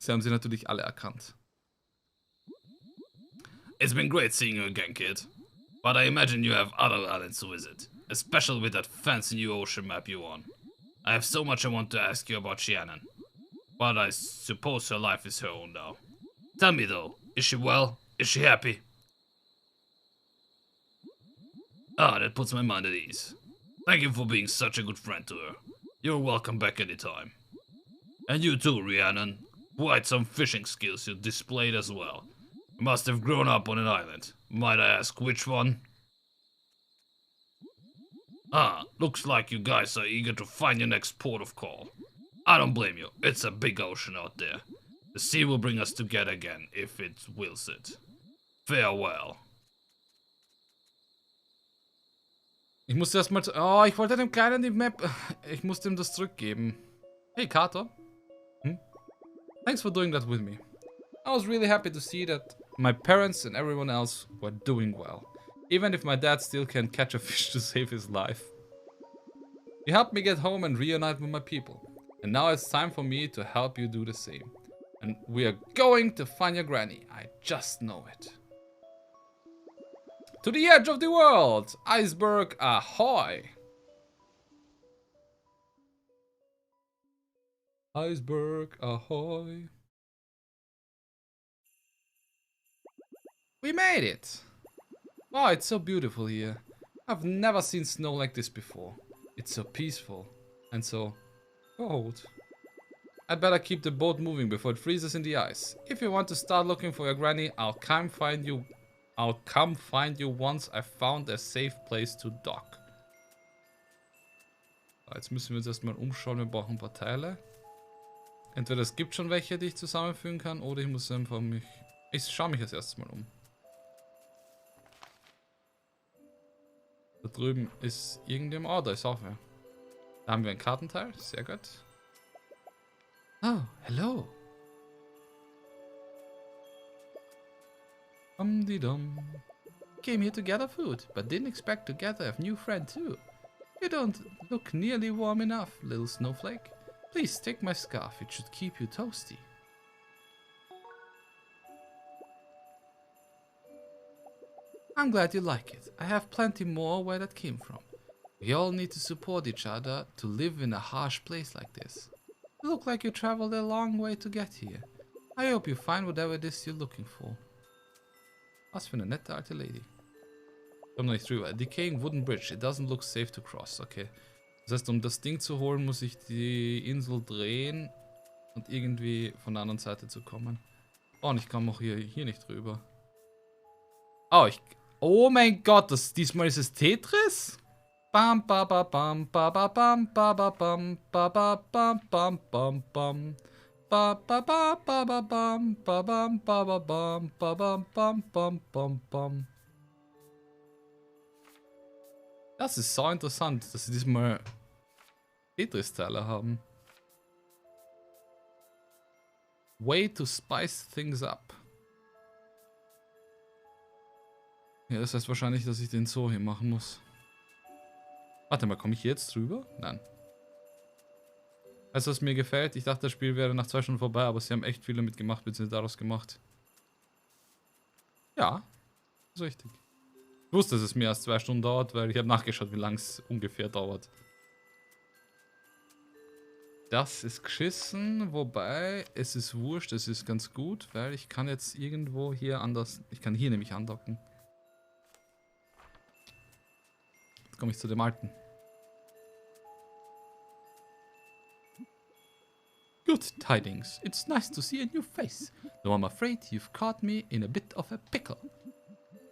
[SPEAKER 2] Sie haben sie natürlich alle erkannt.
[SPEAKER 1] It's been great seeing you again, kid. But I imagine you have other islands to visit, especially with that fancy new ocean map you won. I have so much I want to ask you about Rhiannon, but I suppose her life is her own now. Tell me though, is she well? Is she happy? Ah, that puts my mind at ease. Thank you for being such a good friend to her. You're welcome back anytime. And you too, Rhiannon. Quite some fishing skills you displayed as well. You must have grown up on an island. Might I ask which one? Ah, looks like you guys are eager to find your next port of call. I don't blame you. It's a big ocean out there. The sea will bring us together again, if it wills it. Farewell.
[SPEAKER 2] Ich musste erstmal... Oh, ich wollte dem Kleinen die Map... Ich musste ihm das zurückgeben. Hey, Carto. Thanks for doing that with me. I was really happy to see that my parents and everyone else were doing well. Even if my dad still can't catch a fish to save his life. You helped me get home and reunite with my people. And now it's time for me to help you do the same. And we are going to find your granny. I just know it. To the edge of the world! Iceberg, ahoy! Iceberg, ahoy! We made it! Wow, it's so beautiful here. I've never seen snow like this before. It's so peaceful. And so, cold. I'd better keep the boat moving before it freezes in the ice. If you want to start looking for your granny, I'll come find you once I've found a safe place to dock. Jetzt müssen wir uns erstmal umschauen, wir brauchen ein paar Teile. Entweder es gibt schon welche, die ich zusammenfügen kann, oder ich muss einfach mich... Ich schaue mich als erstes mal um. Da drüben ist irgendjemand... Oh, da ist auch wer. Da haben wir ein Kartenteil, sehr gut.
[SPEAKER 1] Oh, hello.
[SPEAKER 2] Dum-di-dum.
[SPEAKER 1] Came here to gather food, but didn't expect to gather a new friend too. You don't look nearly warm enough, little snowflake. Please take my scarf, it should keep you toasty. I'm glad you like it. I have plenty more where that came from. We all need to support each other to live in a harsh place like this. You look like you traveled a long way to get here. I hope you find whatever it is you're looking for. Was für eine nette alte Lady. Komm noch nicht drüber. A decaying wooden bridge. It doesn't look safe to cross. Okay. Das heißt, um das Ding zu holen, muss ich die Insel drehen und irgendwie von der anderen Seite zu kommen. Oh, und ich komme auch hier nicht drüber. Oh, oh mein Gott, diesmal ist es Tetris? Bam, ba, ba, bam, ba, ba, bam, ba, ba, bam, ba, ba, bam, bam, bam, bam. Ba, ba, ba, ba, ba, bam, ba, bam, ba, ba, bam, ba, bam, bam, bam, bam, bam. Das ist so interessant, dass sie diesmal Tetris-Teile haben. Way to spice things up. Ja, das heißt wahrscheinlich, dass ich den so hier machen muss. Warte mal, komme ich jetzt drüber? Nein. Weißt du, was mir gefällt? Ich dachte, das Spiel wäre nach 2 Stunden vorbei, aber sie haben echt viel damit gemacht, beziehungsweise daraus gemacht. Ja, ist richtig. Ich wusste, dass es mehr als 2 Stunden dauert, weil ich habe nachgeschaut, wie lang es ungefähr dauert. Das ist geschissen, wobei es ist wurscht, es ist ganz gut, weil ich kann jetzt irgendwo hier anders... Ich kann hier nämlich andocken. Jetzt komme ich zu dem Alten. Good tidings. It's nice to see a new face, though I'm afraid you've caught me in a bit of a pickle.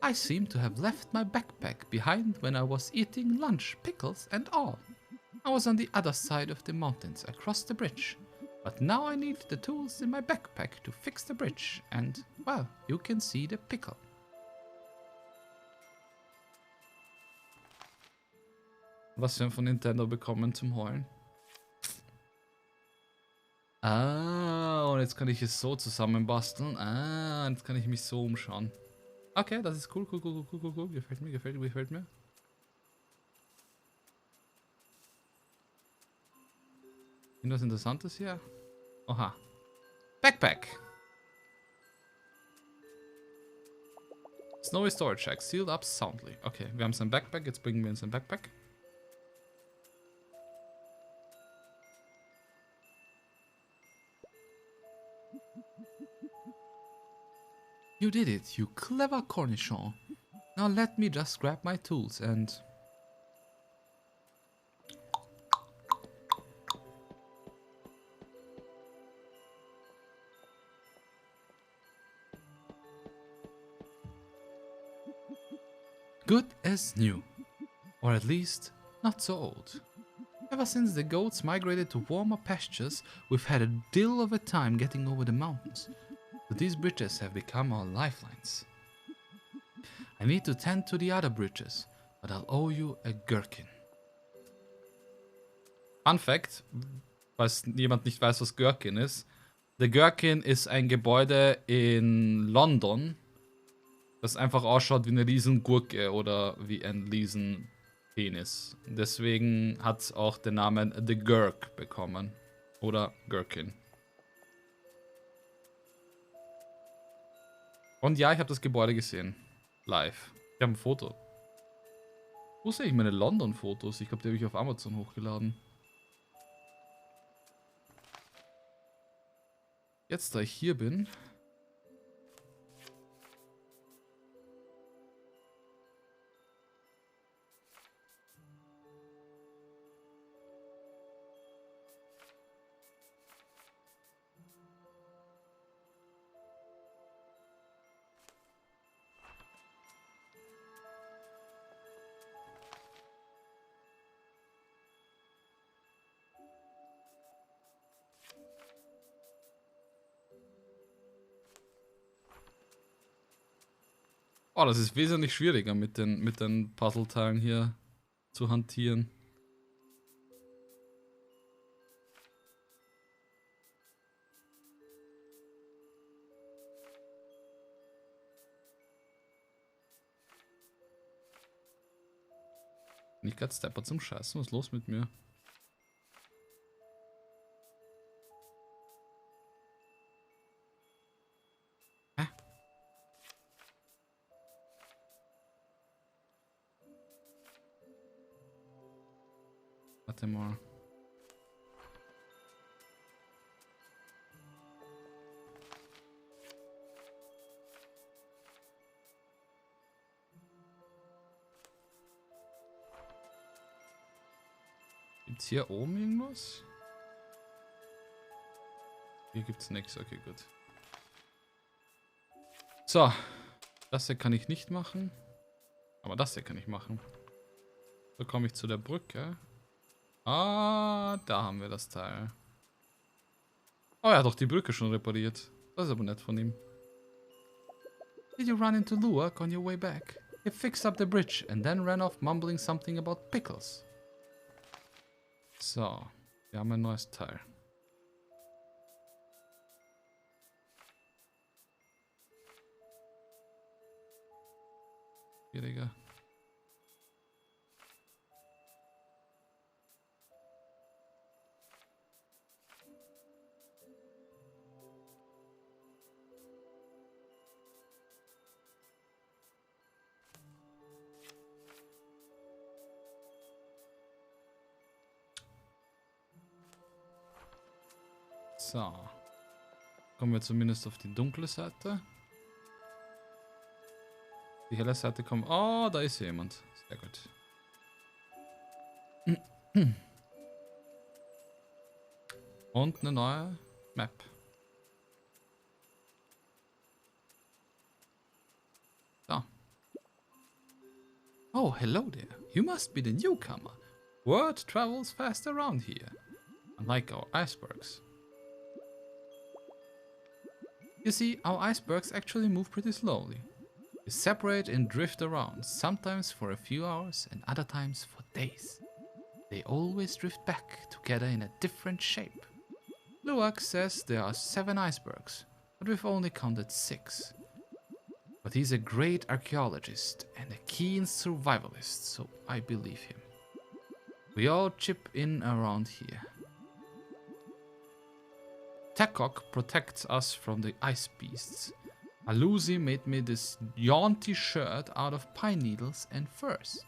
[SPEAKER 1] I seem to have left my backpack behind when I was eating lunch, pickles and all. I was on the other side of the mountains across the bridge, but now I need the tools in my backpack to fix the bridge and, well, you can see the pickle. Was wir von Nintendo bekommen zum Holen. Ah, und jetzt kann ich es so zusammenbasteln. Ah, und jetzt kann ich mich so umschauen. Okay, das ist cool, cool. Gefällt mir. Irgendwas Interessantes hier? Oha. Backpack. Snowy Storage Shack, sealed up soundly. Okay, wir haben sein Backpack, jetzt bringen wir uns ein Backpack. You did it, you clever cornichon. Now let me just grab my tools and... Good as new. Or at least, not so old. Ever since the goats migrated to warmer pastures, we've had a deal of a time getting over the mountains. So these bridges have become our lifelines. I need to tend to the other bridges, but I'll owe you a gherkin. Fun Fact, falls jemand nicht weiß, was Gherkin ist. Der Gherkin ist ein Gebäude in London, das einfach ausschaut wie eine Riesengurke oder wie ein Riesenpenis. Deswegen hat es auch den Namen The Gherk bekommen. Oder Gherkin. Und ja, ich habe das Gebäude gesehen. Live. Ich habe ein Foto. Wo sehe ich meine London-Fotos? Ich glaube, die habe ich auf Amazon hochgeladen. Jetzt, da ich hier bin...
[SPEAKER 2] Oh, das ist wesentlich schwieriger mit den Puzzleteilen hier zu hantieren. Nicht gerade Stepper zum Scheißen, was ist los mit mir? Hä? Warte mal. Gibt's hier oben irgendwas? Hier gibt's nichts, okay, gut. So, das hier kann ich nicht machen. Aber das hier kann ich machen. So komme ich zu der Brücke. Ah, da haben wir das Teil. Oh, er hat doch die Brücke schon repariert. Das ist aber nett von ihm. Did you run into Luwak on your way back? He fixed up the bridge and then ran off mumbling something about pickles. So, wir haben ein neues Teil. Schwieriger. So. Kommen wir zumindest auf die dunkle Seite. Die helle Seite kommt. Oh, da ist jemand. Sehr gut. Und eine neue Map. So. Oh, hello there. You must be the newcomer. Word travels fast around here. Unlike our icebergs. You see, our icebergs actually move pretty slowly. They separate and drift around, sometimes for a few hours and other times for days. They always drift back together in a different shape. Luwak says there are 7 icebergs, but we've only counted 6. But he's a great archaeologist and a keen survivalist, so I believe him. We all chip in around here. Tekok protects us from the ice beasts. Aluzi made me this jaunty shirt out of pine needles and furs.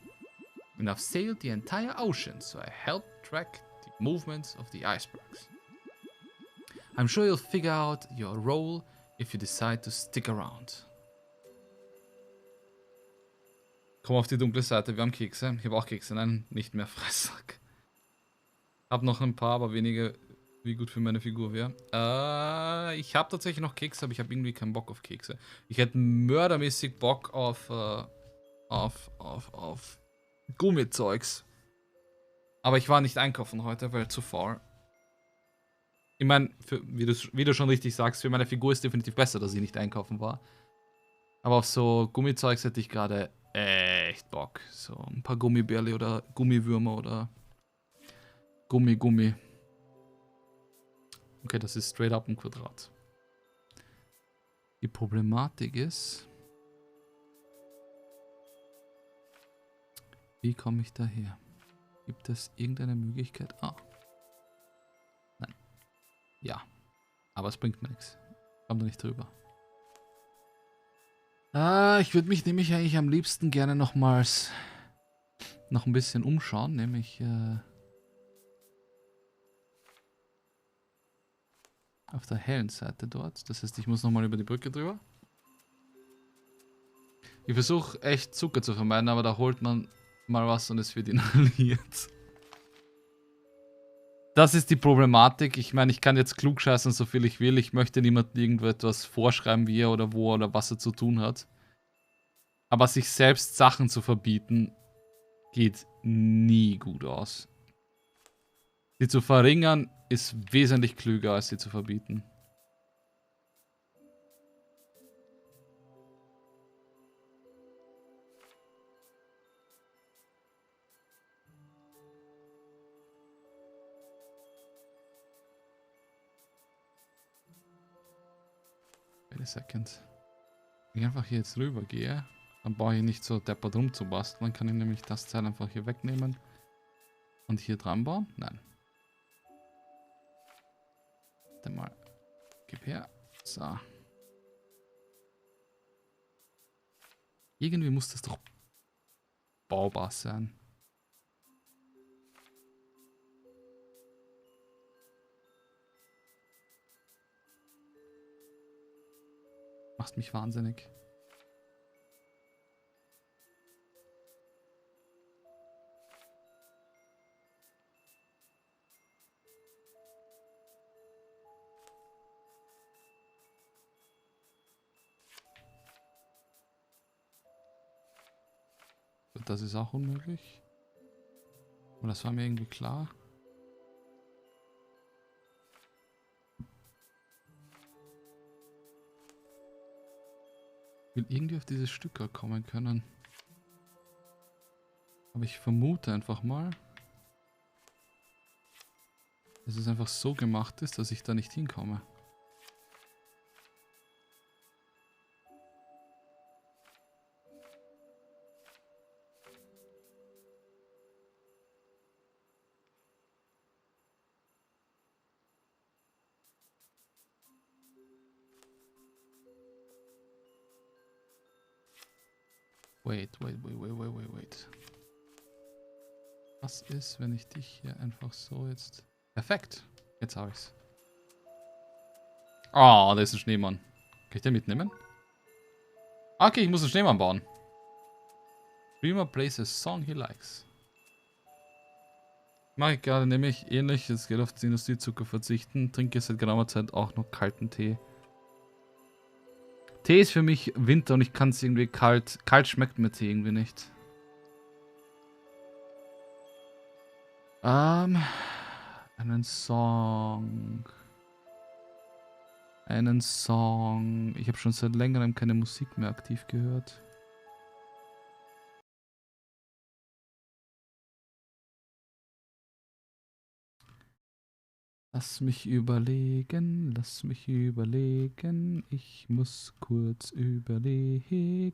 [SPEAKER 2] And I've sailed the entire ocean, so I helped track the movements of the icebergs. I'm sure you'll figure out your role if you decide to stick around. Komm auf die dunkle Seite, wir haben Kekse. Ich habe auch Kekse, nein, nicht mehr Fressack. Hab noch ein paar, aber wenige, wie gut für meine Figur wäre. Ich habe tatsächlich noch Kekse, aber ich habe irgendwie keinen Bock auf Kekse. Ich hätte mördermäßig Bock auf Gummizeugs. Aber ich war nicht einkaufen heute, weil zu faul. Ich meine, wie du schon richtig sagst, für meine Figur ist definitiv besser, dass ich nicht einkaufen war. Aber auf so Gummizeugs hätte ich gerade echt Bock. So ein paar Gummibärle oder Gummiwürmer oder Gummi. Okay, das ist straight up ein Quadrat. Die Problematik ist, wie komme ich daher? Gibt es irgendeine Möglichkeit? Ah. Nein. Ja. Aber es bringt mir nichts. Ich komme da nicht drüber. Ich würde mich nämlich eigentlich am liebsten gerne noch ein bisschen umschauen, nämlich auf der hellen Seite dort. Das heißt, ich muss nochmal über die Brücke drüber. Ich versuche echt Zucker zu vermeiden, aber da holt man mal was und es wird inhaliert. Das ist die Problematik. Ich meine, ich kann jetzt klugscheißen, so viel ich will. Ich möchte niemandem irgendwo etwas vorschreiben, wie er oder wo oder was er zu tun hat. Aber sich selbst Sachen zu verbieten, geht nie gut aus. Sie zu verringern, ist wesentlich klüger, als sie zu verbieten. a second. Wenn ich einfach hier jetzt rüber gehe, dann brauche ich nicht so deppert rumzubasteln. Dann kann ich nämlich das Teil einfach hier wegnehmen und hier dran bauen. Nein. Warte mal. Gib her. So. Irgendwie muss das doch baubar sein. Machst mich wahnsinnig. Das ist auch unmöglich. Und das war mir irgendwie klar. Ich will irgendwie auf dieses Stück kommen können. Aber ich vermute einfach mal, dass es einfach so gemacht ist, dass ich da nicht hinkomme. Wait. Was ist, wenn ich dich hier einfach so jetzt... Perfekt. Jetzt habe ich's. Ah, da ist ein Schneemann. Kann ich den mitnehmen? Okay, ich muss einen Schneemann bauen. Streamer plays a song he likes. Mache ich gerade nämlich ähnlich. Jetzt geht auf den Industriezucker verzichten. Trinke seit geraumer Zeit auch noch kalten Tee. Tee ist für mich Winter und ich kann es irgendwie kalt. Kalt schmeckt mir Tee irgendwie nicht. Einen Song. Ich habe schon seit längerem keine Musik mehr aktiv gehört. Lass mich überlegen. Ich muss kurz überlegen.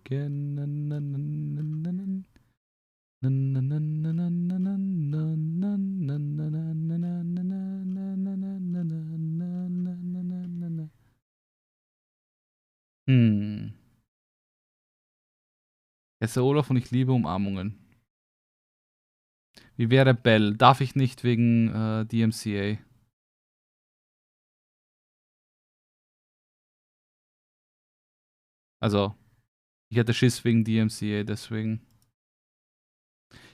[SPEAKER 2] Jetzt der Olaf und ich liebe Umarmungen. Wie wäre Bell? Darf ich nicht wegen DMCA. Also, ich hatte Schiss wegen DMCA, deswegen.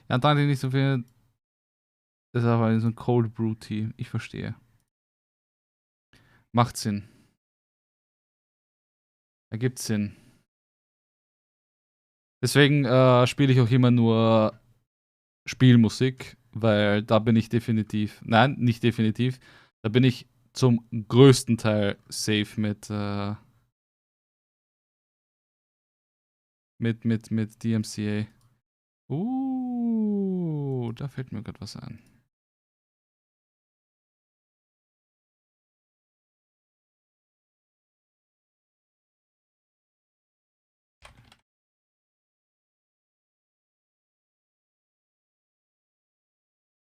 [SPEAKER 2] Ja, danke nicht so viel. Das ist aber so ein Cold Brew Tea. Ich verstehe. Macht Sinn. Ergibt Sinn. Deswegen spiele ich auch immer nur Spielmusik, weil da bin ich definitiv, nein, nicht definitiv, da bin ich zum größten Teil safe mit DMCA. Da fällt mir gerade was ein.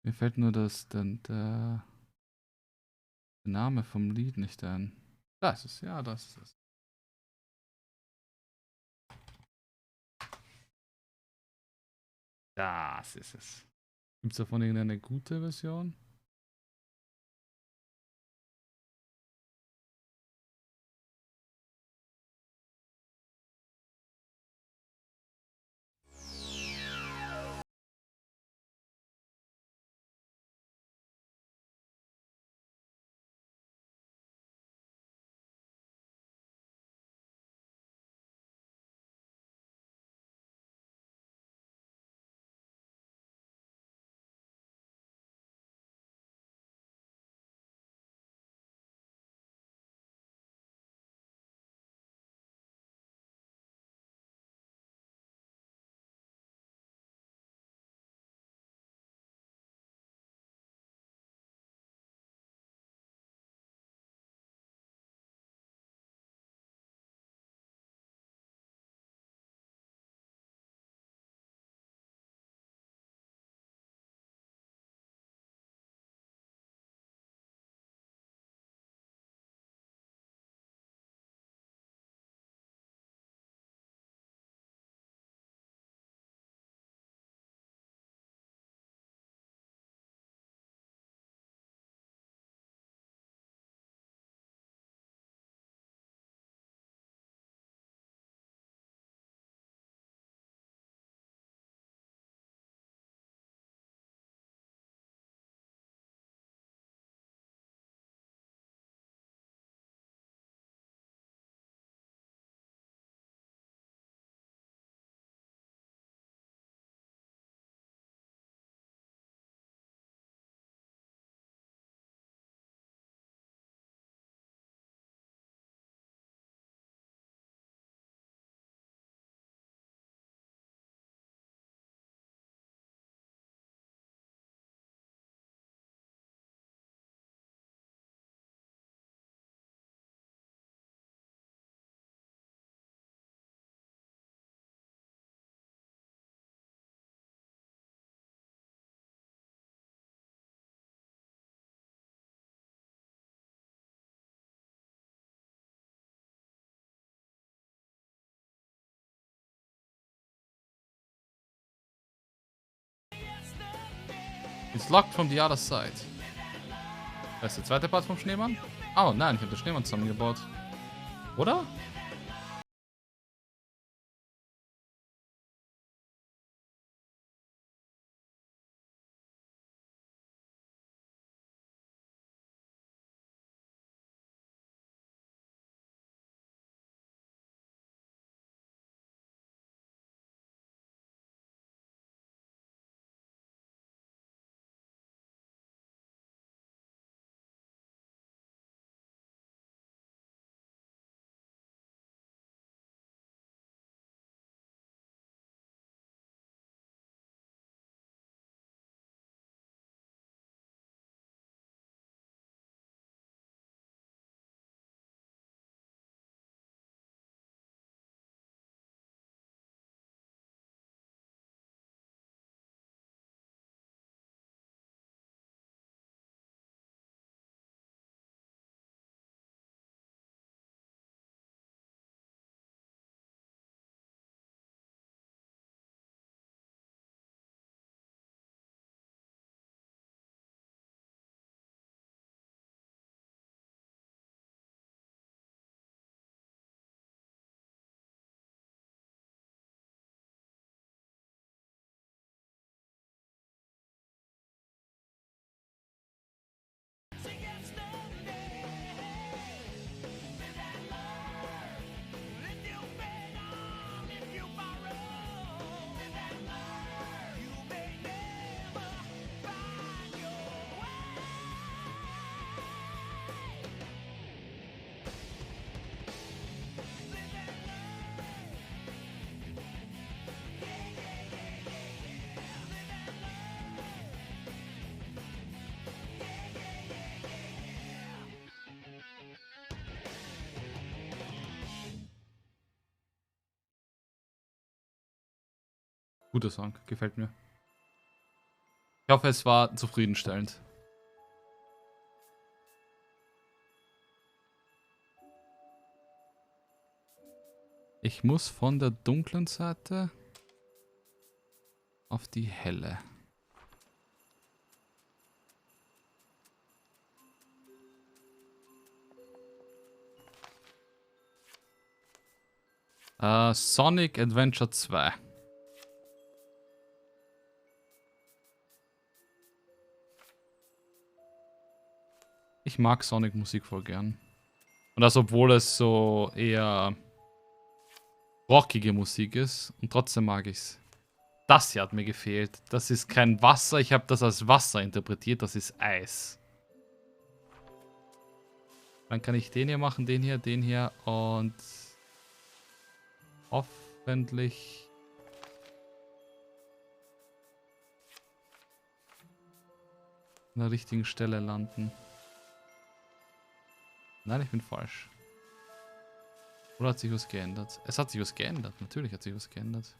[SPEAKER 2] Mir fällt nur der Name vom Lied nicht ein. Da ist es, ja, das ist es. Das ist es. Gibt es davon irgendeine gute Version? It's locked from the other side. Das ist der zweite Part vom Schneemann? Oh nein, ich habe den Schneemann zusammengebaut. Oder? Guter Song, gefällt mir. Ich hoffe, es war zufriedenstellend. Ich muss von der dunklen Seite auf die helle. Sonic Adventure 2. Ich mag Sonic-Musik voll gern. Und das, obwohl es so eher rockige Musik ist. Und trotzdem mag ich's. Das hier hat mir gefehlt. Das ist kein Wasser. Ich habe das als Wasser interpretiert. Das ist Eis. Dann kann ich den hier machen, den hier und hoffentlich an der richtigen Stelle landen. Nein, ich bin falsch. Oder hat sich was geändert? Es hat sich was geändert. Natürlich hat sich was geändert.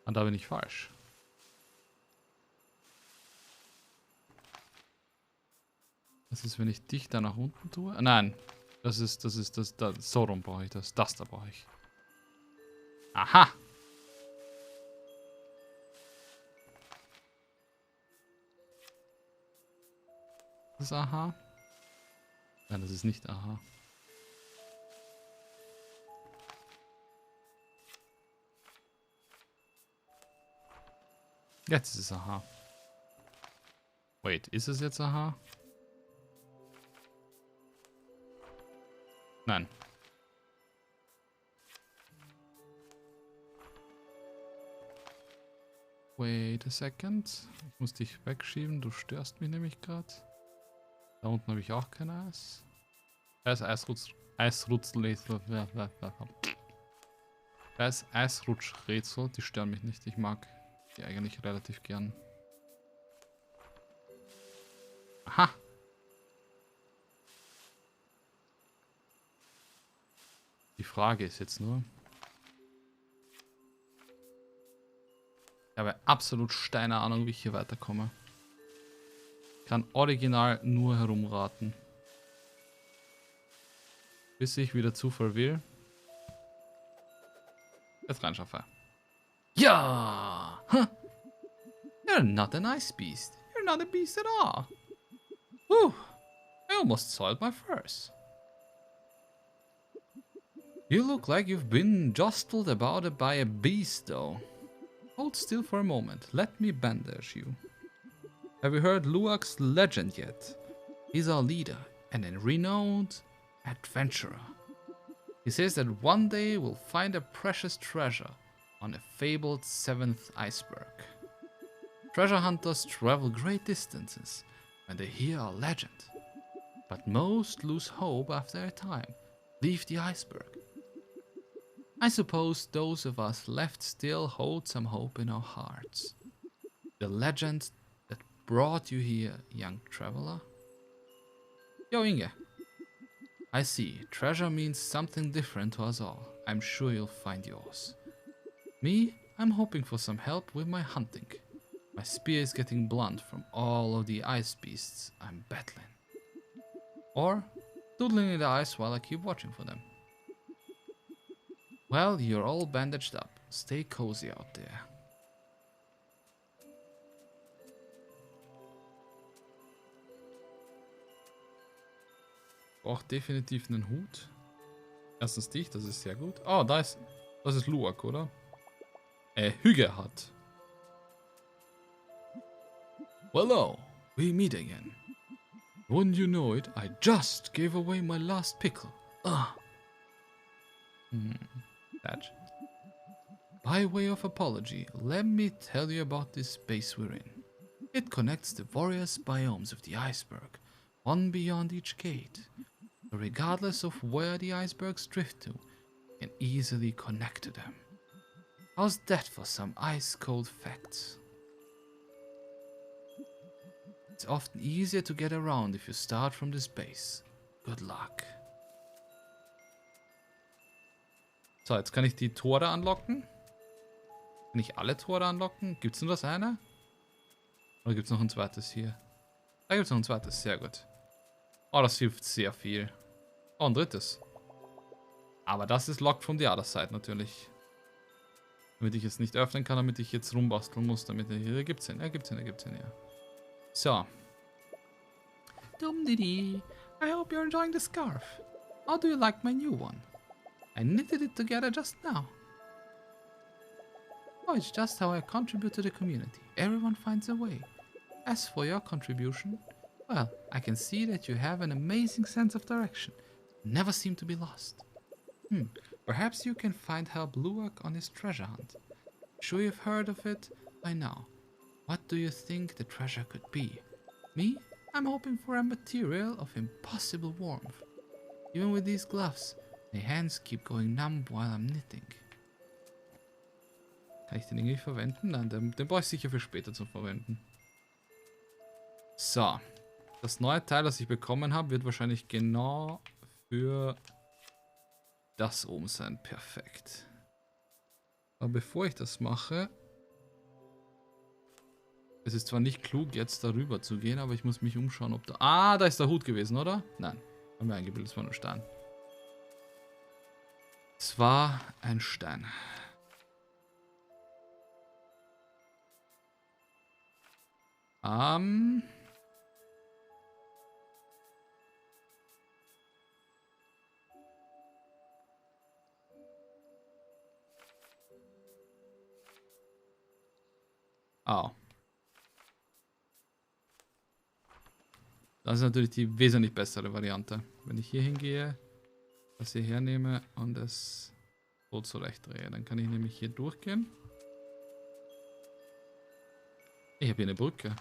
[SPEAKER 2] Und da bin ich falsch. Was ist, wenn ich dich da nach unten tue? Nein. Das so rum brauche ich das. Das da brauche ich. Aha! Das ist aha. Nein, das ist nicht aha. Jetzt ist es aha. Wait, ist es jetzt aha? Nein. Wait a second. Ich muss dich wegschieben, du störst mich nämlich gerade. Da unten habe ich auch kein Eis. Eisrutschrätsel. Eisrutschrätsel, die stören mich nicht. Ich mag die eigentlich relativ gern. Aha. Die Frage ist jetzt nur. Ich habe absolut keine Ahnung, wie ich hier weiterkomme. Ich kann original nur herumraten. Bis ich wieder Zufall will. Jetzt reinschaffe. Ja! Huh. You're not an ice beast. You're not a beast at all. Whew. I almost soiled my furs. You look like you've been jostled about by a beast, though. Hold still for a moment. Let me bandage you. Have you heard Luak's legend yet? He's our leader and a renowned adventurer. He says that one day we'll find a precious treasure on a fabled 7th iceberg. Treasure hunters travel great distances when they hear our legend, but most lose hope after a time, leave the iceberg. I suppose those of us left still hold some hope in our hearts. The legend that brought you here, young traveler. Yo, Inge. I see. Treasure means something different to us all. I'm sure you'll find yours. Me, I'm hoping for some help with my hunting. My spear is getting blunt from all of the ice beasts I'm battling. Or doodling in the ice while I keep watching for them. Well, you're all bandaged up. Stay cozy out there. Braucht definitiv einen Hut. Erstens dich, das ist sehr gut. Oh, das ist Luak, oder? Hüge hat. Hello, we meet again. Wouldn't you know it, I just gave away my last pickle. Badge. By way of apology, let me tell you about this base we're in. It connects the various biomes of the iceberg, one beyond each gate. So regardless of where the icebergs drift to, you can easily connect to them. How's that for some ice-cold facts? It's often easier to get around if you start from this base. Good luck. So, jetzt kann ich die Tore anlocken. Kann ich alle Tore anlocken? Gibt es nur das eine? Oder gibt es noch ein zweites hier? Da gibt es noch ein zweites, sehr gut. Oh, das hilft sehr viel. Oh, ein drittes. Aber das ist locked from the other side natürlich. Damit ich es nicht öffnen kann, damit ich jetzt rumbasteln muss, damit er hier gibt's ihn, ja. So.
[SPEAKER 3] Dum-dee-dee. I hope you're enjoying the scarf. How do you like my new one? I knitted it together just now.
[SPEAKER 1] Oh, it's just how I contribute to the community. Everyone finds a way. As for your contribution, well, I can see that you have an amazing sense of direction. Never seem to be lost. Perhaps you can find help Luak on his treasure hunt. Sure you've heard of it by now. What do you think the treasure could be? Me? I'm hoping for a material of impossible warmth. Even with these gloves, my hands keep going numb while I'm knitting. Kann ich den irgendwie verwenden? Nein, den brauche ich sicher für später zu verwenden. So. Das neue Teil, das ich bekommen habe, wird wahrscheinlich genau für das oben sein. Perfekt. Aber bevor ich das mache... Es ist zwar nicht klug, jetzt darüber zu gehen, aber ich muss mich umschauen, ob da... Ah, da ist der Hut gewesen, oder? Nein. Haben wir eingebildet, es war nur Stein. Es war ein Stein. Oh. Das ist natürlich die wesentlich bessere Variante. Wenn ich hier hingehe, das hier hernehme und es so zurecht drehe, dann kann ich nämlich hier durchgehen. Ich habe hier eine Brücke.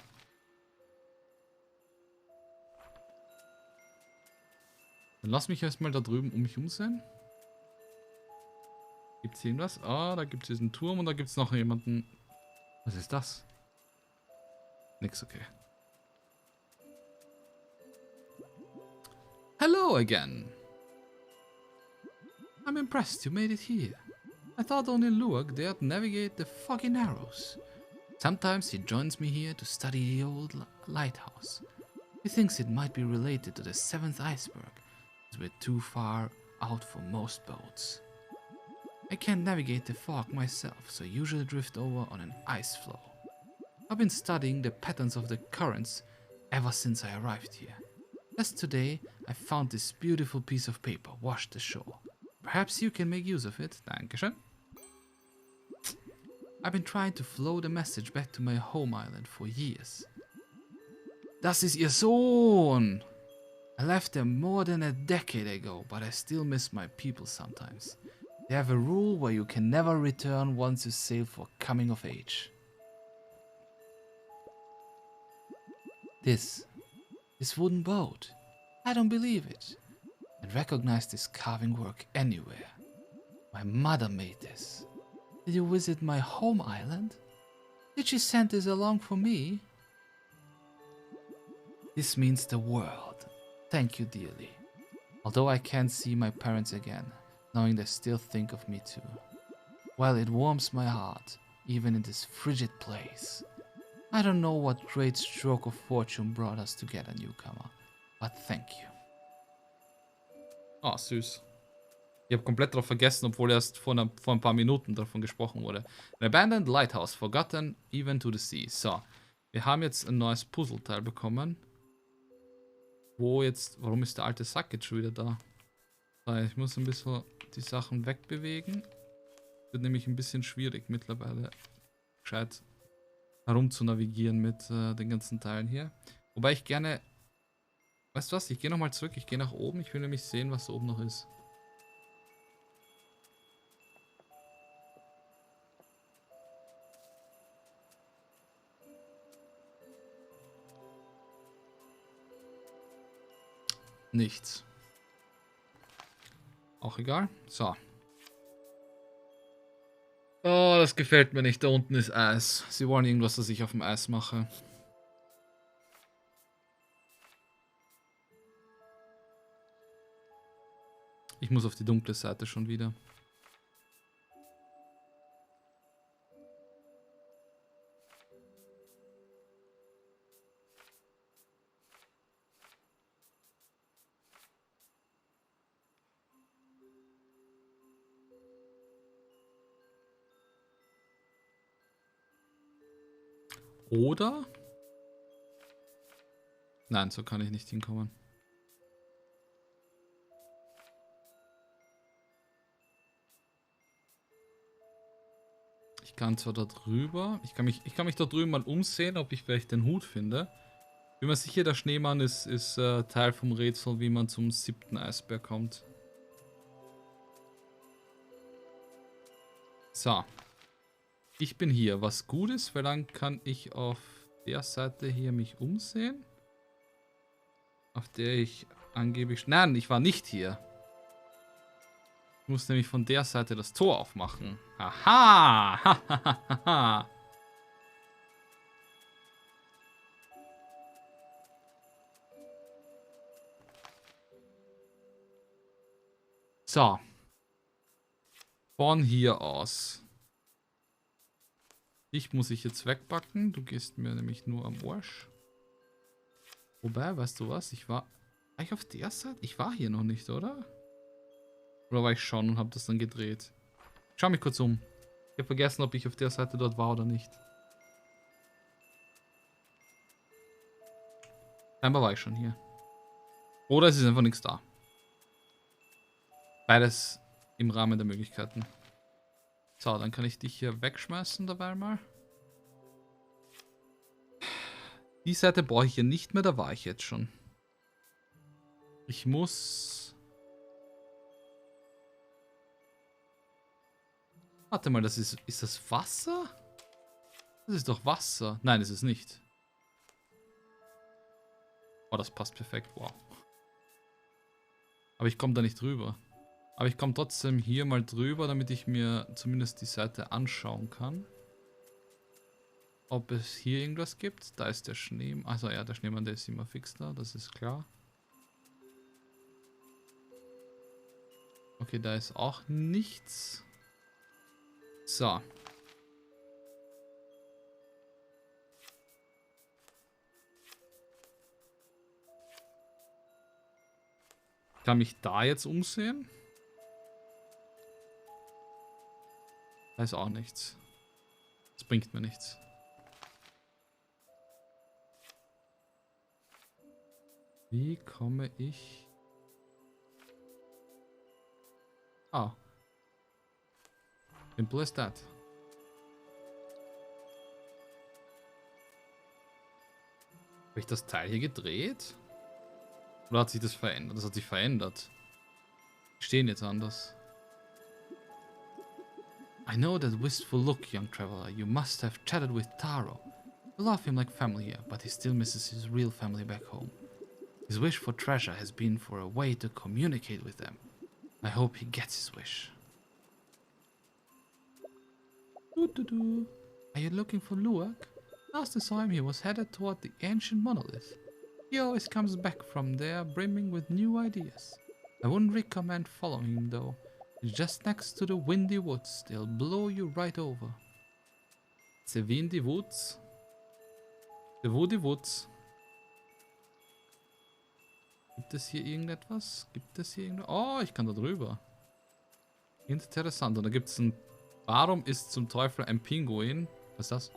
[SPEAKER 1] Dann lass mich erstmal da drüben um mich umsehen. Gibt es irgendwas? Ah, da gibt es diesen Turm und da gibt es noch jemanden. Was ist das? Nix, okay. Hello again. I'm impressed you made it here. I thought only Luak dared navigate the foggy narrows. Sometimes he joins me here to study the old lighthouse. He thinks it might be related to the 7th iceberg, as we're too far out for most boats. I can't navigate the fog myself, so I usually drift over on an ice floe. I've been studying the patterns of the currents ever since I arrived here. Just today, I found this beautiful piece of paper washed ashore. Perhaps you can make use of it. Dankeschön. I've been trying to float a message back to my home island for years. Das ist Ihr Sohn! I left them more than a decade ago, but I still miss my people sometimes. They have a rule where you can never return once you sail for coming of age. This wooden boat. I don't believe it. And recognize this carving work anywhere. My mother made this. Did you visit my home island? Did she send this along for me? This means the world. Thank you dearly. Although I can't see my parents again, knowing they still think of me too. Well, it warms my heart, even in this frigid place. I don't know what great stroke of fortune brought us together, newcomer, but thank you.
[SPEAKER 2] Ah, süß. Ich habe komplett darauf vergessen, obwohl erst vor ein paar Minuten davon gesprochen wurde. An abandoned lighthouse, forgotten, even to the sea. So, wir haben jetzt ein neues Puzzleteil bekommen. Warum ist der alte Sack jetzt schon wieder da? So, ich muss ein bisschen die Sachen wegbewegen. Wird nämlich ein bisschen schwierig mittlerweile, gescheit herum zu navigieren mit den ganzen Teilen hier. Wobei ich gerne... Weißt du was? Ich gehe nochmal zurück. Ich gehe nach oben. Ich will nämlich sehen, was da oben noch ist. Nichts. Auch egal. So. Oh, das gefällt mir nicht. Da unten ist Eis. Sie wollen irgendwas, das ich auf dem Eis mache. Ich muss auf die dunkle Seite schon wieder. Oder? Nein, so kann ich nicht hinkommen. Ich kann zwar da drüber, ich kann mich da drüben mal umsehen, ob ich vielleicht den Hut finde. Bin mir sicher, der Schneemann ist Teil vom Rätsel, wie man zum 7. Eisberg kommt. So. Ich bin hier, was gut ist, weil dann kann ich auf der Seite hier mich umsehen. Auf der ich angeblich... Nein, ich war nicht hier. Ich muss nämlich von der Seite das Tor aufmachen. Haha! So. Von hier aus. Dich muss ich jetzt wegpacken. Du gehst mir nämlich nur am Arsch. Wobei, weißt du was? War ich auf der Seite? Ich war hier noch nicht, oder? Oder war ich schon und habe das dann gedreht? Schau mich kurz um. Ich habe vergessen, ob ich auf der Seite dort war oder nicht. Scheinbar war ich schon hier. Oder es ist einfach nichts da. Beides im Rahmen der Möglichkeiten. So, dann kann ich dich hier wegschmeißen dabei mal. Die Seite brauche ich hier nicht mehr, da war ich jetzt schon. Ich muss... Warte mal, das ist das Wasser? Das ist doch Wasser. Nein, ist es nicht. Oh, das passt perfekt, wow. Aber ich komme da nicht drüber. Aber ich komme trotzdem hier mal drüber, damit ich mir zumindest die Seite anschauen kann. Ob es hier irgendwas gibt. Da ist der Schnee. Also ja, der Schneemann, der ist immer fix da, das ist klar. Okay, da ist auch nichts. So. Ich kann mich da jetzt umsehen. Da ist auch nichts. Das bringt mir nichts. Wie komme ich... Ah. Simple as that. Habe ich das Teil hier gedreht? Oder hat sich das verändert? Das hat sich verändert. Die stehen jetzt anders. I know that wistful look, young traveler. You must have chatted with Taro. You love him like family here, but he still misses his real family back home. His wish for treasure has been for a way to communicate with them. I hope he gets his wish. Are you looking for Luak? Last I saw him, he was headed toward the ancient monolith. He always comes back from there brimming with new ideas. I wouldn't recommend following him though. It's just next to the windy woods. They'll blow you right over. The windy woods? The woody woods. Gibt es hier irgendetwas? Gibt es hier irgendwas? Oh, ich kann da drüber. Interessant. Und da gibt es ein... Warum ist zum Teufel ein Pinguin? Was ist das?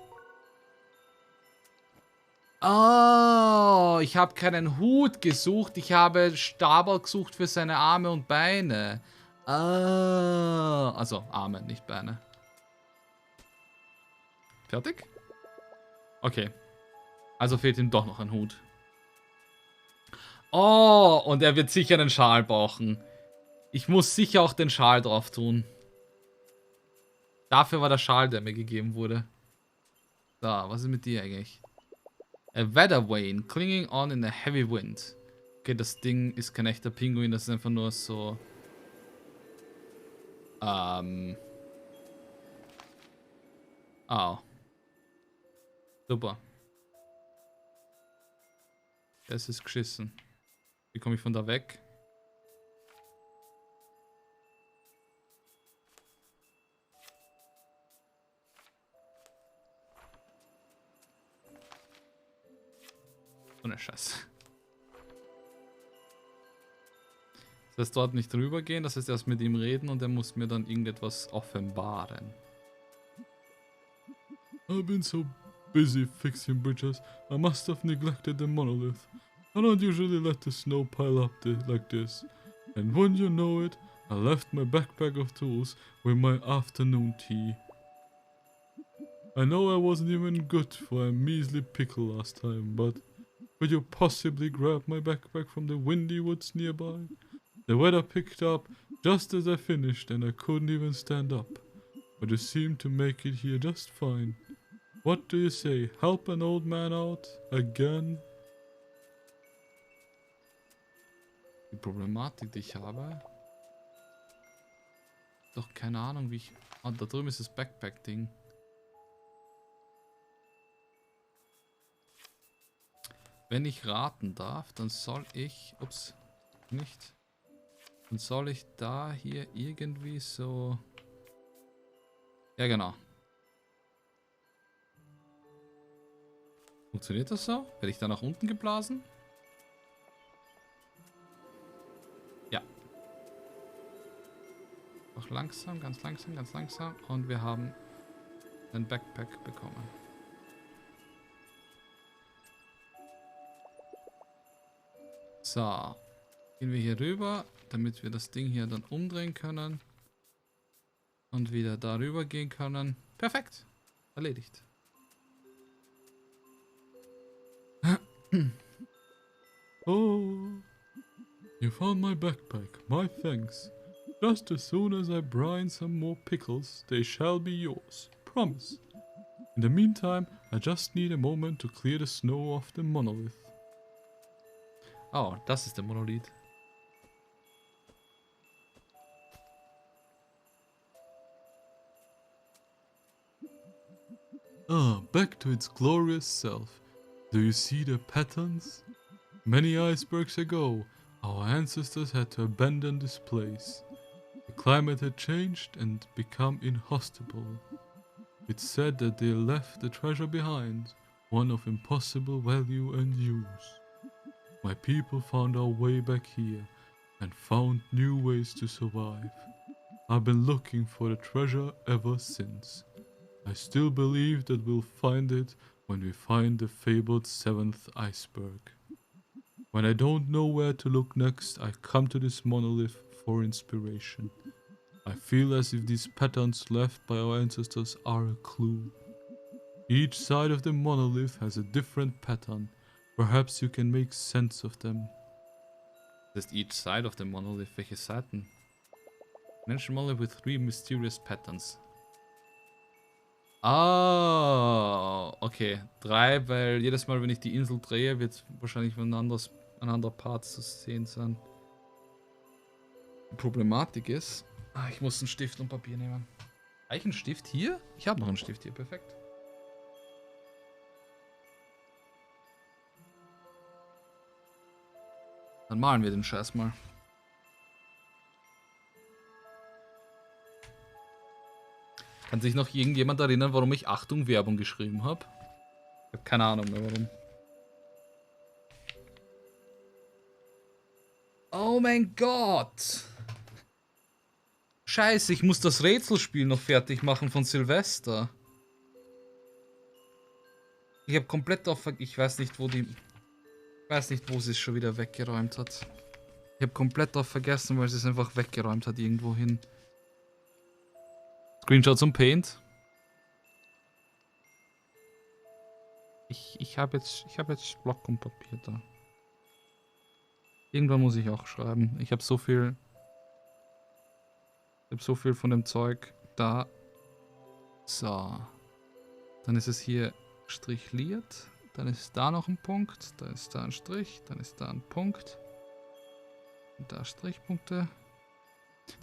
[SPEAKER 2] Oh, ich habe keinen Hut gesucht. Ich habe Stabal gesucht für seine Arme und Beine. Ah, also Arme, nicht Beine. Fertig? Okay. Also fehlt ihm doch noch ein Hut. Oh, und er wird sicher einen Schal brauchen. Ich muss sicher auch den Schal drauf tun. Dafür war der Schal, der mir gegeben wurde. So, was ist mit dir eigentlich? A weather vane clinging on in a heavy wind. Okay, das Ding ist kein echter Pinguin, das ist einfach nur so... Oh. Super. Das ist geschissen. Wie komme ich von da weg? So eine Scheiße. Das heißt, dort nicht drüber gehen, das heißt erst mit ihm reden und er muss mir dann irgendetwas offenbaren.
[SPEAKER 5] I've been so busy fixing bridges, I must have neglected the monolith. I don't usually let the snow pile up like this. And wouldn't you know it, I left my backpack of tools with my afternoon tea. I know I wasn't even good for a measly pickle last time, but could you possibly grab my backpack from the windy woods nearby? The weather picked up just as I finished and I couldn't even stand up. But you seem to make it here just fine. What do you say? Help an old man out? Again?
[SPEAKER 2] Die Problematik, die ich habe... Doch keine Ahnung, wie ich... Ah, da drüben ist das Backpack-Ding. Wenn ich raten darf, dann soll ich... Ups, nicht. Dann soll ich da hier irgendwie so... Ja, genau. Funktioniert das so? Werde ich da nach unten geblasen? Ja. Noch langsam, ganz langsam, ganz langsam. Und wir haben einen Backpack bekommen. So. Gehen wir hier rüber, damit wir das Ding hier dann umdrehen können. Und wieder darüber gehen können. Perfekt. Erledigt.
[SPEAKER 5] Oh, you found my backpack. My thanks. Just as soon as I brine some more pickles, they shall be yours. Promise. In the meantime, I just need a moment to clear the snow off the monolith.
[SPEAKER 2] Oh, das ist der Monolith.
[SPEAKER 5] Ah, back to its glorious self. Do you see the patterns? Many icebergs ago, our ancestors had to abandon this place. The climate had changed and become inhospitable. It's said that they left the treasure behind, one of impossible value and use. My people found our way back here and found new ways to survive. I've been looking for the treasure ever since. I still believe that we'll find it when we find the fabled 7th iceberg. When I don't know where to look next, I come to this monolith for inspiration. I feel as if these patterns left by our ancestors are a clue. Each side of the monolith has a different pattern. Perhaps you can make sense of them.
[SPEAKER 2] Das ist each side of the monolith. Welche Seiten? Mention monolith with 3 mysterious patterns. Ah, okay. 3, weil jedes Mal, wenn ich die Insel drehe, wird wahrscheinlich ein anderer Part zu sehen sein. Die Problematik ist... ich muss einen Stift und Papier nehmen. Habe ich einen Stift hier? Ich habe noch einen Stift hier, perfekt. Dann malen wir den Scheiß mal. Kann sich noch irgendjemand erinnern, warum ich Achtung Werbung geschrieben habe? Ich habe keine Ahnung mehr warum. Oh mein Gott! Scheiße, ich muss das Rätselspiel noch fertig machen von Silvester. Ich habe komplett auf... Ich weiß nicht, wo sie es schon wieder weggeräumt hat. Ich habe komplett drauf vergessen, weil sie es einfach weggeräumt hat irgendwo hin. Screenshots und Paint. Ich habe jetzt Block und Papier da. Irgendwann muss ich auch schreiben. Ich habe so viel von dem Zeug da. So. Dann ist es hier strichliert. Dann ist da noch ein Punkt. Da ist da ein Strich. Dann ist da ein Punkt. Und da Strichpunkte.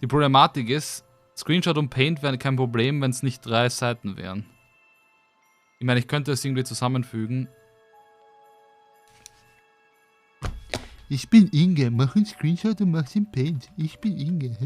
[SPEAKER 2] Die Problematik ist, Screenshot und Paint wären kein Problem, wenn es nicht 3 Seiten wären. Ich meine, ich könnte es irgendwie zusammenfügen.
[SPEAKER 4] Ich bin Inge, mach einen Screenshot und mach's in Paint. Ich bin Inge.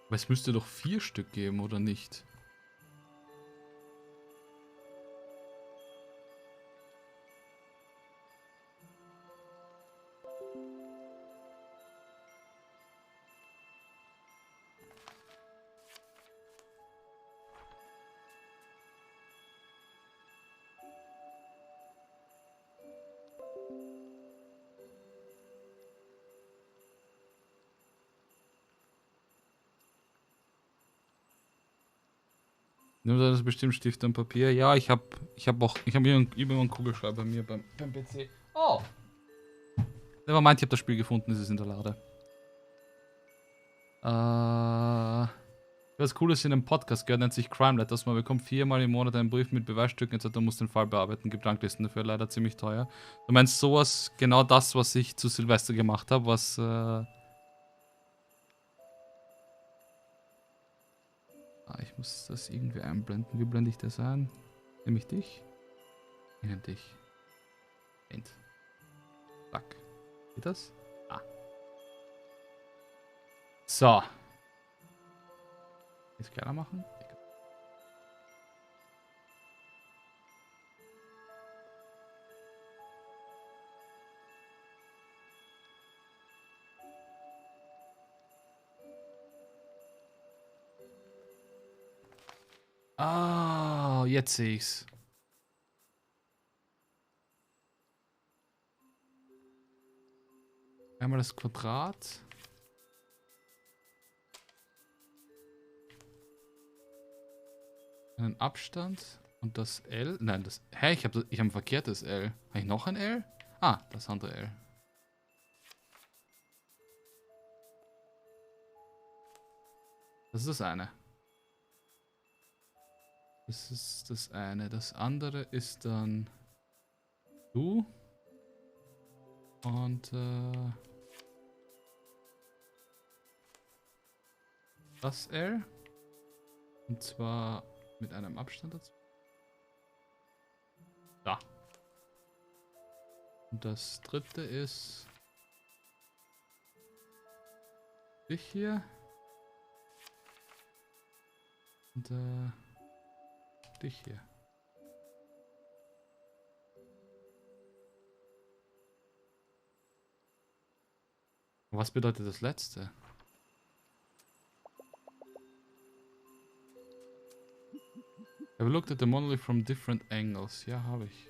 [SPEAKER 2] Aber es müsste doch 4 Stück geben, oder nicht? Nimm das bestimmt Stift und Papier. Ja, ich habe immer einen Kugelschreiber bei mir beim PC. Oh! Nevermind, ich habe das Spiel gefunden, es ist in der Lade. Was Cooles in einem Podcast gehört, nennt sich Crime Letters. Man bekommt 4-mal im Monat einen Brief mit Beweisstücken etc. muss den Fall bearbeiten. Gibt Ranglisten dafür, leider ziemlich teuer. Du meinst sowas, genau das, was ich zu Silvester gemacht habe, was... ich muss das irgendwie einblenden. Wie blende ich das ein? Nehme ich dich? Ich nehme dich. Paint. Zack. Geht das? Ah. So. Jetzt kleiner machen. Ah, jetzt sehe ich's. Einmal das Quadrat. Einen Abstand und das L. Nein, das. Hä, ich habe ein verkehrtes L. Habe ich noch ein L? Ah, das andere L. Das ist das eine. Das ist das eine. Das andere ist dann du. Und das R. Und zwar mit einem Abstand dazu. Da. Und das dritte ist dich hier. Und dich hier. Was bedeutet das letzte? Have looked at the monolith from different angles. Ja, habe ich.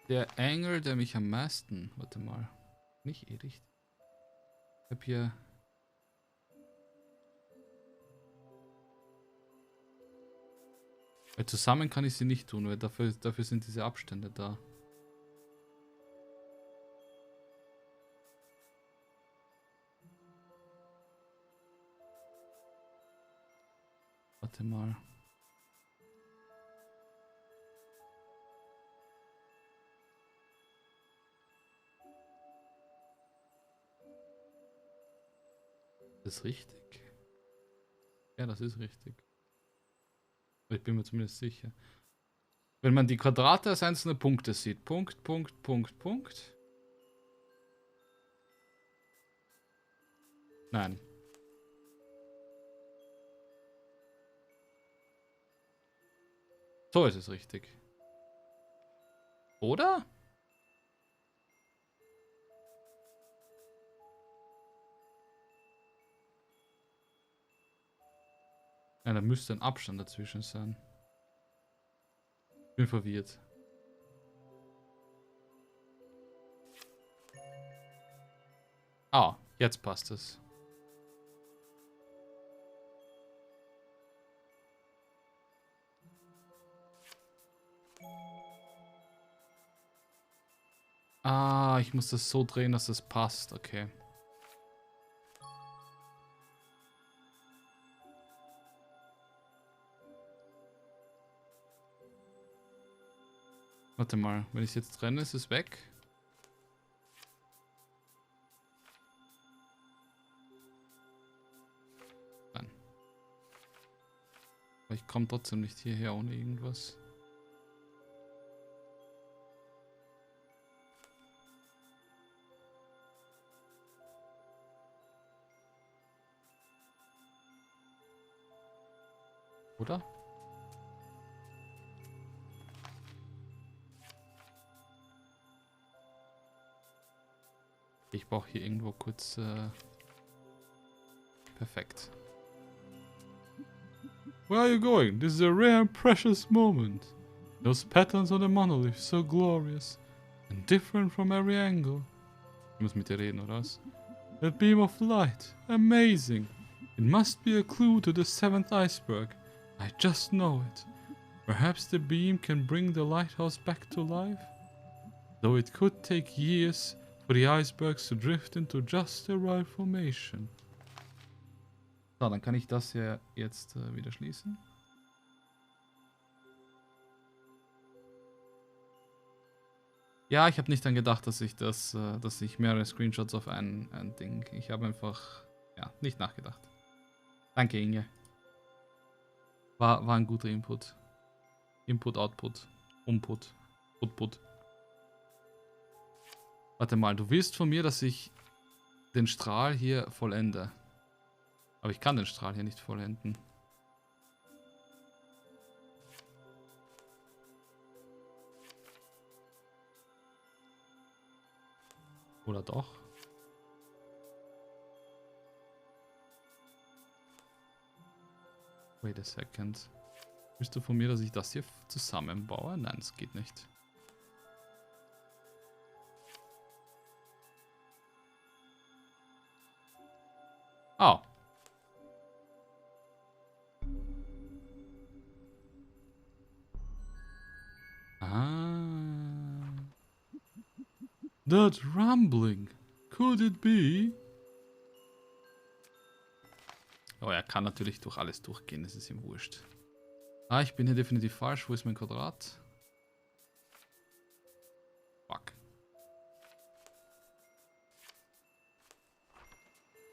[SPEAKER 2] Der Engel, der mich am meisten... Warte mal. Nicht eh richtig. Ich habe hier... Weil zusammen kann ich sie nicht tun, weil dafür sind diese Abstände da. Warte mal. Ist das richtig? Ja, das ist richtig. Ich bin mir zumindest sicher. Wenn man die Quadrate als einzelne Punkte sieht. Punkt, Punkt, Punkt, Punkt. Nein. So ist es richtig. Oder? Ja, da müsste ein Abstand dazwischen sein. Bin verwirrt. Ah, jetzt passt es. Ah, ich muss das so drehen, dass es passt. Okay. Warte mal, wenn ich es jetzt trenne, ist es weg. Nein. Aber ich komme trotzdem nicht hierher ohne irgendwas. Oder? Ich brauche hier irgendwo kurz... perfekt.
[SPEAKER 5] Where are you going? This is a rare and precious moment. Those patterns on the monolith, so glorious and different from every angle.
[SPEAKER 2] Ich muss mit dir reden, oder was?
[SPEAKER 5] That beam of light, amazing. It must be a clue to the 7th iceberg. I just know it. Perhaps the beam can bring the lighthouse back to life? Though it could take years for the icebergs to drift into just the right formation.
[SPEAKER 2] So, dann kann ich das hier jetzt wieder schließen. Ja, ich habe nicht dann gedacht, dass ich mehrere Screenshots auf ein Ding. Ich habe einfach, ja, nicht nachgedacht. Danke, Inge. War ein guter Input. Input, Output, Input, Output. Warte mal, du willst von mir, dass ich den Strahl hier vollende. Aber ich kann den Strahl hier nicht vollenden. Oder doch? Wait a second. Willst du von mir, dass ich das hier zusammenbaue? Nein, das geht nicht. Oh.
[SPEAKER 5] That rumbling. Could it be?
[SPEAKER 2] Oh, er kann natürlich durch alles durchgehen, das ist ihm wurscht. Ah, ich bin hier definitiv falsch. Wo ist mein Quadrat? Fuck.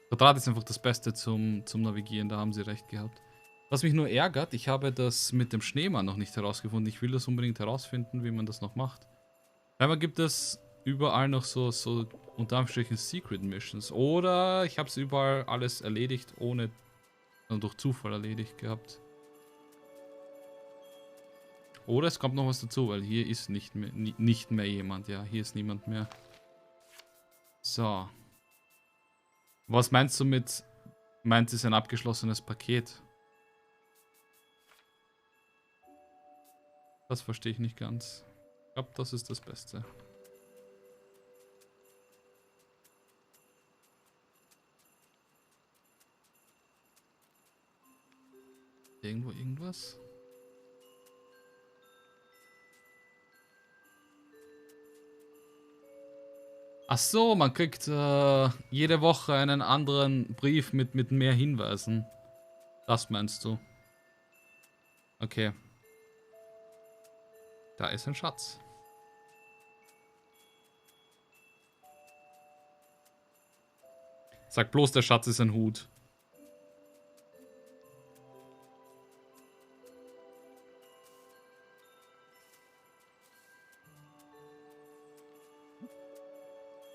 [SPEAKER 2] Quadrat ist einfach das Beste zum Navigieren, da haben sie recht gehabt. Was mich nur ärgert, ich habe das mit dem Schneemann noch nicht herausgefunden. Ich will das unbedingt herausfinden, wie man das noch macht. Einmal gibt es überall noch so unter Anführungsstrichen Secret Missions. Oder ich habe es überall alles erledigt, ohne, also durch Zufall erledigt gehabt. Oder es kommt noch was dazu, weil hier ist nicht mehr jemand. Ja, hier ist niemand mehr. So. Was meinst du mit, meint es ein abgeschlossenes Paket? Das verstehe ich nicht ganz. Ich glaube, das ist das Beste. Irgendwo irgendwas? Ach so, man kriegt jede Woche einen anderen Brief mit mehr Hinweisen. Das meinst du? Okay. Da ist ein Schatz. Sag bloß, der Schatz ist ein Hut.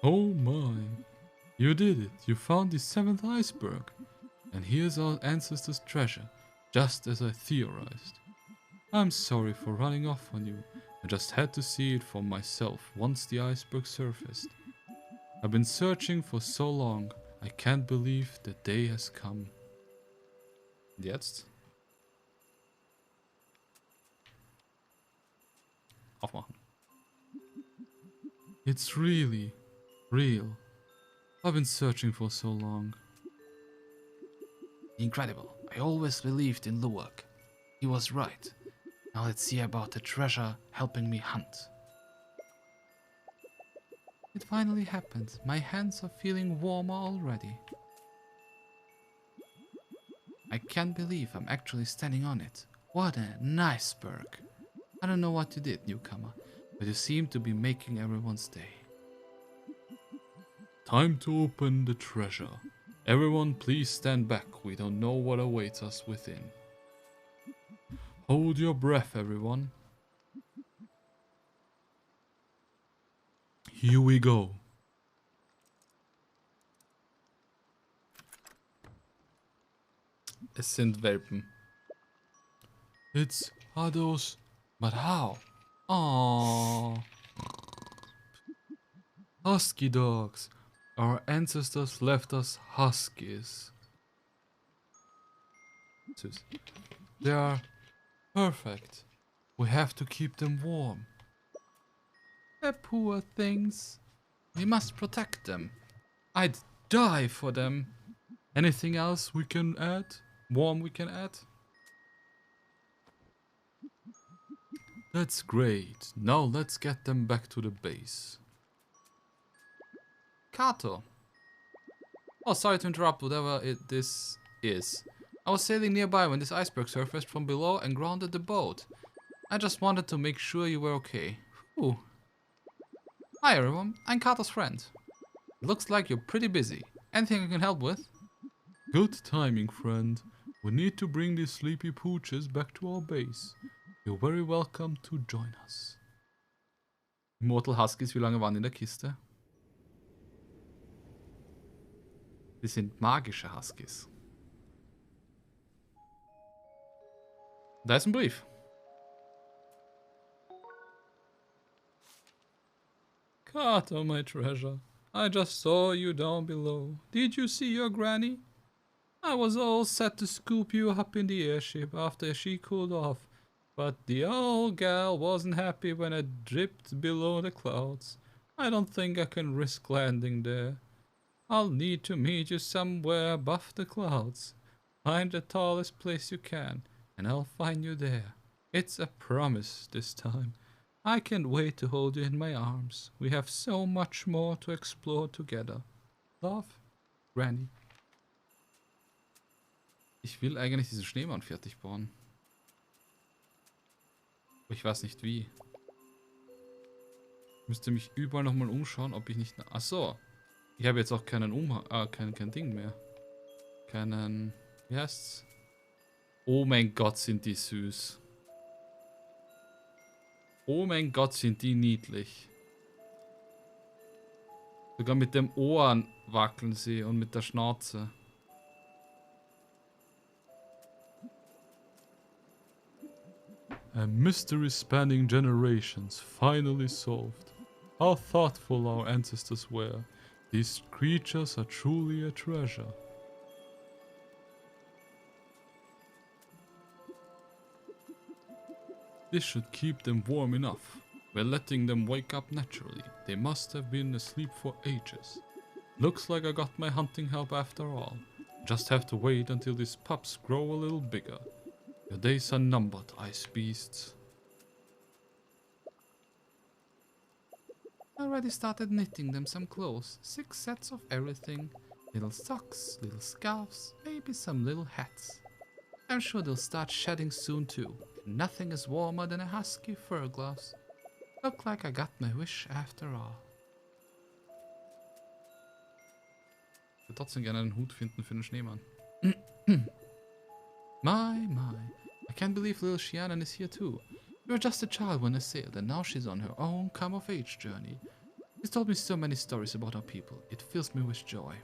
[SPEAKER 5] Oh my. You did it. You found the 7th iceberg. And here's our ancestors' treasure, just as I theorized. I'm sorry for running off on you. I just had to see it for myself once the iceberg surfaced. I've been searching for so long. I can't believe the day has come.
[SPEAKER 2] Und jetzt? Aufmachen.
[SPEAKER 5] It's really real. I've been searching for so long.
[SPEAKER 1] Incredible. I always believed in Luwak. He was right. Now let's see about the treasure helping me hunt.
[SPEAKER 2] It finally happened. My hands are feeling warmer already. I can't believe I'm actually standing on it. What an iceberg. I don't know what you did, newcomer, but you seem to be making everyone's day.
[SPEAKER 5] Time to open the treasure. Everyone please stand back. We don't know what awaits us within. Hold your breath, everyone. Here we go.
[SPEAKER 2] Es sind Welpen.
[SPEAKER 5] It's Hados, but how? Aww. Husky dogs. Our ancestors left us huskies.
[SPEAKER 2] Süß.
[SPEAKER 5] They are perfect. We have to keep them warm.
[SPEAKER 2] The poor things. We must protect them. I'd die for them.
[SPEAKER 5] Anything else we can add? Warm we can add? That's great. Now let's get them back to the base.
[SPEAKER 2] Carto. Oh, sorry to interrupt whatever this is. I was sailing nearby when this iceberg surfaced from below and grounded the boat. I just wanted to make sure you were okay. Whew. Hi everyone, I'm Carto's friend. It looks like you're pretty busy. Anything I can help with?
[SPEAKER 5] Good timing, friend. We need to bring these sleepy pooches back to our base. You're very welcome to join us.
[SPEAKER 2] Immortal Huskies, wie lange waren die in der Kiste? Wir sind magische Huskies. Da ist ein Brief.
[SPEAKER 5] Carto, my treasure. I just saw you down below. Did you see your granny? I was all set to scoop you up in the airship after she cooled off, but the old gal wasn't happy when I dripped below the clouds. I don't think I can risk landing there. I'll need to meet you somewhere above the clouds. Find the tallest place you can, and I'll find you there. It's a promise this time.
[SPEAKER 2] I can't wait to hold you in my arms. We have so much more to explore together. Love, Granny. Ich will eigentlich diesen Schneemann fertig bauen. Aber ich weiß nicht wie. Ich müsste mich überall nochmal umschauen, ob ich nicht... Achso. Ich habe jetzt auch keinen kein Ding mehr. Keinen... Wie heißt's? Oh mein Gott, sind die süß. Oh mein Gott, sind die niedlich. Sogar mit dem Ohren wackeln sie und mit der Schnauze.
[SPEAKER 5] A mystery spanning generations finally solved. How thoughtful our ancestors were. These creatures are truly a treasure. This should keep them warm enough. We're letting them wake up naturally. They must have been asleep for ages. Looks like I got my hunting help after all. Just have to wait until these pups grow a little bigger. Your days are numbered, ice beasts.
[SPEAKER 1] I already started knitting them some clothes. 6 sets of everything. Little socks, little scarves, maybe some little hats. I'm sure they'll start shedding soon too. Nothing is warmer than a husky fur gloves. Look like I got my wish after all.
[SPEAKER 2] Ich würde trotzdem gerne einen Hut finden für den Schneemann.
[SPEAKER 1] My, I can't believe little Shianan is here too. You were just a child when I sailed, and now she's on her own come-of-age journey. She's told me so many stories about our people. It fills me with joy.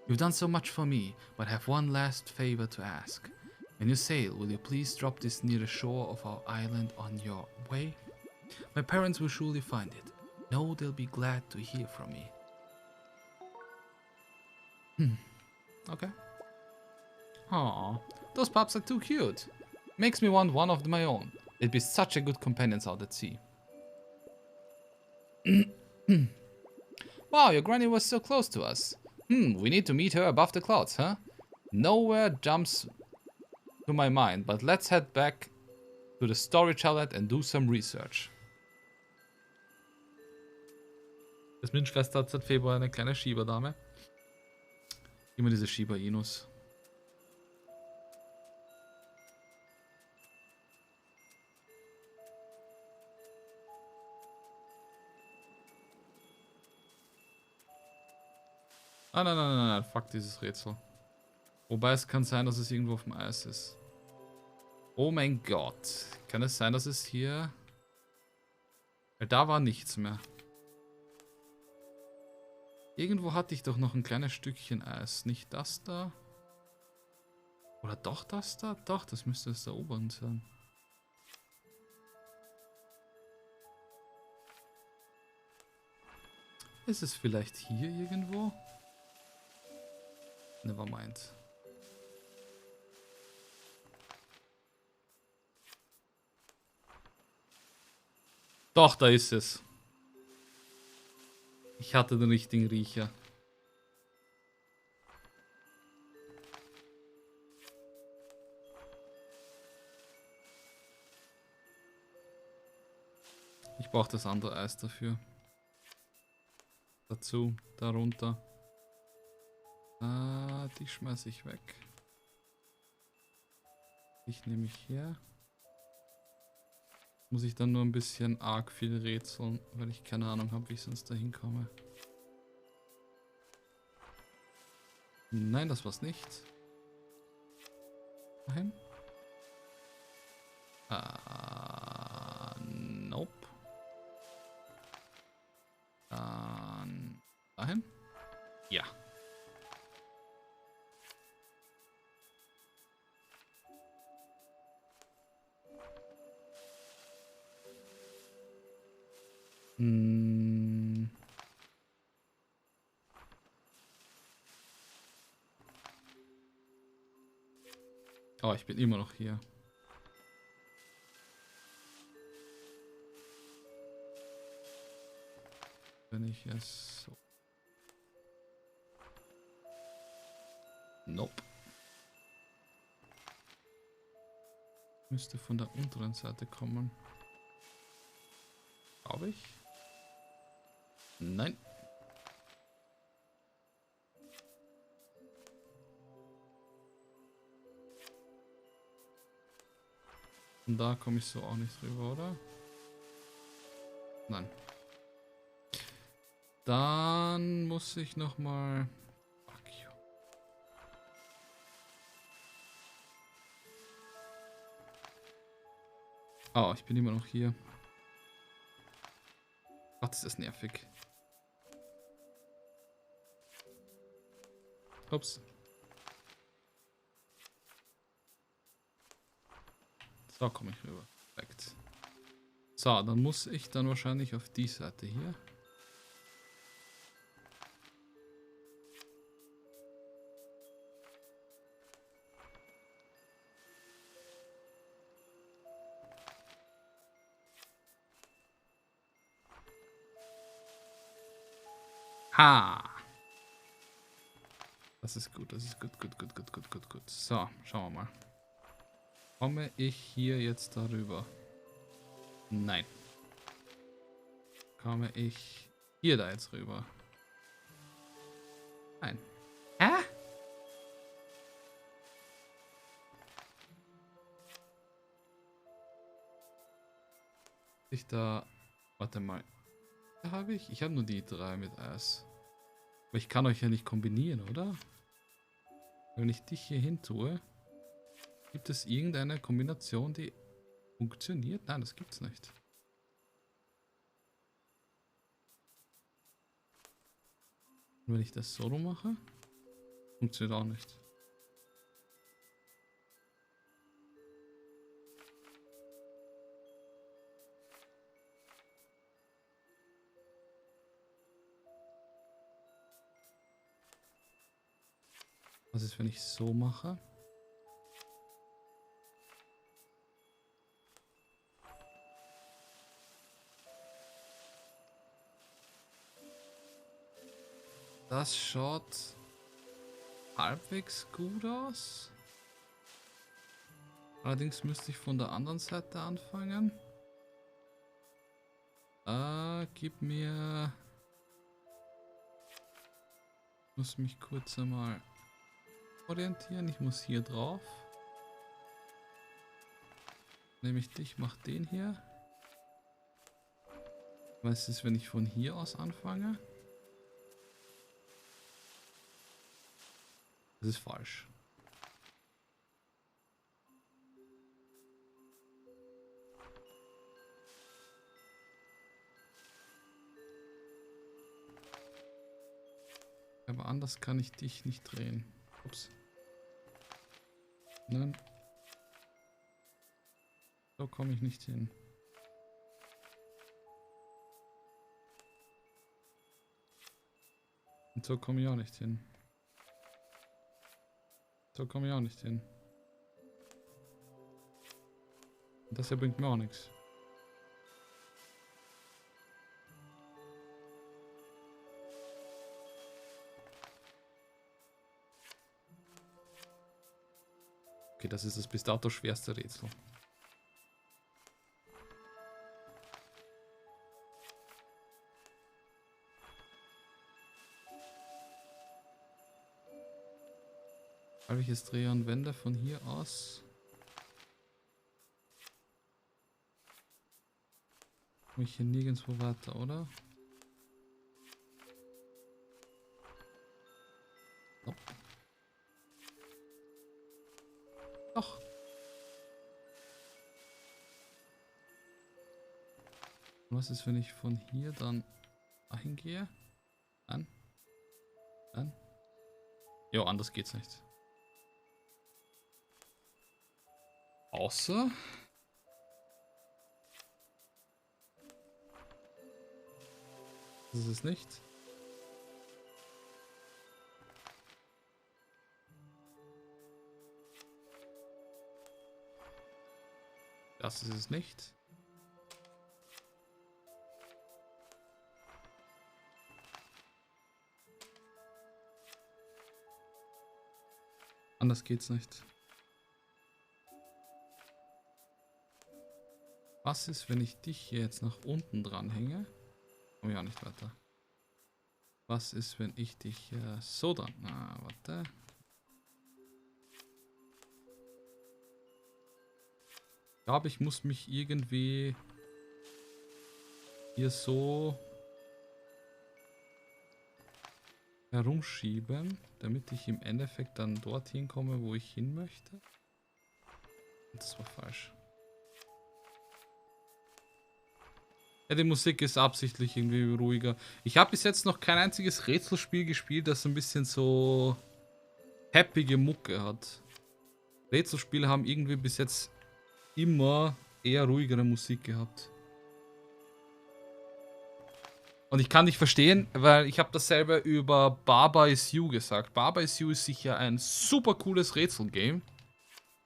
[SPEAKER 1] You've done so much for me, but I have one last favor to ask. When you sail, will you please drop this near the shore of our island on your way? My parents will surely find it. Know they'll be glad to hear from me. Okay. Aw, those pups are too cute. Makes me want one of my own. They'd be such a good companions out at sea. Wow, your granny was so close to us. We need to meet her above the clouds, huh? Nowhere jumps to my mind, but let's head back to the storage chalet and do some research.
[SPEAKER 2] Jasmins Schwester hat seit Februar eine kleine Schieberdame. Immer diese Shiba-Inus. Ah, nein, fuck dieses Rätsel. Wobei es kann sein, dass es irgendwo auf dem Eis ist. Oh mein Gott. Kann es sein, dass es hier... Weil da war nichts mehr. Irgendwo hatte ich doch noch ein kleines Stückchen Eis. Nicht das da? Oder doch das da? Doch, das müsste es da oben sein. Ist es vielleicht hier irgendwo? Nevermind. Doch, da ist es. Ich hatte den richtigen Riecher. Ich brauche das andere Eis dafür. Dazu, darunter. Die schmeiße ich weg. Ich nehme mich her. Muss ich dann nur ein bisschen arg viel rätseln, weil ich keine Ahnung habe, wie ich sonst dahin komme. Nein, das war's nicht. Dahin? Nope. Dann dahin? Ja. Oh, ich bin immer noch hier. Wenn ich es so... Nope. Müsste von der unteren Seite kommen. Glaube ich. Nein. Und da komme ich so auch nicht drüber, oder? Nein. Dann muss ich noch mal... Fuck you. Oh, ich bin immer noch hier. Gott, ist das nervig. Ups. So komme ich rüber. Perfekt. So, dann muss ich dann wahrscheinlich auf die Seite hier. Ha! Das ist gut, das ist gut, gut, gut, gut, gut, gut, gut. So, schauen wir mal. Komme ich hier jetzt darüber? Nein. Komme ich hier da jetzt rüber? Nein. Hä? Ich da... Warte mal. Da habe ich... Ich habe nur die 3 mit Eis. Aber ich kann euch ja nicht kombinieren, oder? Wenn ich dich hier hin tue, gibt es irgendeine Kombination, die funktioniert? Nein, das gibt's nicht. Und wenn ich das so rum mache, funktioniert auch nicht. Was ist, wenn ich so mache? Das schaut halbwegs gut aus. Allerdings müsste ich von der anderen Seite anfangen. Gib mir... Ich muss mich kurz einmal orientieren. Ich muss hier drauf. Nämlich dich, mach den hier. Was ist, wenn ich von hier aus anfange? Das ist falsch. Aber anders kann ich dich nicht drehen. Ups. Nein. So komme ich nicht hin. Und so komme ich auch nicht hin. So komme ich auch nicht hin. Und das hier bringt mir auch nichts. Okay, das ist das bis dato schwerste Rätsel. Weil ich jetzt drehe und wende von hier aus. Komme ich hier nirgendwo weiter, oder? Nope. Doch. Was ist, wenn ich von hier dann dahin gehe? Dann? Dann? Jo, anders geht's nicht. Außer... Das ist es nicht. Das ist es nicht. Anders geht's nicht. Was ist, wenn ich dich hier jetzt nach unten dranhänge? Komm ja nicht weiter. Was ist, wenn ich dich so dran... Ah, warte. Ich glaube, ich muss mich irgendwie hier so herumschieben, damit ich im Endeffekt dann dorthin komme, wo ich hin möchte. Das war falsch. Ja, die Musik ist absichtlich irgendwie ruhiger. Ich habe bis jetzt noch kein einziges Rätselspiel gespielt, das ein bisschen so happige Mucke hat. Rätselspiele haben irgendwie bis jetzt immer eher ruhigere Musik gehabt. Und ich kann nicht verstehen, weil ich habe dasselbe über Baba Is You gesagt. Baba Is You ist sicher ein super cooles Rätselgame.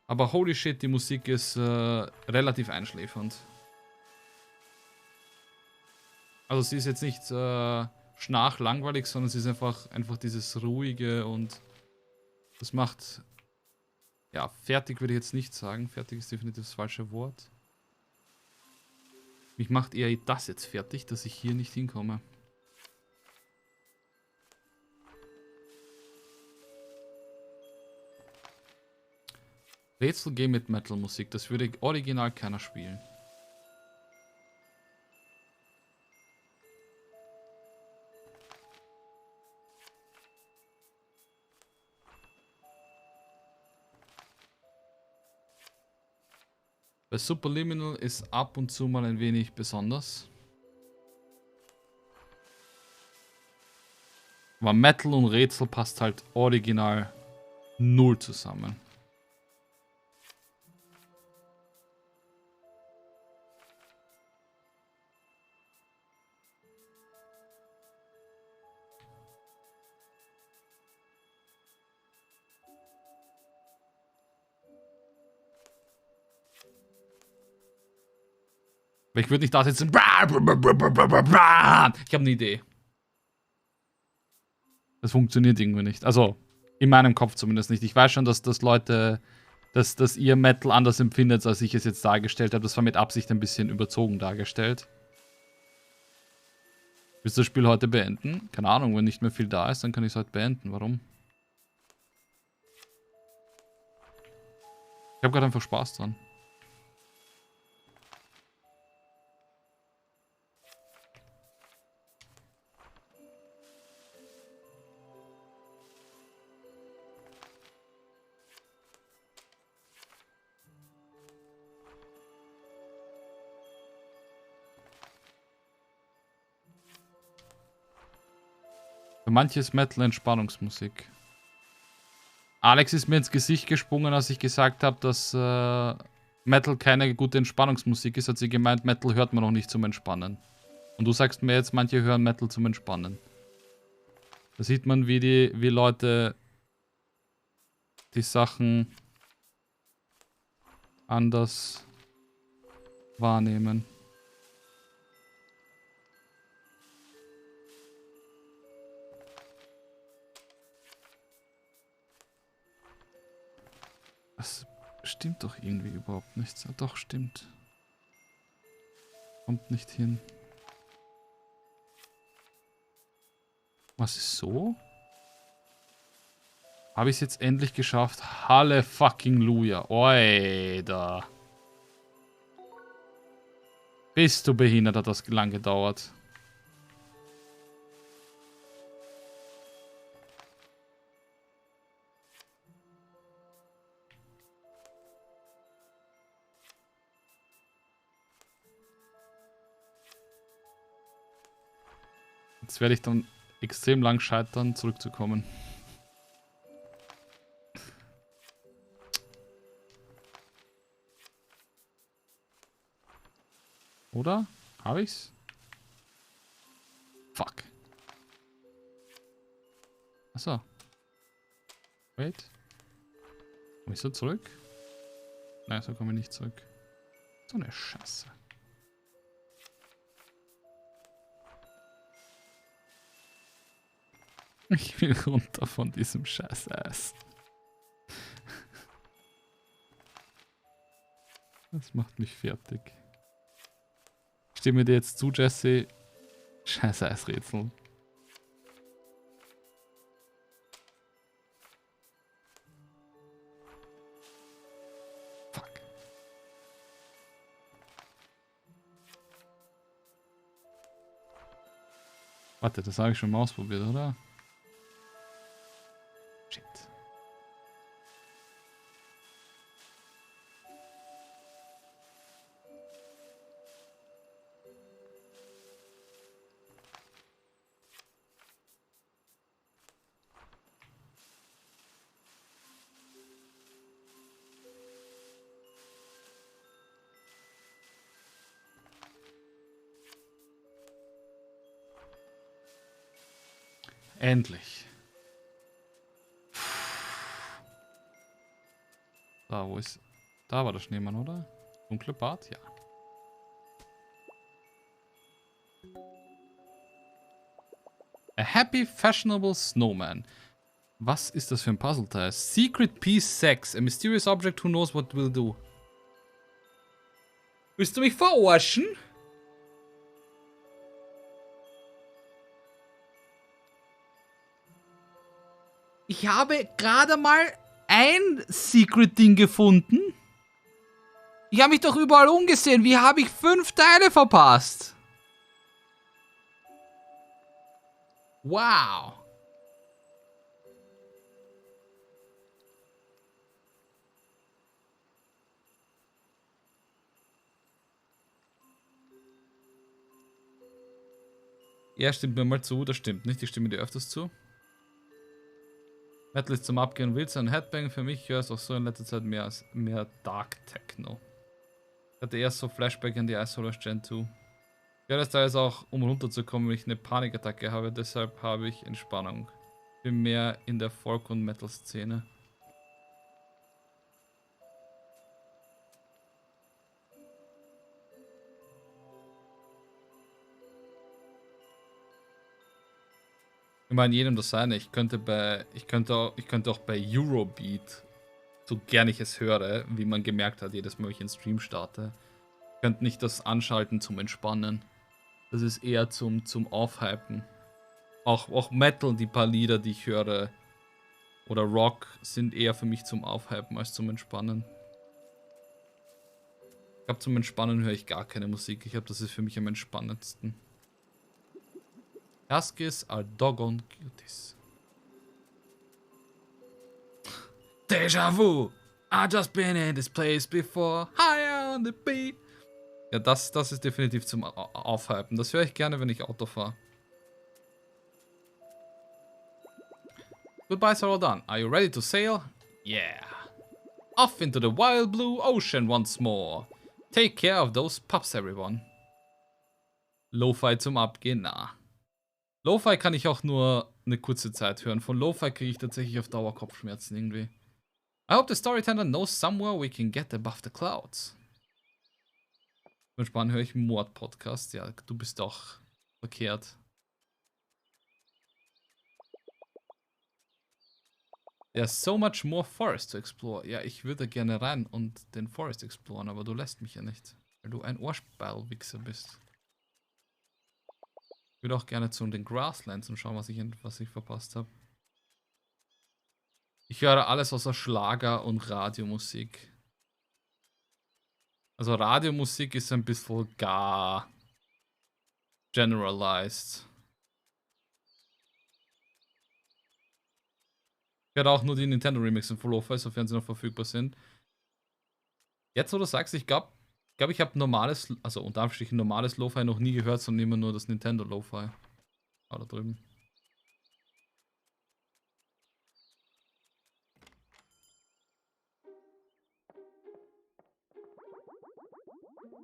[SPEAKER 2] Aber holy shit, die Musik ist relativ einschläfernd. Also sie ist jetzt nicht schnarchlangweilig, sondern sie ist einfach dieses ruhige und das macht... Ja, fertig würde ich jetzt nicht sagen. Fertig ist definitiv das falsche Wort. Mich macht eher das jetzt fertig, dass ich hier nicht hinkomme. Rätselgame mit Metal-Musik, das würde original keiner spielen. Bei Superliminal ist ab und zu mal ein wenig besonders. Aber Metal und Rätsel passt halt original null zusammen. Ich würde nicht da sitzen. Ich habe eine Idee. Das funktioniert irgendwie nicht. Also, in meinem Kopf zumindest nicht. Ich weiß schon, dass Leute, dass ihr Metal anders empfindet, als ich es jetzt dargestellt habe. Das war mit Absicht ein bisschen überzogen dargestellt. Willst du das Spiel heute beenden? Keine Ahnung, wenn nicht mehr viel da ist, dann kann ich es heute beenden. Warum? Ich habe gerade einfach Spaß dran. Für manche ist Metal Entspannungsmusik. Alex ist mir ins Gesicht gesprungen, als ich gesagt habe, dass Metal keine gute Entspannungsmusik ist. Hat sie gemeint, Metal hört man noch nicht zum Entspannen. Und du sagst mir jetzt, manche hören Metal zum Entspannen. Da sieht man, wie Leute die Sachen anders wahrnehmen. Das stimmt doch irgendwie überhaupt nichts. Doch, stimmt. Kommt nicht hin. Was ist so? Habe ich es jetzt endlich geschafft? Halle fucking Luja. Oida. Bist du behindert, hat das lang gedauert. Jetzt werde ich dann extrem lang scheitern, zurückzukommen. Oder? Habe ich's? Fuck. Achso. Wait. Komm ich so zurück? Nein, so komme ich nicht zurück. So eine Scheiße. Ich will runter von diesem Scheiß-Eis. Das macht mich fertig. stimme dir jetzt zu, Jesse. Scheiße Eisrätsel. Fuck. Warte, das habe ich schon mal ausprobiert, oder? Shit. Endlich. Da, wo ist... Da war der Schneemann, oder? Dunkle Bart? Ja. A happy, fashionable snowman. Was ist das für ein Puzzleteil? Secret Piece 6. A mysterious object who knows what will do. Willst du mich verarschen? Ich habe gerade mal ein Secret-Ding gefunden. Ich habe mich doch überall umgesehen. Wie habe ich 5 Teile verpasst? Wow. Ja, stimmt mir mal zu. Das stimmt nicht. Ich stimme dir öfters zu. Metal ist zum Abgehen wild sein. Headbang für mich höre es auch so in letzter Zeit mehr Dark Techno. Ich hatte erst so Flashback an die Ice Hollow's Gen 2. Ich höre das teilweise auch, um runterzukommen, wenn ich eine Panikattacke habe. Deshalb habe ich Entspannung. Bin mehr in der Folk- und Metal-Szene. Ich meine, jedem das seine. Ich könnte auch bei Eurobeat, so gern ich es höre, wie man gemerkt hat, jedes Mal, wenn ich einen Stream starte, könnte nicht das anschalten zum Entspannen. Das ist eher zum Aufhypen. Auch Metal, die paar Lieder, die ich höre, oder Rock, sind eher für mich zum Aufhypen als zum Entspannen. Ich glaube, zum Entspannen höre ich gar keine Musik. Ich glaube, das ist für mich am entspannendsten. Huskies are doggone cuties. Déjà vu! I just been in this place before. Higher on the beat. Ja, das ist definitiv zum Aufhypen. Das höre ich gerne, wenn ich Auto fahre. Goodbyes are all done. Are you ready to sail? Yeah. Off into the wild blue ocean once more. Take care of those pups, everyone. Lo-Fi zum Abgehen, na. Lo-Fi kann ich auch nur eine kurze Zeit hören. Von Lo-Fi kriege ich tatsächlich auf Dauer Kopfschmerzen irgendwie. I hope the storyteller knows somewhere we can get above the clouds. Manchmal höre ich einen Mord-Podcast. Ja, du bist doch verkehrt. There's so much more forest to explore. Ja, ich würde gerne rein und den Forest exploren, aber du lässt mich ja nicht. Weil du ein Ohrspallwichser bist. Ich würde auch gerne zu den Grasslands und schauen, was ich verpasst habe. Ich höre alles außer Schlager und Radiomusik. Also Radiomusik ist ein bisschen gar generalized. Ich höre auch nur die Nintendo Remixen von Lo-Fi, sofern sie noch verfügbar sind. Jetzt, wo du sagst, ich glaube, ich habe normales, also unter Anführungsstrichen normales Lo-Fi noch nie gehört, sondern immer nur das Nintendo Lo-Fi. Da drüben.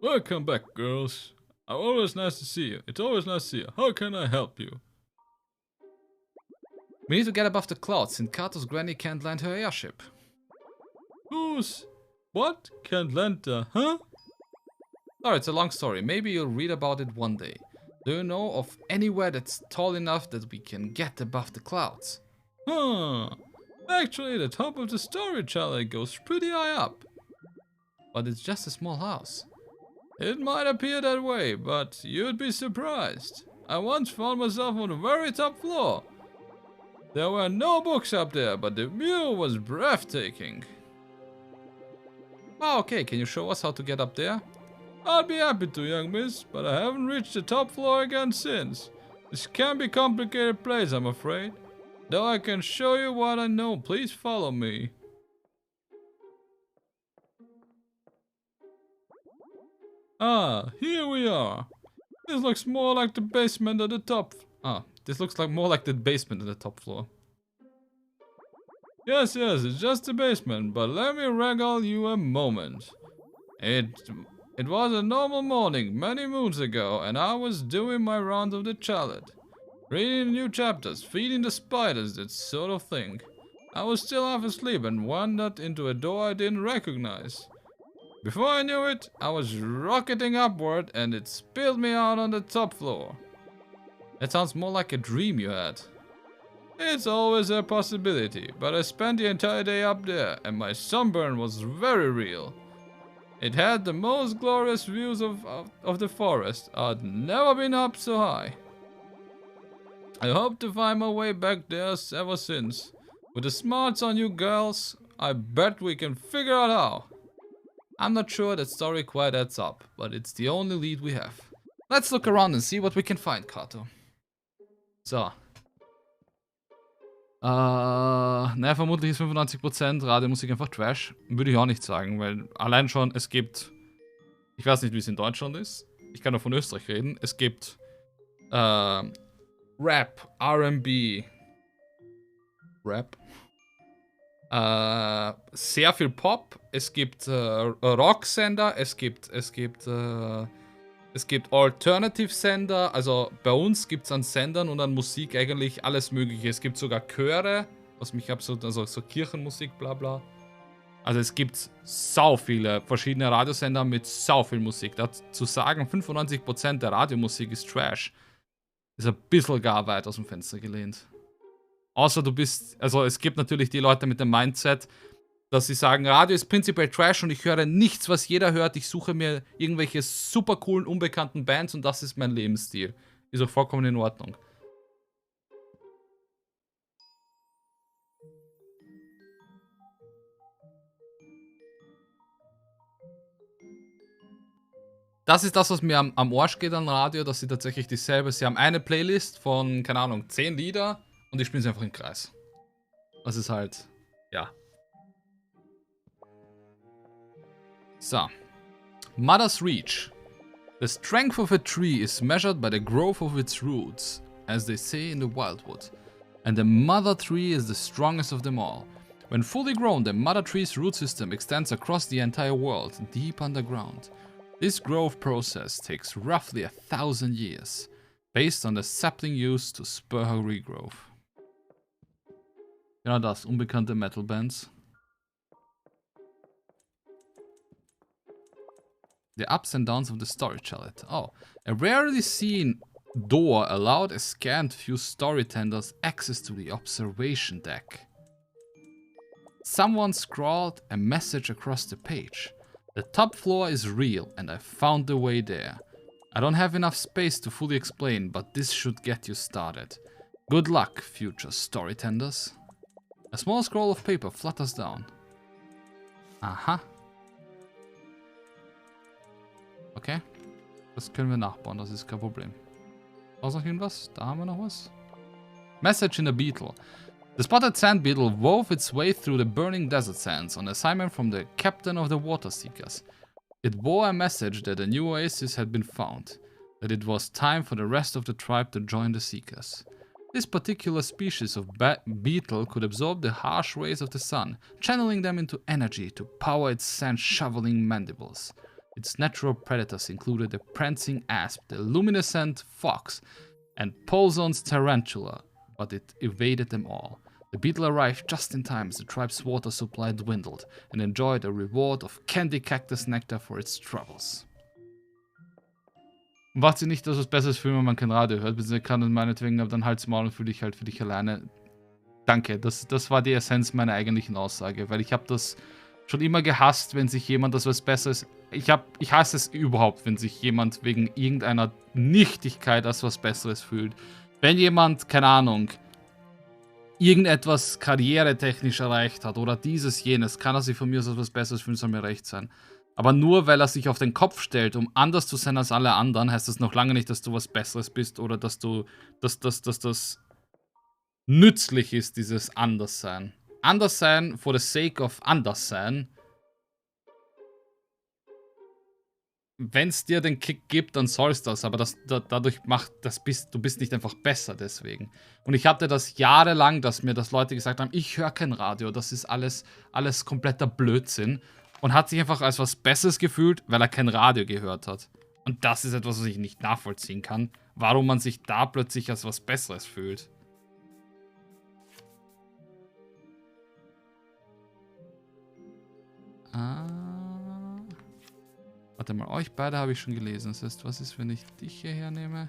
[SPEAKER 5] Welcome back, girls. Always nice to see you. It's always nice to see you. How can I help you?
[SPEAKER 1] We need to get above the clouds, and Carto's granny can't land her airship.
[SPEAKER 5] Who's... What? Can't land there, huh?
[SPEAKER 1] Sorry, it's a long story. Maybe you'll read about it one day. Do you know of anywhere that's tall enough that we can get above the clouds?
[SPEAKER 5] Huh. Actually, the top of the storyteller goes pretty high up.
[SPEAKER 1] But it's just a small house.
[SPEAKER 2] It might appear that way, but you'd be surprised. I once found myself on the very top floor. There were no books up there, but the view was breathtaking.
[SPEAKER 1] Oh, okay, can you show us how to get up there?
[SPEAKER 2] I'd be happy to, young miss, but I haven't reached the top floor again since. This can be a complicated place, I'm afraid. Though I can show you what I know, please follow me. Ah, here we are. This looks more like the basement at the top.
[SPEAKER 1] This looks like more like the basement than the top floor.
[SPEAKER 2] Yes, it's just the basement, but let me regale you a moment. It was a normal morning many moons ago, and I was doing my round of the chalet. Reading new chapters, feeding the spiders, that sort of thing. I was still half asleep and wandered into a door I didn't recognize. Before I knew it, I was rocketing upward and it spilled me out on the top floor.
[SPEAKER 1] That sounds more like a dream you had.
[SPEAKER 2] It's always a possibility, but I spent the entire day up there and my sunburn was very real. It had the most glorious views of the forest. I'd never been up so high. I hope to find my way back there ever since. With the smarts on you girls, I bet we can figure out how.
[SPEAKER 1] I'm not sure that story quite adds up, but it's the only lead we have. Let's look around and see what we can find, Carto. So. Naja, vermutlich ist 95% Radiomusik einfach Trash. Würde ich auch nicht sagen, weil allein schon, es gibt... Ich weiß nicht, wie es in Deutschland ist. Ich kann nur von Österreich reden. Es gibt Rap, R&B, Rap, sehr viel Pop, es gibt Rocksender, es gibt Alternative-Sender, also bei uns gibt es an Sendern und an Musik eigentlich alles mögliche. Es gibt sogar Chöre, was mich absolut, also so Kirchenmusik, bla bla. Also es gibt sau viele verschiedene Radiosender mit sau viel Musik. Dazu sagen, 95% der Radiomusik ist Trash. Ist ein bisschen gar weit aus dem Fenster gelehnt. Außer du bist, also es gibt natürlich die Leute mit dem Mindset, dass sie sagen, Radio ist prinzipiell Trash und ich höre nichts, was jeder hört. Ich suche mir irgendwelche super coolen, unbekannten Bands und das ist mein Lebensstil. Ist auch vollkommen in Ordnung. Das ist das, was mir am Arsch geht an Radio, dass sie tatsächlich dieselbe, sie haben eine Playlist von, keine Ahnung, 10 Lieder und die spielen sie einfach im Kreis. Das ist halt, ja. So. Mother's Reach. The strength of a tree is measured by the growth of its roots, as they say in the wildwood. And the mother tree is the strongest of them all. When fully grown, the mother tree's root system extends across the entire world, deep underground. This growth process takes roughly 1,000 years, based on the sapling used to spur her regrowth. Genau das, unbekannte Metal Bands. The ups and downs of the story chalet. Oh, a rarely seen door allowed a scant few storytellers access to the observation deck. Someone scrawled a message across the page. The top floor is real, and I found the way there. I don't have enough space to fully explain, but this should get you started. Good luck, future storytellers. A small scroll of paper flutters down. Aha. Okay. Das können wir nachbauen, das ist kein Problem. Brauchst du noch irgendwas? Da haben wir noch was. Message in a beetle. The spotted sand beetle wove its way through the burning desert sands on assignment from the captain of the water seekers. It bore a message that a new oasis had been found, that it was time for the rest of the tribe to join the seekers. This particular species of beetle could absorb the harsh rays of the sun, channeling them into energy to power its sand-shoveling mandibles. Its natural predators included the prancing asp, the luminescent fox, and Polzon's tarantula, but it evaded them all. The beetle arrived just in time as the tribe's water supply dwindled and enjoyed a reward of candy cactus nectar for its troubles. Macht sie nicht, dass es besser ist, für wenn man kein Radio hört, beziehungsweise kann dann meinetwegen aber dann halt's Maul und fühle dich halt für dich alleine. Danke, das war die Essenz meiner eigentlichen Aussage, weil ich habe das
[SPEAKER 2] schon immer gehasst, wenn sich jemand das was Besseres... Ich hasse es überhaupt, wenn sich jemand wegen irgendeiner Nichtigkeit als was Besseres fühlt. Wenn jemand, keine Ahnung, irgendetwas karrieretechnisch erreicht hat oder dieses, jenes, kann er sich von mir als was Besseres fühlen, soll mir recht sein. Aber nur weil er sich auf den Kopf stellt, um anders zu sein als alle anderen, heißt das noch lange nicht, dass du was Besseres bist oder dass das nützlich ist, dieses Anderssein. Anderssein for the sake of Anderssein. Wenn es dir den Kick gibt, dann soll's das, aber du bist nicht einfach besser deswegen. Und ich hatte das jahrelang, dass mir das Leute gesagt haben, ich höre kein Radio, das ist alles kompletter Blödsinn. Und hat sich einfach als was Besseres gefühlt, weil er kein Radio gehört hat. Und das ist etwas, was ich nicht nachvollziehen kann, warum man sich da plötzlich als was Besseres fühlt. Warte mal, euch beide habe ich schon gelesen. Das heißt, was ist, wenn ich dich hierher nehme?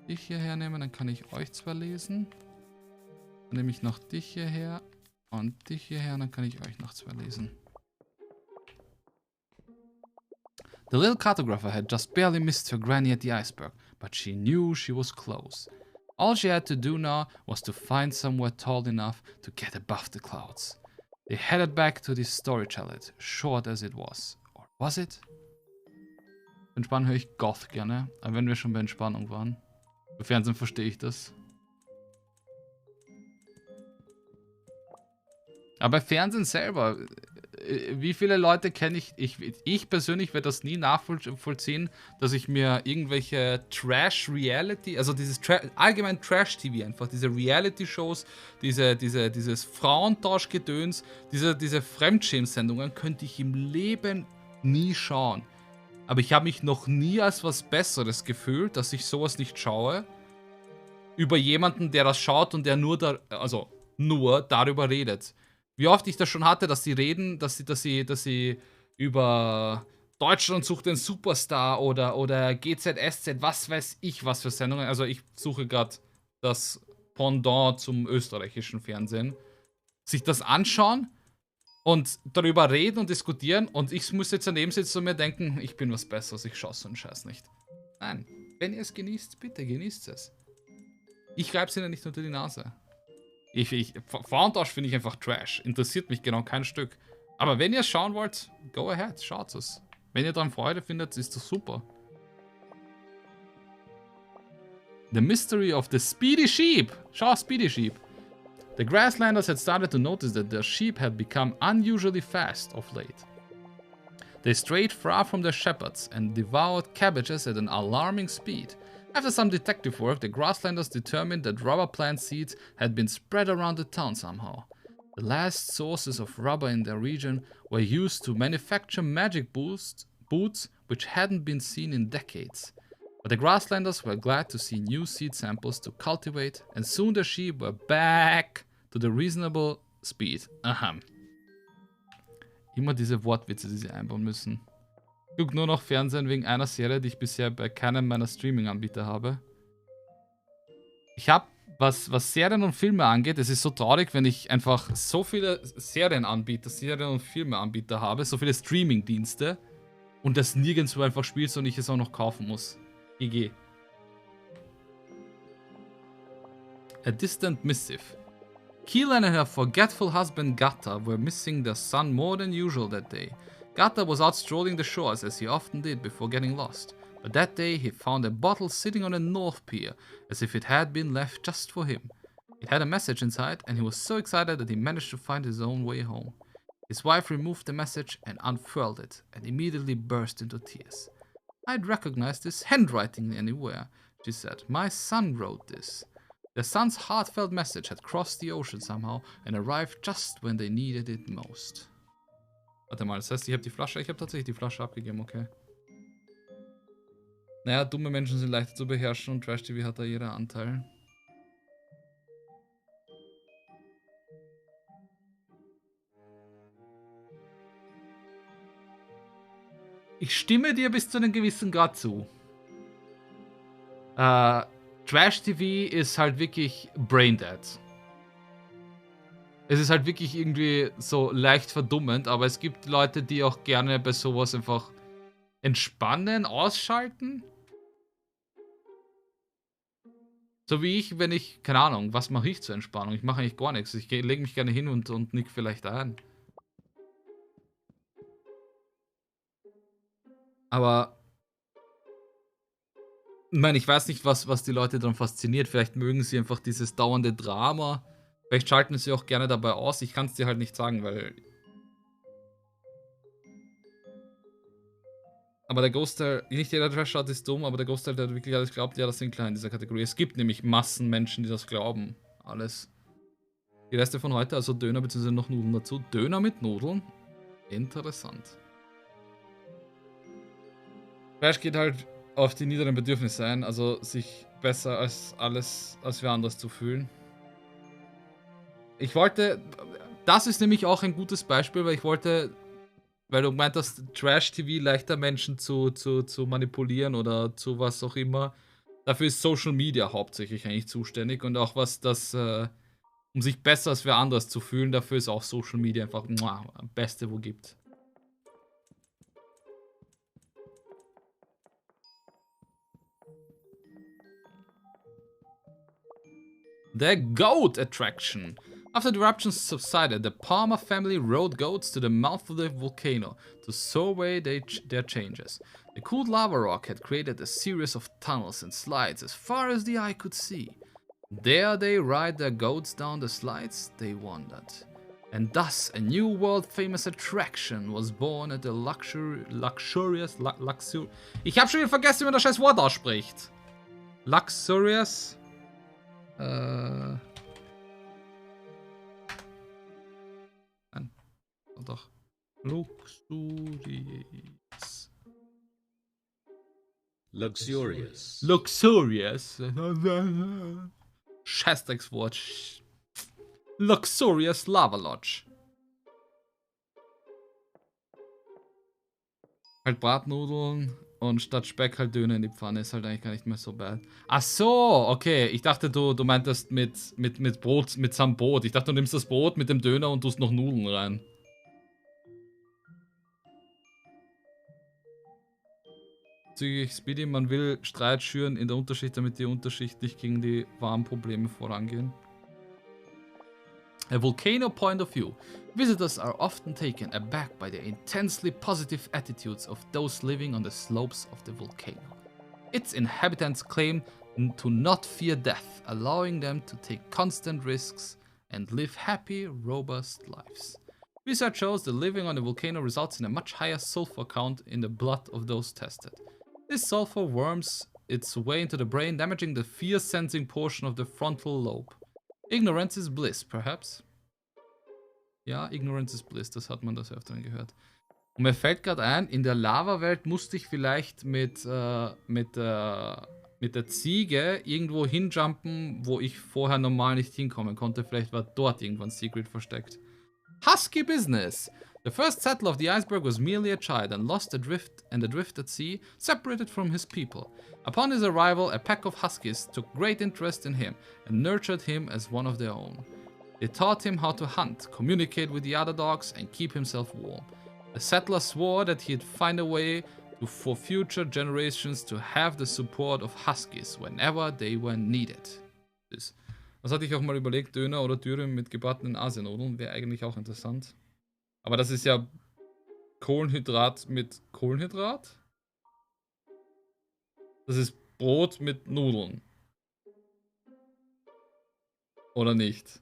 [SPEAKER 2] Dich hierher nehme, dann kann ich euch zwar lesen. Dann nehme ich noch dich hierher und dich hierher, dann kann ich euch noch zwei lesen. The little cartographer had just barely missed her granny at the iceberg, but she knew she was close. All she had to do now was to find somewhere tall enough to get above the clouds. They headed back to the storyteller, short as it was. Or was it? Entspannen höre ich Goth gerne, aber wenn wir schon bei Entspannung waren. Bei Fernsehen verstehe ich das. Aber bei Fernsehen selber, wie viele Leute kenne ich? Ich persönlich werde das nie nachvollziehen, dass ich mir irgendwelche Trash-Reality, also dieses allgemein Trash-TV einfach, diese Reality-Shows, dieses Frauentauschgedöns, diese Fremdschämen-Sendungen könnte ich im Leben nie schauen. Aber ich habe mich noch nie als was Besseres gefühlt, dass ich sowas nicht schaue, über jemanden, der das schaut und der nur darüber redet. Wie oft ich das schon hatte, dass sie reden, dass sie über Deutschland sucht den Superstar oder GZSZ, was weiß ich, was für Sendungen. Also ich suche gerade das Pendant zum österreichischen Fernsehen. Sich das anschauen und darüber reden und diskutieren und ich muss jetzt daneben sitzen und mir denken, ich bin was Besseres, ich schaue so einen Scheiß nicht. Nein, wenn ihr es genießt, bitte genießt es. Ich reib's ihnen nicht unter die Nase. Frauentausch finde ich einfach Trash. Interessiert mich genau kein Stück. Aber wenn ihr es schauen wollt, go ahead, schaut es. Wenn ihr daran Freude findet, ist das super. The Mystery of the Speedy Sheep. Schau, Speedy Sheep. The grasslanders had started to notice that their sheep had become unusually fast of late. They strayed far from their shepherds and devoured cabbages at an alarming speed. After some detective work, the grasslanders determined that rubber plant seeds had been spread around the town somehow. The last sources of rubber in their region were used to manufacture magic boots which hadn't been seen in decades. But the grasslanders were glad to see new seed samples to cultivate, and soon their sheep were back to the reasonable speed. Aha. Immer diese Wortwitze, die sie einbauen müssen. Ich gucke nur noch Fernsehen wegen einer Serie, die ich bisher bei keinem meiner Streaming-Anbieter habe. Ich habe, was Serien und Filme angeht, es ist so traurig, wenn ich einfach so viele Serien und Filmeanbieter habe, so viele Streaming-Dienste und das nirgendwo einfach spielt und ich es auch noch kaufen muss. GG. A distant missive. Keelan and her forgetful husband Gata were missing their son more than usual that day. Gata was out strolling the shores as he often did before getting lost, but that day he found a bottle sitting on a north pier as if it had been left just for him. It had a message inside and he was so excited that he managed to find his own way home. His wife removed the message and unfurled it and immediately burst into tears. I'd recognize this handwriting anywhere, she said. My son wrote this. Their son's heartfelt message had crossed the ocean somehow and arrived just when they needed it most. Warte mal, das heißt, ich habe tatsächlich die Flasche abgegeben, okay. Naja, dumme Menschen sind leichter zu beherrschen und Trash-TV hat da jeder Anteil. Ich stimme dir bis zu einem gewissen Grad zu. Trash-TV ist halt wirklich braindead.
[SPEAKER 1] Es ist halt wirklich irgendwie so leicht verdummend, aber es gibt Leute, die auch gerne bei sowas einfach entspannen, ausschalten. So wie ich, wenn ich, keine Ahnung, was mache ich zur Entspannung? Ich mache eigentlich gar nichts. Ich lege mich gerne hin und nick vielleicht ein. Aber, ich meine, ich weiß nicht, was die Leute dann fasziniert. Vielleicht mögen sie einfach dieses dauernde Drama. Vielleicht schalten sie auch gerne dabei aus. Ich kann es dir halt nicht sagen, weil... Aber der Großteil, nicht jeder Trash-Out ist dumm, aber der Großteil, der wirklich alles glaubt, ja, das sind klar in dieser Kategorie. Es gibt nämlich Massenmenschen, die das glauben. Alles. Die Reste von heute, also Döner bzw. noch Nudeln dazu. Döner mit Nudeln? Interessant. Trash geht halt auf die niederen Bedürfnisse ein, also sich besser als wer anderes zu fühlen. Ich wollte, das ist nämlich auch ein gutes Beispiel, weil ich wollte, weil du meint hast, Trash-TV leichter Menschen zu manipulieren oder zu was auch immer. Dafür ist Social Media hauptsächlich eigentlich zuständig und auch was das, um sich besser als wer anders zu fühlen, dafür ist auch Social Media einfach das Beste, wo gibt. The Goat Attraction. After the eruptions subsided, the Palmer family rode goats to the mouth of the volcano to sow away their changes. The cooled lava rock had created a series of tunnels and slides as far as the eye could see. There they ride their goats down the slides, they wondered. And thus a new world-famous attraction was born at the luxurious... Ich hab schon wieder vergessen, wie man das scheiß Wort ausspricht. Luxurious... Nein. Oh, doch.
[SPEAKER 6] Luxurious.
[SPEAKER 1] Luxurious. Scheißdreckswort. Luxurious Lava Lodge. Halt Bratnudeln und statt Speck halt Döner in die Pfanne. Ist halt eigentlich gar nicht mehr so bad. Ach so, okay. Ich dachte, du meintest mit Brot, mit samt Brot. Ich dachte, du nimmst das Brot mit dem Döner und tust noch Nudeln rein. Zügig Speedy, man will Streit schüren in der Unterschicht, damit die Unterschicht nicht gegen die wahren Probleme vorangehen. A volcano point of view. Visitors are often taken aback by the intensely positive attitudes of those living on the slopes of the volcano. Its inhabitants claim to not fear death, allowing them to take constant risks and live happy, robust lives. Research shows that living on a volcano results in a much higher sulfur count in the blood of those tested. This sulfur worms its way into the brain, damaging the fear-sensing portion of the frontal lobe. Ignorance is bliss, perhaps? Ja, Ignorance is bliss, das hat man das öfteren gehört. Und mir fällt gerade ein, in der Lava-Welt musste ich vielleicht mit der Ziege irgendwo hinjumpen, wo ich vorher normal nicht hinkommen konnte. Vielleicht war dort irgendwann Secret versteckt. Husky business! The first settler of the Iceberg was merely a child and lost adrift at sea, separated from his people. Upon his arrival, a pack of huskies took great interest in him and nurtured him as one of their own. They taught him how to hunt, communicate with the other dogs, and keep himself warm. The settler swore that he'd find a way for future generations to have the support of huskies whenever they were needed. Das hatte ich auch mal überlegt, Döner oder Dürüm mit gebratenen Asiennudeln wäre eigentlich auch interessant. Aber das ist ja Kohlenhydrat mit Kohlenhydrat? Das ist Brot mit Nudeln. Oder nicht?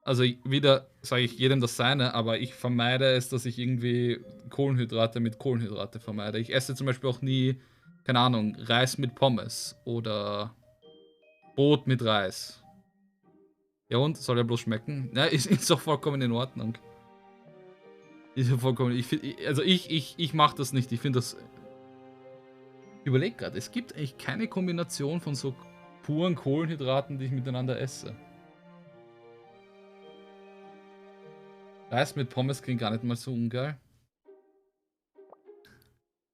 [SPEAKER 1] Also wieder sage ich jedem das Seine, aber ich vermeide es, dass ich irgendwie Kohlenhydrate mit Kohlenhydrate vermeide. Ich esse zum Beispiel auch nie, keine Ahnung, Reis mit Pommes oder Brot mit Reis. Ja und? Soll ja bloß schmecken? Ja, ist doch vollkommen in Ordnung. Ist ja vollkommen... Ich mache das nicht. Ich finde das... Ich überlege gerade, es gibt eigentlich keine Kombination von so puren Kohlenhydraten, die ich miteinander esse. Reis mit Pommes klingt gar nicht mal so ungeil.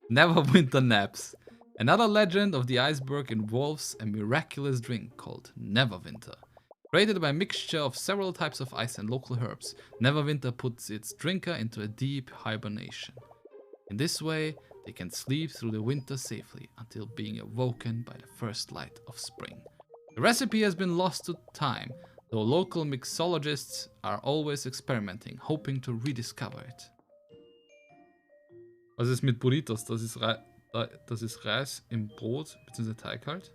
[SPEAKER 1] Never winter naps. Another legend of the Iceberg involves a miraculous drink called Neverwinter. Created by a mixture of several types of ice and local herbs, Neverwinter puts its drinker into a deep hibernation. In this way, they can sleep through the winter safely until being awoken by the first light of spring. The recipe has been lost to time, though local mixologists are always experimenting, hoping to rediscover it. Was ist mit Burritos? Das ist Reis im Brot, bzw. Teig halt.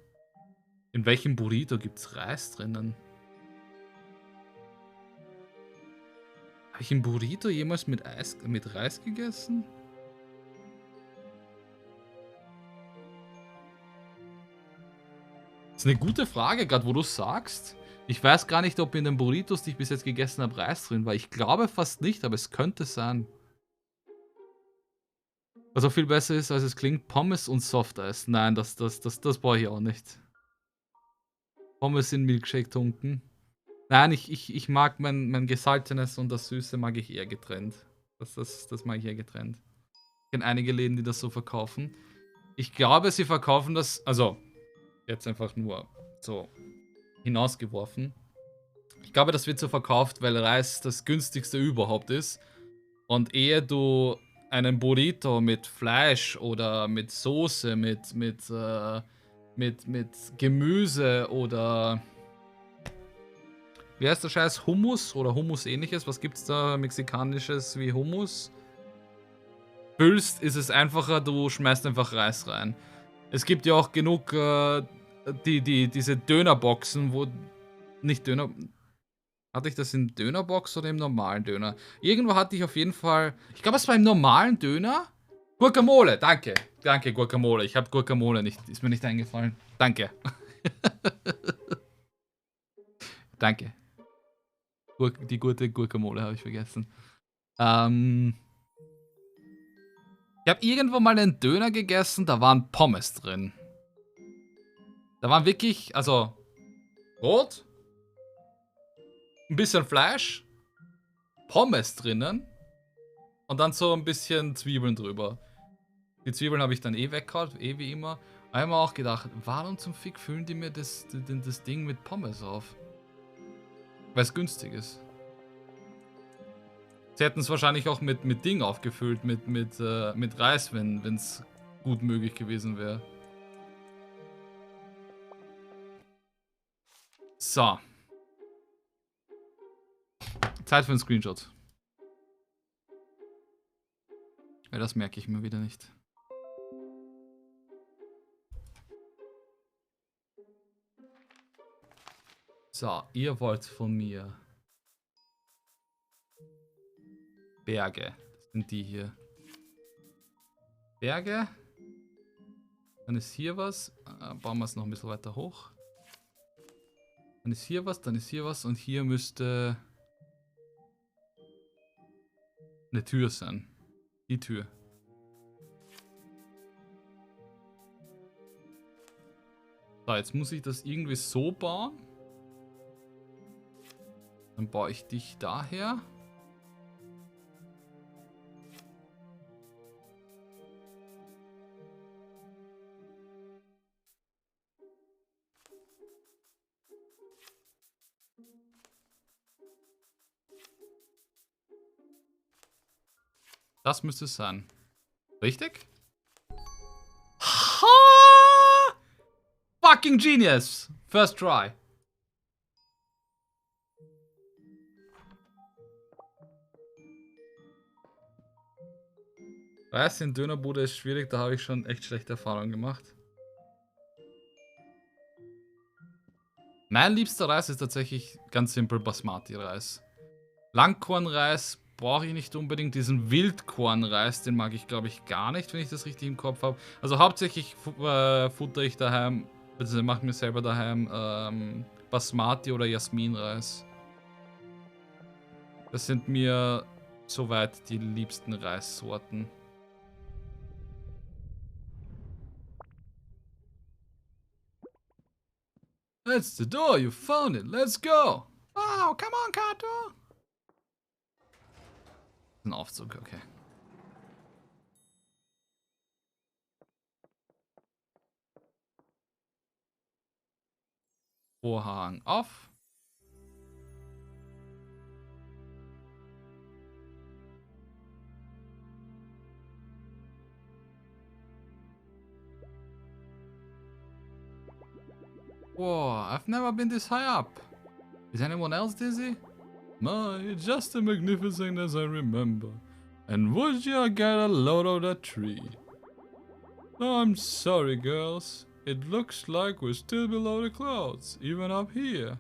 [SPEAKER 1] In welchem Burrito gibt's Reis drinnen? Habe ich ein Burrito jemals mit Reis gegessen? Das ist eine gute Frage, gerade wo du sagst. Ich weiß gar nicht, ob in den Burritos, die ich bis jetzt gegessen habe, Reis drin war. Ich glaube fast nicht, aber es könnte sein. Was auch viel besser ist, als es klingt, Pommes und Softeis. Nein, das brauche ich auch nicht. Pommes in Milkshake tunken. Nein, ich mag mein Gesalzenes und das Süße mag ich eher getrennt. Das mag ich eher getrennt. Ich kenne einige Läden, die das so verkaufen. Ich glaube, sie verkaufen das, also jetzt einfach nur so hinausgeworfen. Ich glaube, das wird so verkauft, weil Reis das günstigste überhaupt ist. Und ehe du einen Burrito mit Fleisch oder mit Soße, mit Gemüse oder wie heißt der Scheiß? Hummus oder Hummus ähnliches? Was gibt's da Mexikanisches wie Hummus? Füllst, ist es einfacher, du schmeißt einfach Reis rein. Es gibt ja auch genug diese Dönerboxen, wo nicht Döner. Hatte ich das in Dönerbox oder im normalen Döner? Irgendwo hatte ich auf jeden Fall. Ich glaube, es war im normalen Döner. Guacamole, danke. Danke, Guacamole. Ich habe Guacamole nicht. Ist mir nicht eingefallen. Danke. Danke. Die gute Guacamole habe ich vergessen. Ich habe irgendwo mal einen Döner gegessen, da waren Pommes drin. Da waren wirklich, also Brot, ein bisschen Fleisch, Pommes drinnen und dann so ein bisschen Zwiebeln drüber. Die Zwiebeln habe ich dann weggehauen, wie immer. Einmal auch gedacht, warum zum Fick füllen die mir das Ding mit Pommes auf? Weil es günstig ist. Sie hätten es wahrscheinlich auch mit Ding aufgefüllt, mit Reis, wenn es gut möglich gewesen wäre. So. Zeit für einen Screenshot. Ja, das merke ich mir wieder nicht. So, ihr wollt von mir Berge. Das sind die hier. Berge. Dann ist hier was. Bauen wir es noch ein bisschen weiter hoch. Dann ist hier was, dann ist hier was und hier müsste eine Tür sein. Die Tür. So, jetzt muss ich das irgendwie so bauen. Dann baue ich dich daher. Das müsste es sein. Richtig? Ha! Fucking genius! First try. Reis in Dönerbude ist schwierig, da habe ich schon echt schlechte Erfahrungen gemacht. Mein liebster Reis ist tatsächlich ganz simpel Basmati-Reis. Langkornreis brauche ich nicht unbedingt. Diesen Wildkornreis, den mag ich glaube ich gar nicht, wenn ich das richtig im Kopf habe. Also hauptsächlich futter ich daheim, beziehungsweise mache mir selber daheim Basmati oder Jasminreis. Das sind mir soweit die liebsten Reissorten. That's the door, you found it, let's go! Wow, come on, Carto! Ein Aufzug, okay. Vorhang off. Whoa, I've never been this high up. Is anyone else dizzy?
[SPEAKER 5] My, it's just as magnificent as I remember. And would you get a load of that tree? I'm sorry, girls. It looks like we're still below the clouds, even up here.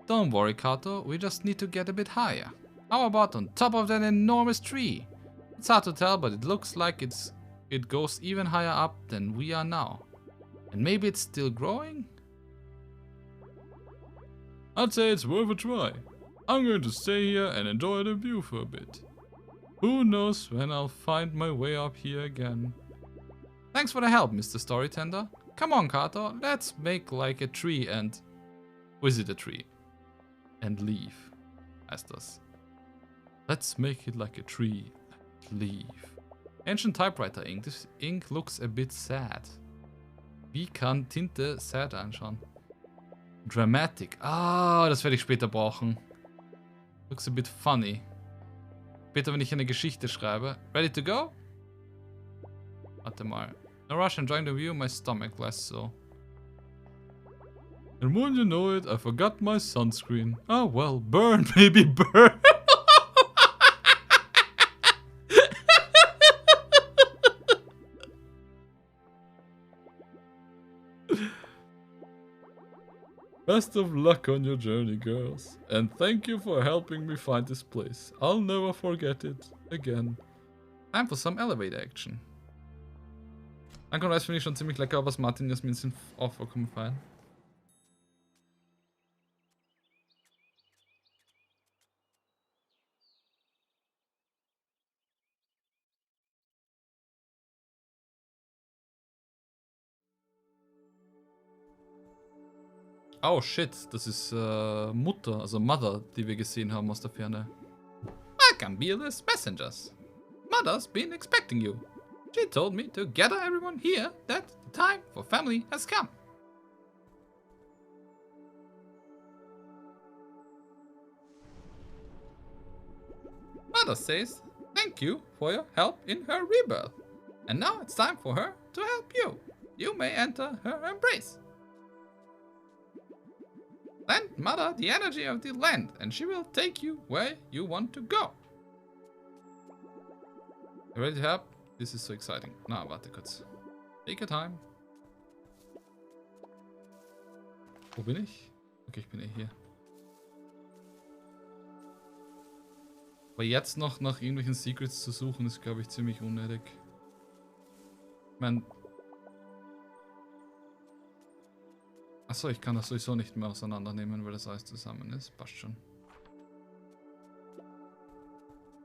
[SPEAKER 1] Don't worry, Carto. We just need to get a bit higher. How about on top of that enormous tree? It's hard to tell, but it looks like it goes even higher up than we are now. And maybe it's still growing?
[SPEAKER 5] I'd say it's worth a try. I'm going to stay here and enjoy the view for a bit. Who knows when I'll find my way up here again.
[SPEAKER 1] Thanks for the help, Mr. Storytender. Come on, Carto. Let's make like a tree and visit a tree. And leave. Heißt das.
[SPEAKER 5] Let's make it like a tree and leave.
[SPEAKER 1] Ancient typewriter ink. This ink looks a bit sad. Wie kann Tinte sad anschauen? Dramatic. Ah, das werde ich später brauchen. Looks a bit funny. Später, wenn ich eine Geschichte schreibe. Ready to go? Warte mal. No rush, enjoying the view, my stomach less so.
[SPEAKER 5] And wouldn't you know it, I forgot my sunscreen. Ah well, burn baby burn. Best of luck on your journey, girls. And thank you for helping me find this place. I'll never forget it again.
[SPEAKER 1] Time for some elevator action. Danke und Reis finde ich schon ziemlich lecker, aber was Martin und Jasmin sind auch vollkommen fein. Oh shit, das ist Mutter, also Mother, die wir gesehen haben aus der Ferne. Welcome, beardless messengers. Mother's been expecting you. She told me to gather everyone here that the time for family has come. Mother says thank you for your help in her rebirth. And now it's time for her to help you. You may enter her embrace. Lend Mother the energy of the land, and she will take you where you want to go. You ready to help? This is so exciting. Na, warte kurz. Take your time. Wo bin ich? Okay, ich bin hier. Aber jetzt noch nach irgendwelchen Secrets zu suchen, ist, glaube ich, ziemlich unnötig. Ich meine... Achso, ich kann das sowieso nicht mehr auseinandernehmen, weil das alles zusammen ist. Passt schon.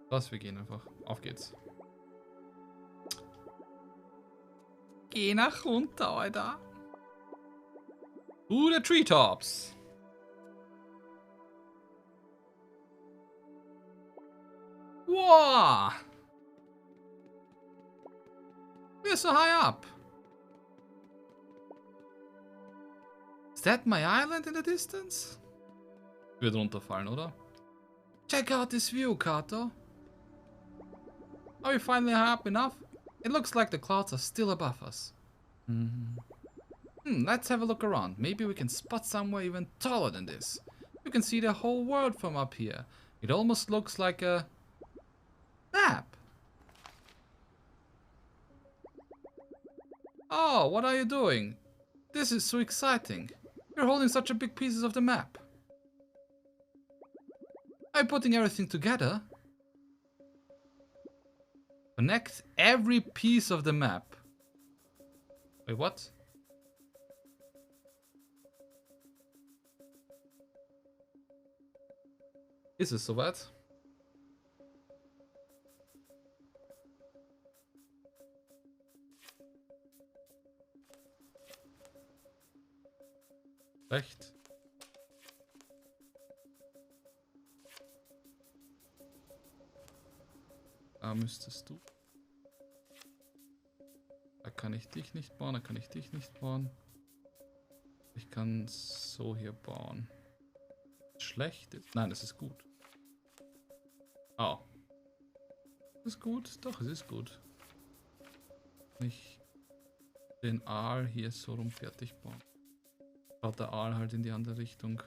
[SPEAKER 1] Wir gehen einfach. Auf geht's. Geh nach runter, Alter. To the treetops. Wow. We're so high up. Is that my island in the distance? Wird runterfallen, oder? Check out this view, Carto. Are we finally high up enough? It looks like the clouds are still above us. Let's have a look around. Maybe we can spot somewhere even taller than this. You can see the whole world from up here. It almost looks like a map. Oh, what are you doing? This is so exciting. You're holding such a big pieces of the map. Are you putting everything together? Connect every piece of the map. Wait, what? Ist es soweit? Recht. Da müsstest du. Da kann ich dich nicht bauen, da kann ich dich nicht bauen.
[SPEAKER 2] Ich kann so hier bauen. Schlecht? Nein, das ist gut. Oh. Ist gut? Doch, es ist gut. Ich den Aal hier so rum fertig bauen. Schaut der Aal halt in die andere Richtung.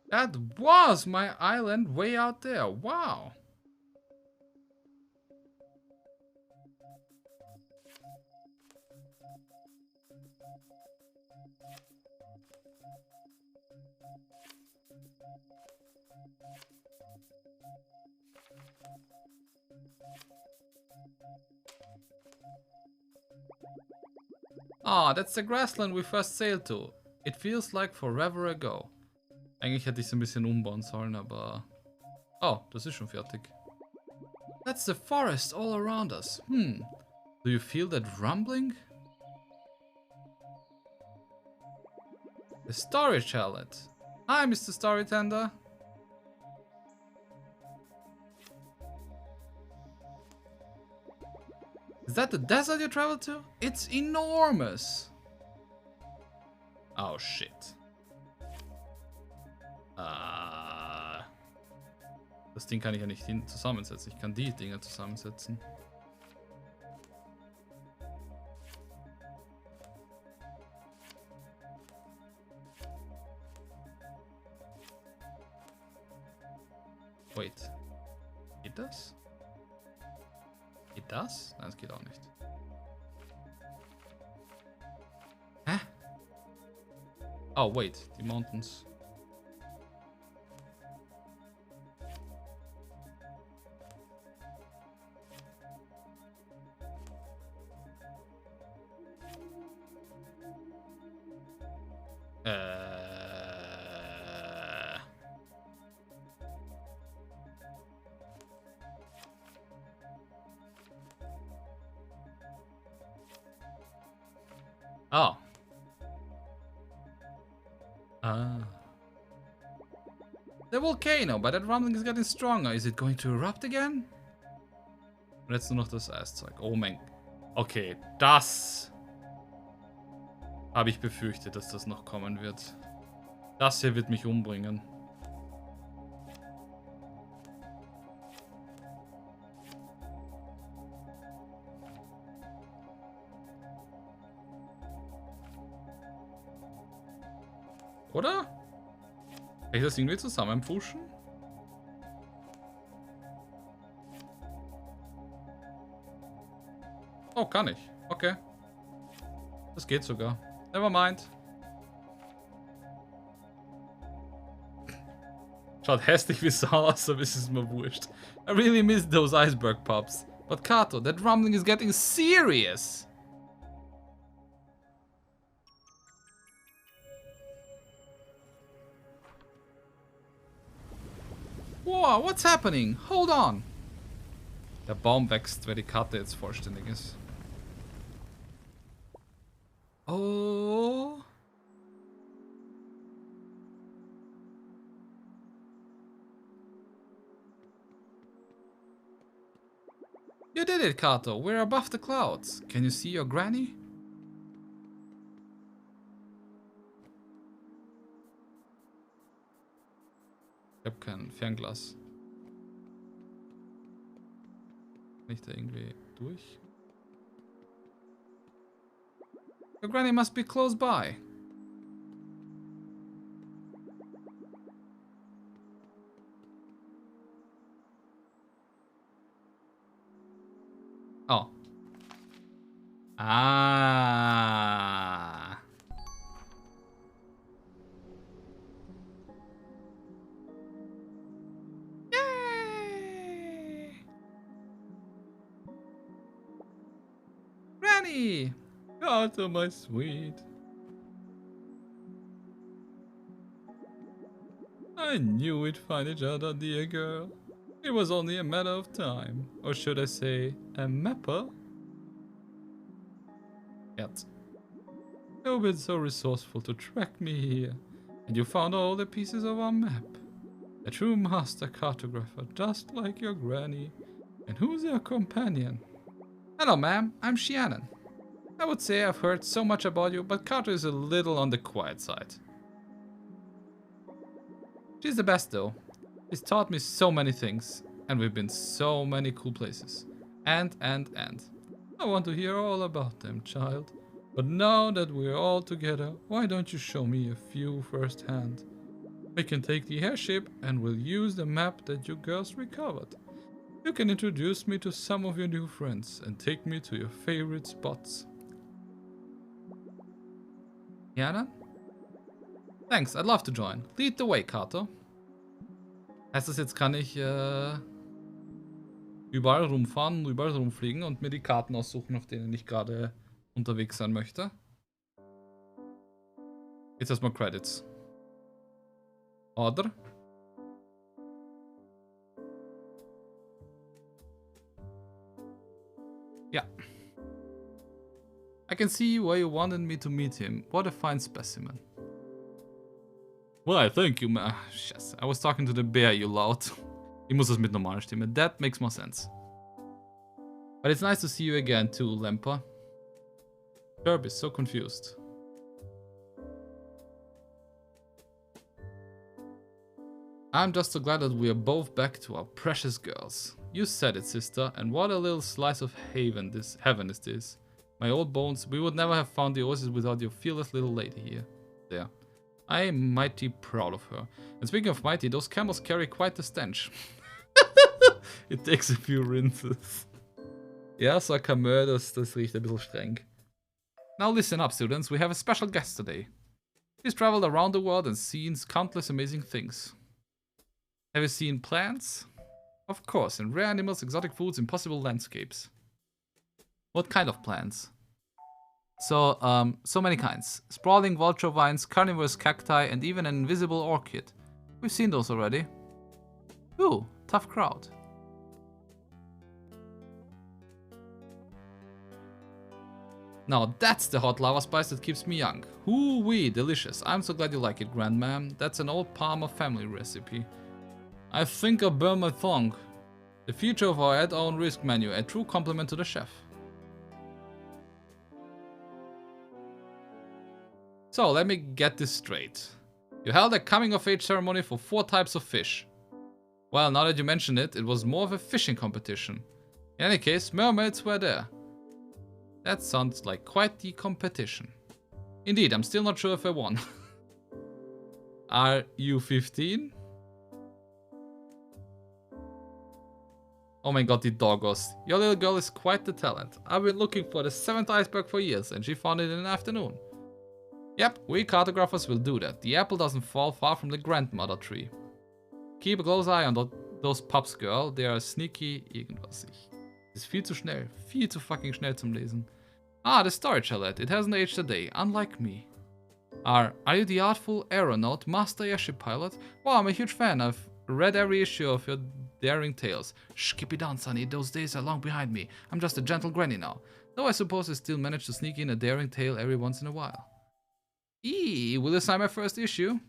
[SPEAKER 2] That was my island way out there. Wow. Ah, that's the grassland we first sailed to. It feels like forever ago. Eigentlich hätte ich es ein bisschen umbauen sollen, aber... Oh, das ist schon fertig. That's the forest all around us. Do you feel that rumbling? The story chalet. Hi, Mr. Storytender. Is that the desert you traveled to? It's enormous. Oh, shit. Das Ding kann ich ja nicht zusammensetzen. Ich kann die Dinger zusammensetzen. Wait. Geht das? Geht das? Nein, es geht auch nicht. Hä? Oh, wait. Die Mountains. Oh. The volcano, but that rumbling is getting stronger. Is it going to erupt again? Und jetzt nur noch das Eiszeug. Oh mein... Okay, das... habe ich befürchtet, dass das noch kommen wird. Das hier wird mich umbringen. Oder? Kann ich das irgendwie zusammenpfuschen? Oh, kann ich. Okay. Das geht sogar. Never mind. Schaut hässlich wie Sau aus, aber es ist mir wurscht. I really miss those Iceberg pups. But Carto, that rumbling is getting serious. Wow, what's happening? Hold on. Der Baum wächst, weil die Karte jetzt vollständig ist. Oh. You did it, Carto. We're above the clouds. Can you see your granny? Ich habe kein Fernglas. Kann ich da irgendwie durch? Your granny must be close by. Oh. Ah. Yay! Granny! Carto, my sweet. I knew we'd find each other, dear girl. It was only a matter of time. Or should I say, a mapper? Yet. You've been so resourceful to track me here. And you found all the pieces of our map. A true master cartographer, just like your granny. And who's your companion? Hello, ma'am. I'm Shannon. I would say I've heard so much about you, but Carto is a little on the quiet side. She's the best, though. She's taught me so many things, and we've been so many cool places. And. I want to hear all about them, child. But now that we're all together, why don't you show me a few firsthand? We can take the airship and we'll use the map that you girls recovered. You can introduce me to some of your new friends and take me to your favorite spots. Jana? Thanks, I'd love to join. Lead the way, Carto. Heißt das jetzt, kann ich überall rumfahren, überall rumfliegen und mir die Karten aussuchen, auf denen ich gerade unterwegs sein möchte? Jetzt erstmal Credits. Oder? Ja. I can see why you wanted me to meet him. What a fine specimen. Why, thank you, man. Yes, I was talking to the bear, you loud. Ich muss das mit normaler Stimme. That makes more sense. But it's nice to see you again too, Lemper. Herb is so confused. I'm just so glad that we are both back to our precious girls. You said it, sister, and what a little slice of heaven is this. My old bones, we would never have found the oasis without your fearless little lady here. There. I am mighty proud of her. And speaking of mighty, those camels carry quite the stench. It takes a few rinses. Ja, so ein Kamel, das riecht ein bisschen streng. Now listen up, students, we have a special guest today. He's traveled around the world and seen countless amazing things. Have you seen plants? Of course, and rare animals, exotic foods, impossible landscapes. What kind of plants? So many kinds. Sprawling vulture vines, carnivorous cacti, and even an invisible orchid. We've seen those already. Ooh, tough crowd. Now that's the hot lava spice that keeps me young. Hoo-wee, delicious. I'm so glad you like it, Grandma'am. That's an old Palmer family recipe. I think I'll burn my tongue. The future of our at-own risk menu, a true compliment to the chef. So, let me get this straight. You held a coming-of-age ceremony for 4 types of fish. Well, now that you mention it, it was more of a fishing competition. In any case, mermaids were there. That sounds like quite the competition. Indeed, I'm still not sure if I won. Are you 15? Oh my god, the doggos. Your little girl is quite the talent. I've been looking for the 7th iceberg for years and she found it in an afternoon. Yep, we cartographers will do that. The apple doesn't fall far from the grandmother tree. Keep a close eye on those pups, girl. They are sneaky irgendwas. Ist viel zu schnell. Viel zu fucking schnell zum Lesen. Ah, the storage chalet. It hasn't aged a day, unlike me. Are you the artful aeronaut, master airship pilot? Wow, I'm a huge fan. I've read every issue of your daring tales. Shh, keep it down, Sonny. Those days are long behind me. I'm just a gentle granny now. Though I suppose I still manage to sneak in a daring tale every once in a while. Eee, will you sign my first issue?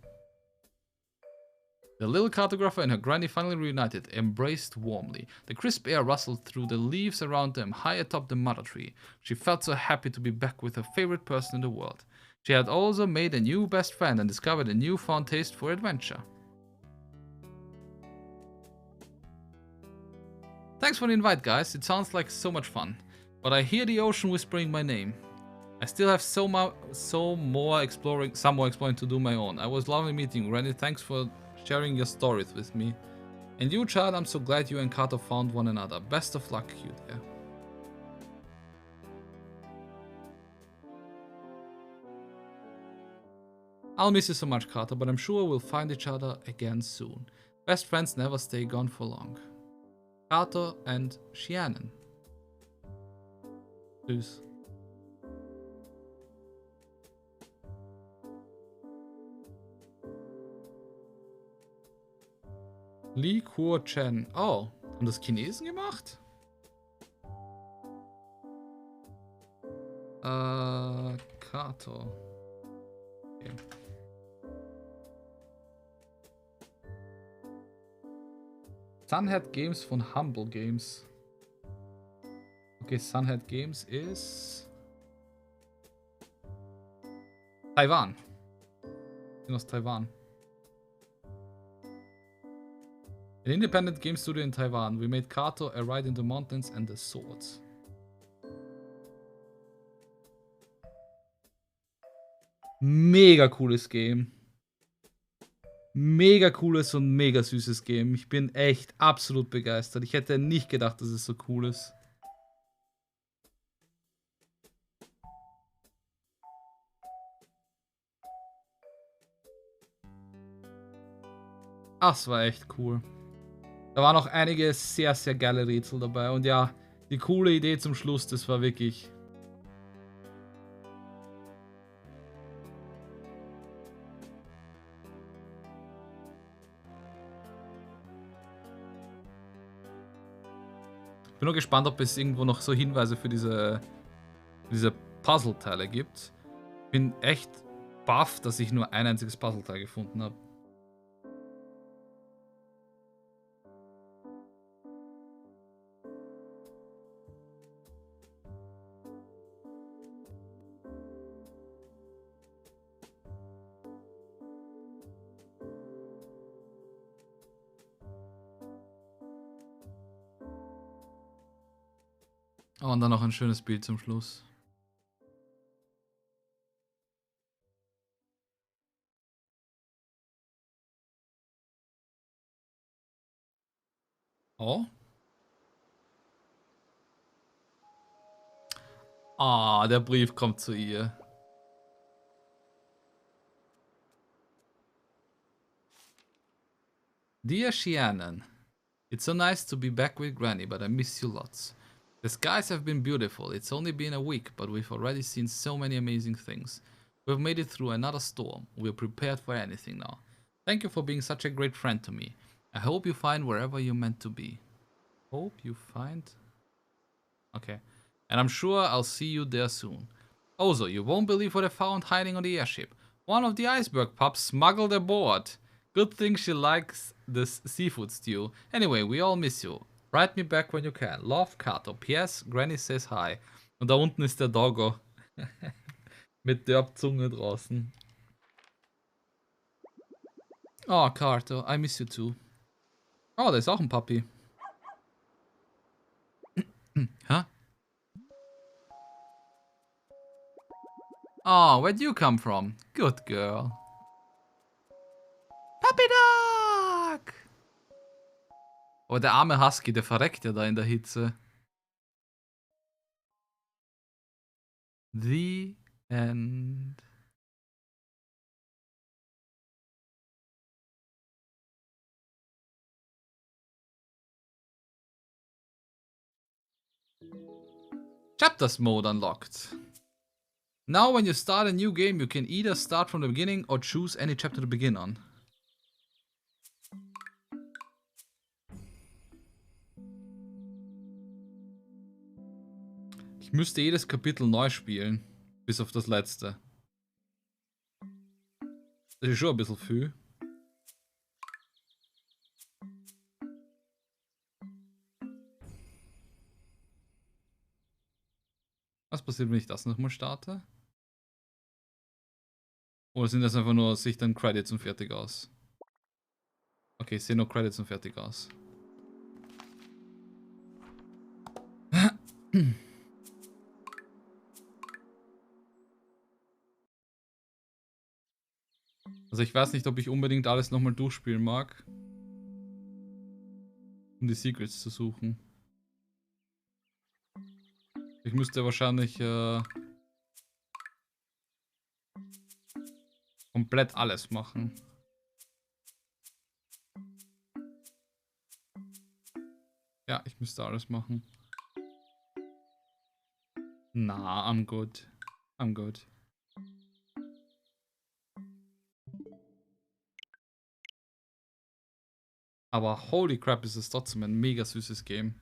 [SPEAKER 2] The little cartographer and her granny finally reunited, embraced warmly. The crisp air rustled through the leaves around them, high atop the mother tree. She felt so happy to be back with her favorite person in the world. She had also made a new best friend and discovered a newfound taste for adventure. Thanks for the invite, guys. It sounds like so much fun. But I hear the ocean whispering my name. I still have some more exploring to do my own. I was lovely meeting you, Randy. Thanks for sharing your stories with me. And you, child, I'm so glad you and Carto found one another. Best of luck, you dear. I'll miss you so much, Carto, but I'm sure we'll find each other again soon. Best friends never stay gone for long. Carto and Shannon. Tschüss.
[SPEAKER 1] Li Kuo Chen. Oh, haben das Chinesen gemacht? Carto. Okay. Sunhead Games von Humble Games. Okay, Sunhead Games ist Taiwan. Ich bin aus Taiwan. An independent game studio in Taiwan. We made Carto, A Ride in the Mountains and the Swords. Mega cooles Game. Mega cooles und mega süßes Game. Ich bin echt absolut begeistert. Ich hätte nicht gedacht, dass es so cool ist. Das war echt cool. Da waren auch einige sehr, sehr geile Rätsel dabei. Und ja, die coole Idee zum Schluss, das war wirklich... Ich bin nur gespannt, ob es irgendwo noch so Hinweise für diese Puzzleteile gibt. Ich bin echt baff, dass ich nur ein einziges Puzzleteil gefunden habe. Oh, und dann noch ein schönes Bild zum Schluss. Oh. Ah, der Brief kommt zu ihr. Dear Shianan, it's so nice to be back with Granny, but I miss you lots. The skies have been beautiful. It's only been a week, but we've already seen so many amazing things. We've made it through another storm. We're prepared for anything now. Thank you for being such a great friend to me. I hope you find wherever you're meant to be. Hope you find... Okay. And I'm sure I'll see you there soon. Also, you won't believe what I found hiding on the airship. One of the Iceberg pups smuggled aboard. Good thing she likes this seafood stew. Anyway, we all miss you. Write me back when you can. Love, Carto. P.S. Granny says hi. Und da unten ist der Doggo. Mit der Zunge draußen. Oh, Carto, I miss you too. Oh, da ist auch ein Puppy. Huh? Oh, where'd you come from? Good girl. Puppy Dog! Oh, der arme Husky, der verreckt ja da in der Hitze. The End. Chapters mode unlocked. Now when you start a new game, you can either start from the beginning or choose any chapter to begin on. Ich müsste jedes Kapitel neu spielen, bis auf das letzte. Das ist schon ein bisschen viel. Was passiert, wenn ich das nochmal starte? Oder sind das einfach nur sich dann Credits und fertig aus? Okay, ich sehe nur Credits und fertig aus. Also ich weiß nicht, ob ich unbedingt alles nochmal durchspielen mag. Um die Secrets zu suchen. Ich müsste wahrscheinlich komplett alles machen. Ja, ich müsste alles machen. Na, I'm good. I'm good.
[SPEAKER 2] Aber holy crap, ist es trotzdem ein mega süßes Game.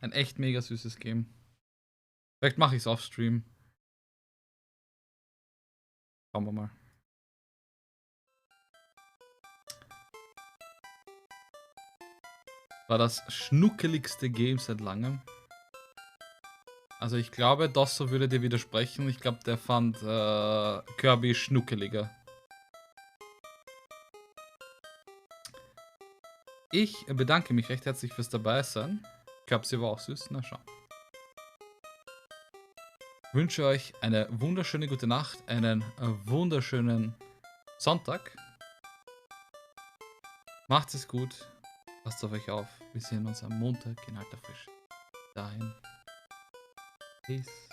[SPEAKER 2] Ein echt mega süßes Game. Vielleicht mache ich es auf Stream. Schauen wir mal. War das schnuckeligste Game seit langem. Also ich glaube, Dosso würde dir widersprechen. Ich glaube, der fand Kirby schnuckeliger. Ich bedanke mich recht herzlich fürs Dabeisein. Ich glaube, sie war auch süß. Na schau. Ich wünsche euch eine wunderschöne gute Nacht, einen wunderschönen Sonntag. Macht es gut. Passt auf euch auf. Wir sehen uns am Montag in alter Frische. Dahin. Peace.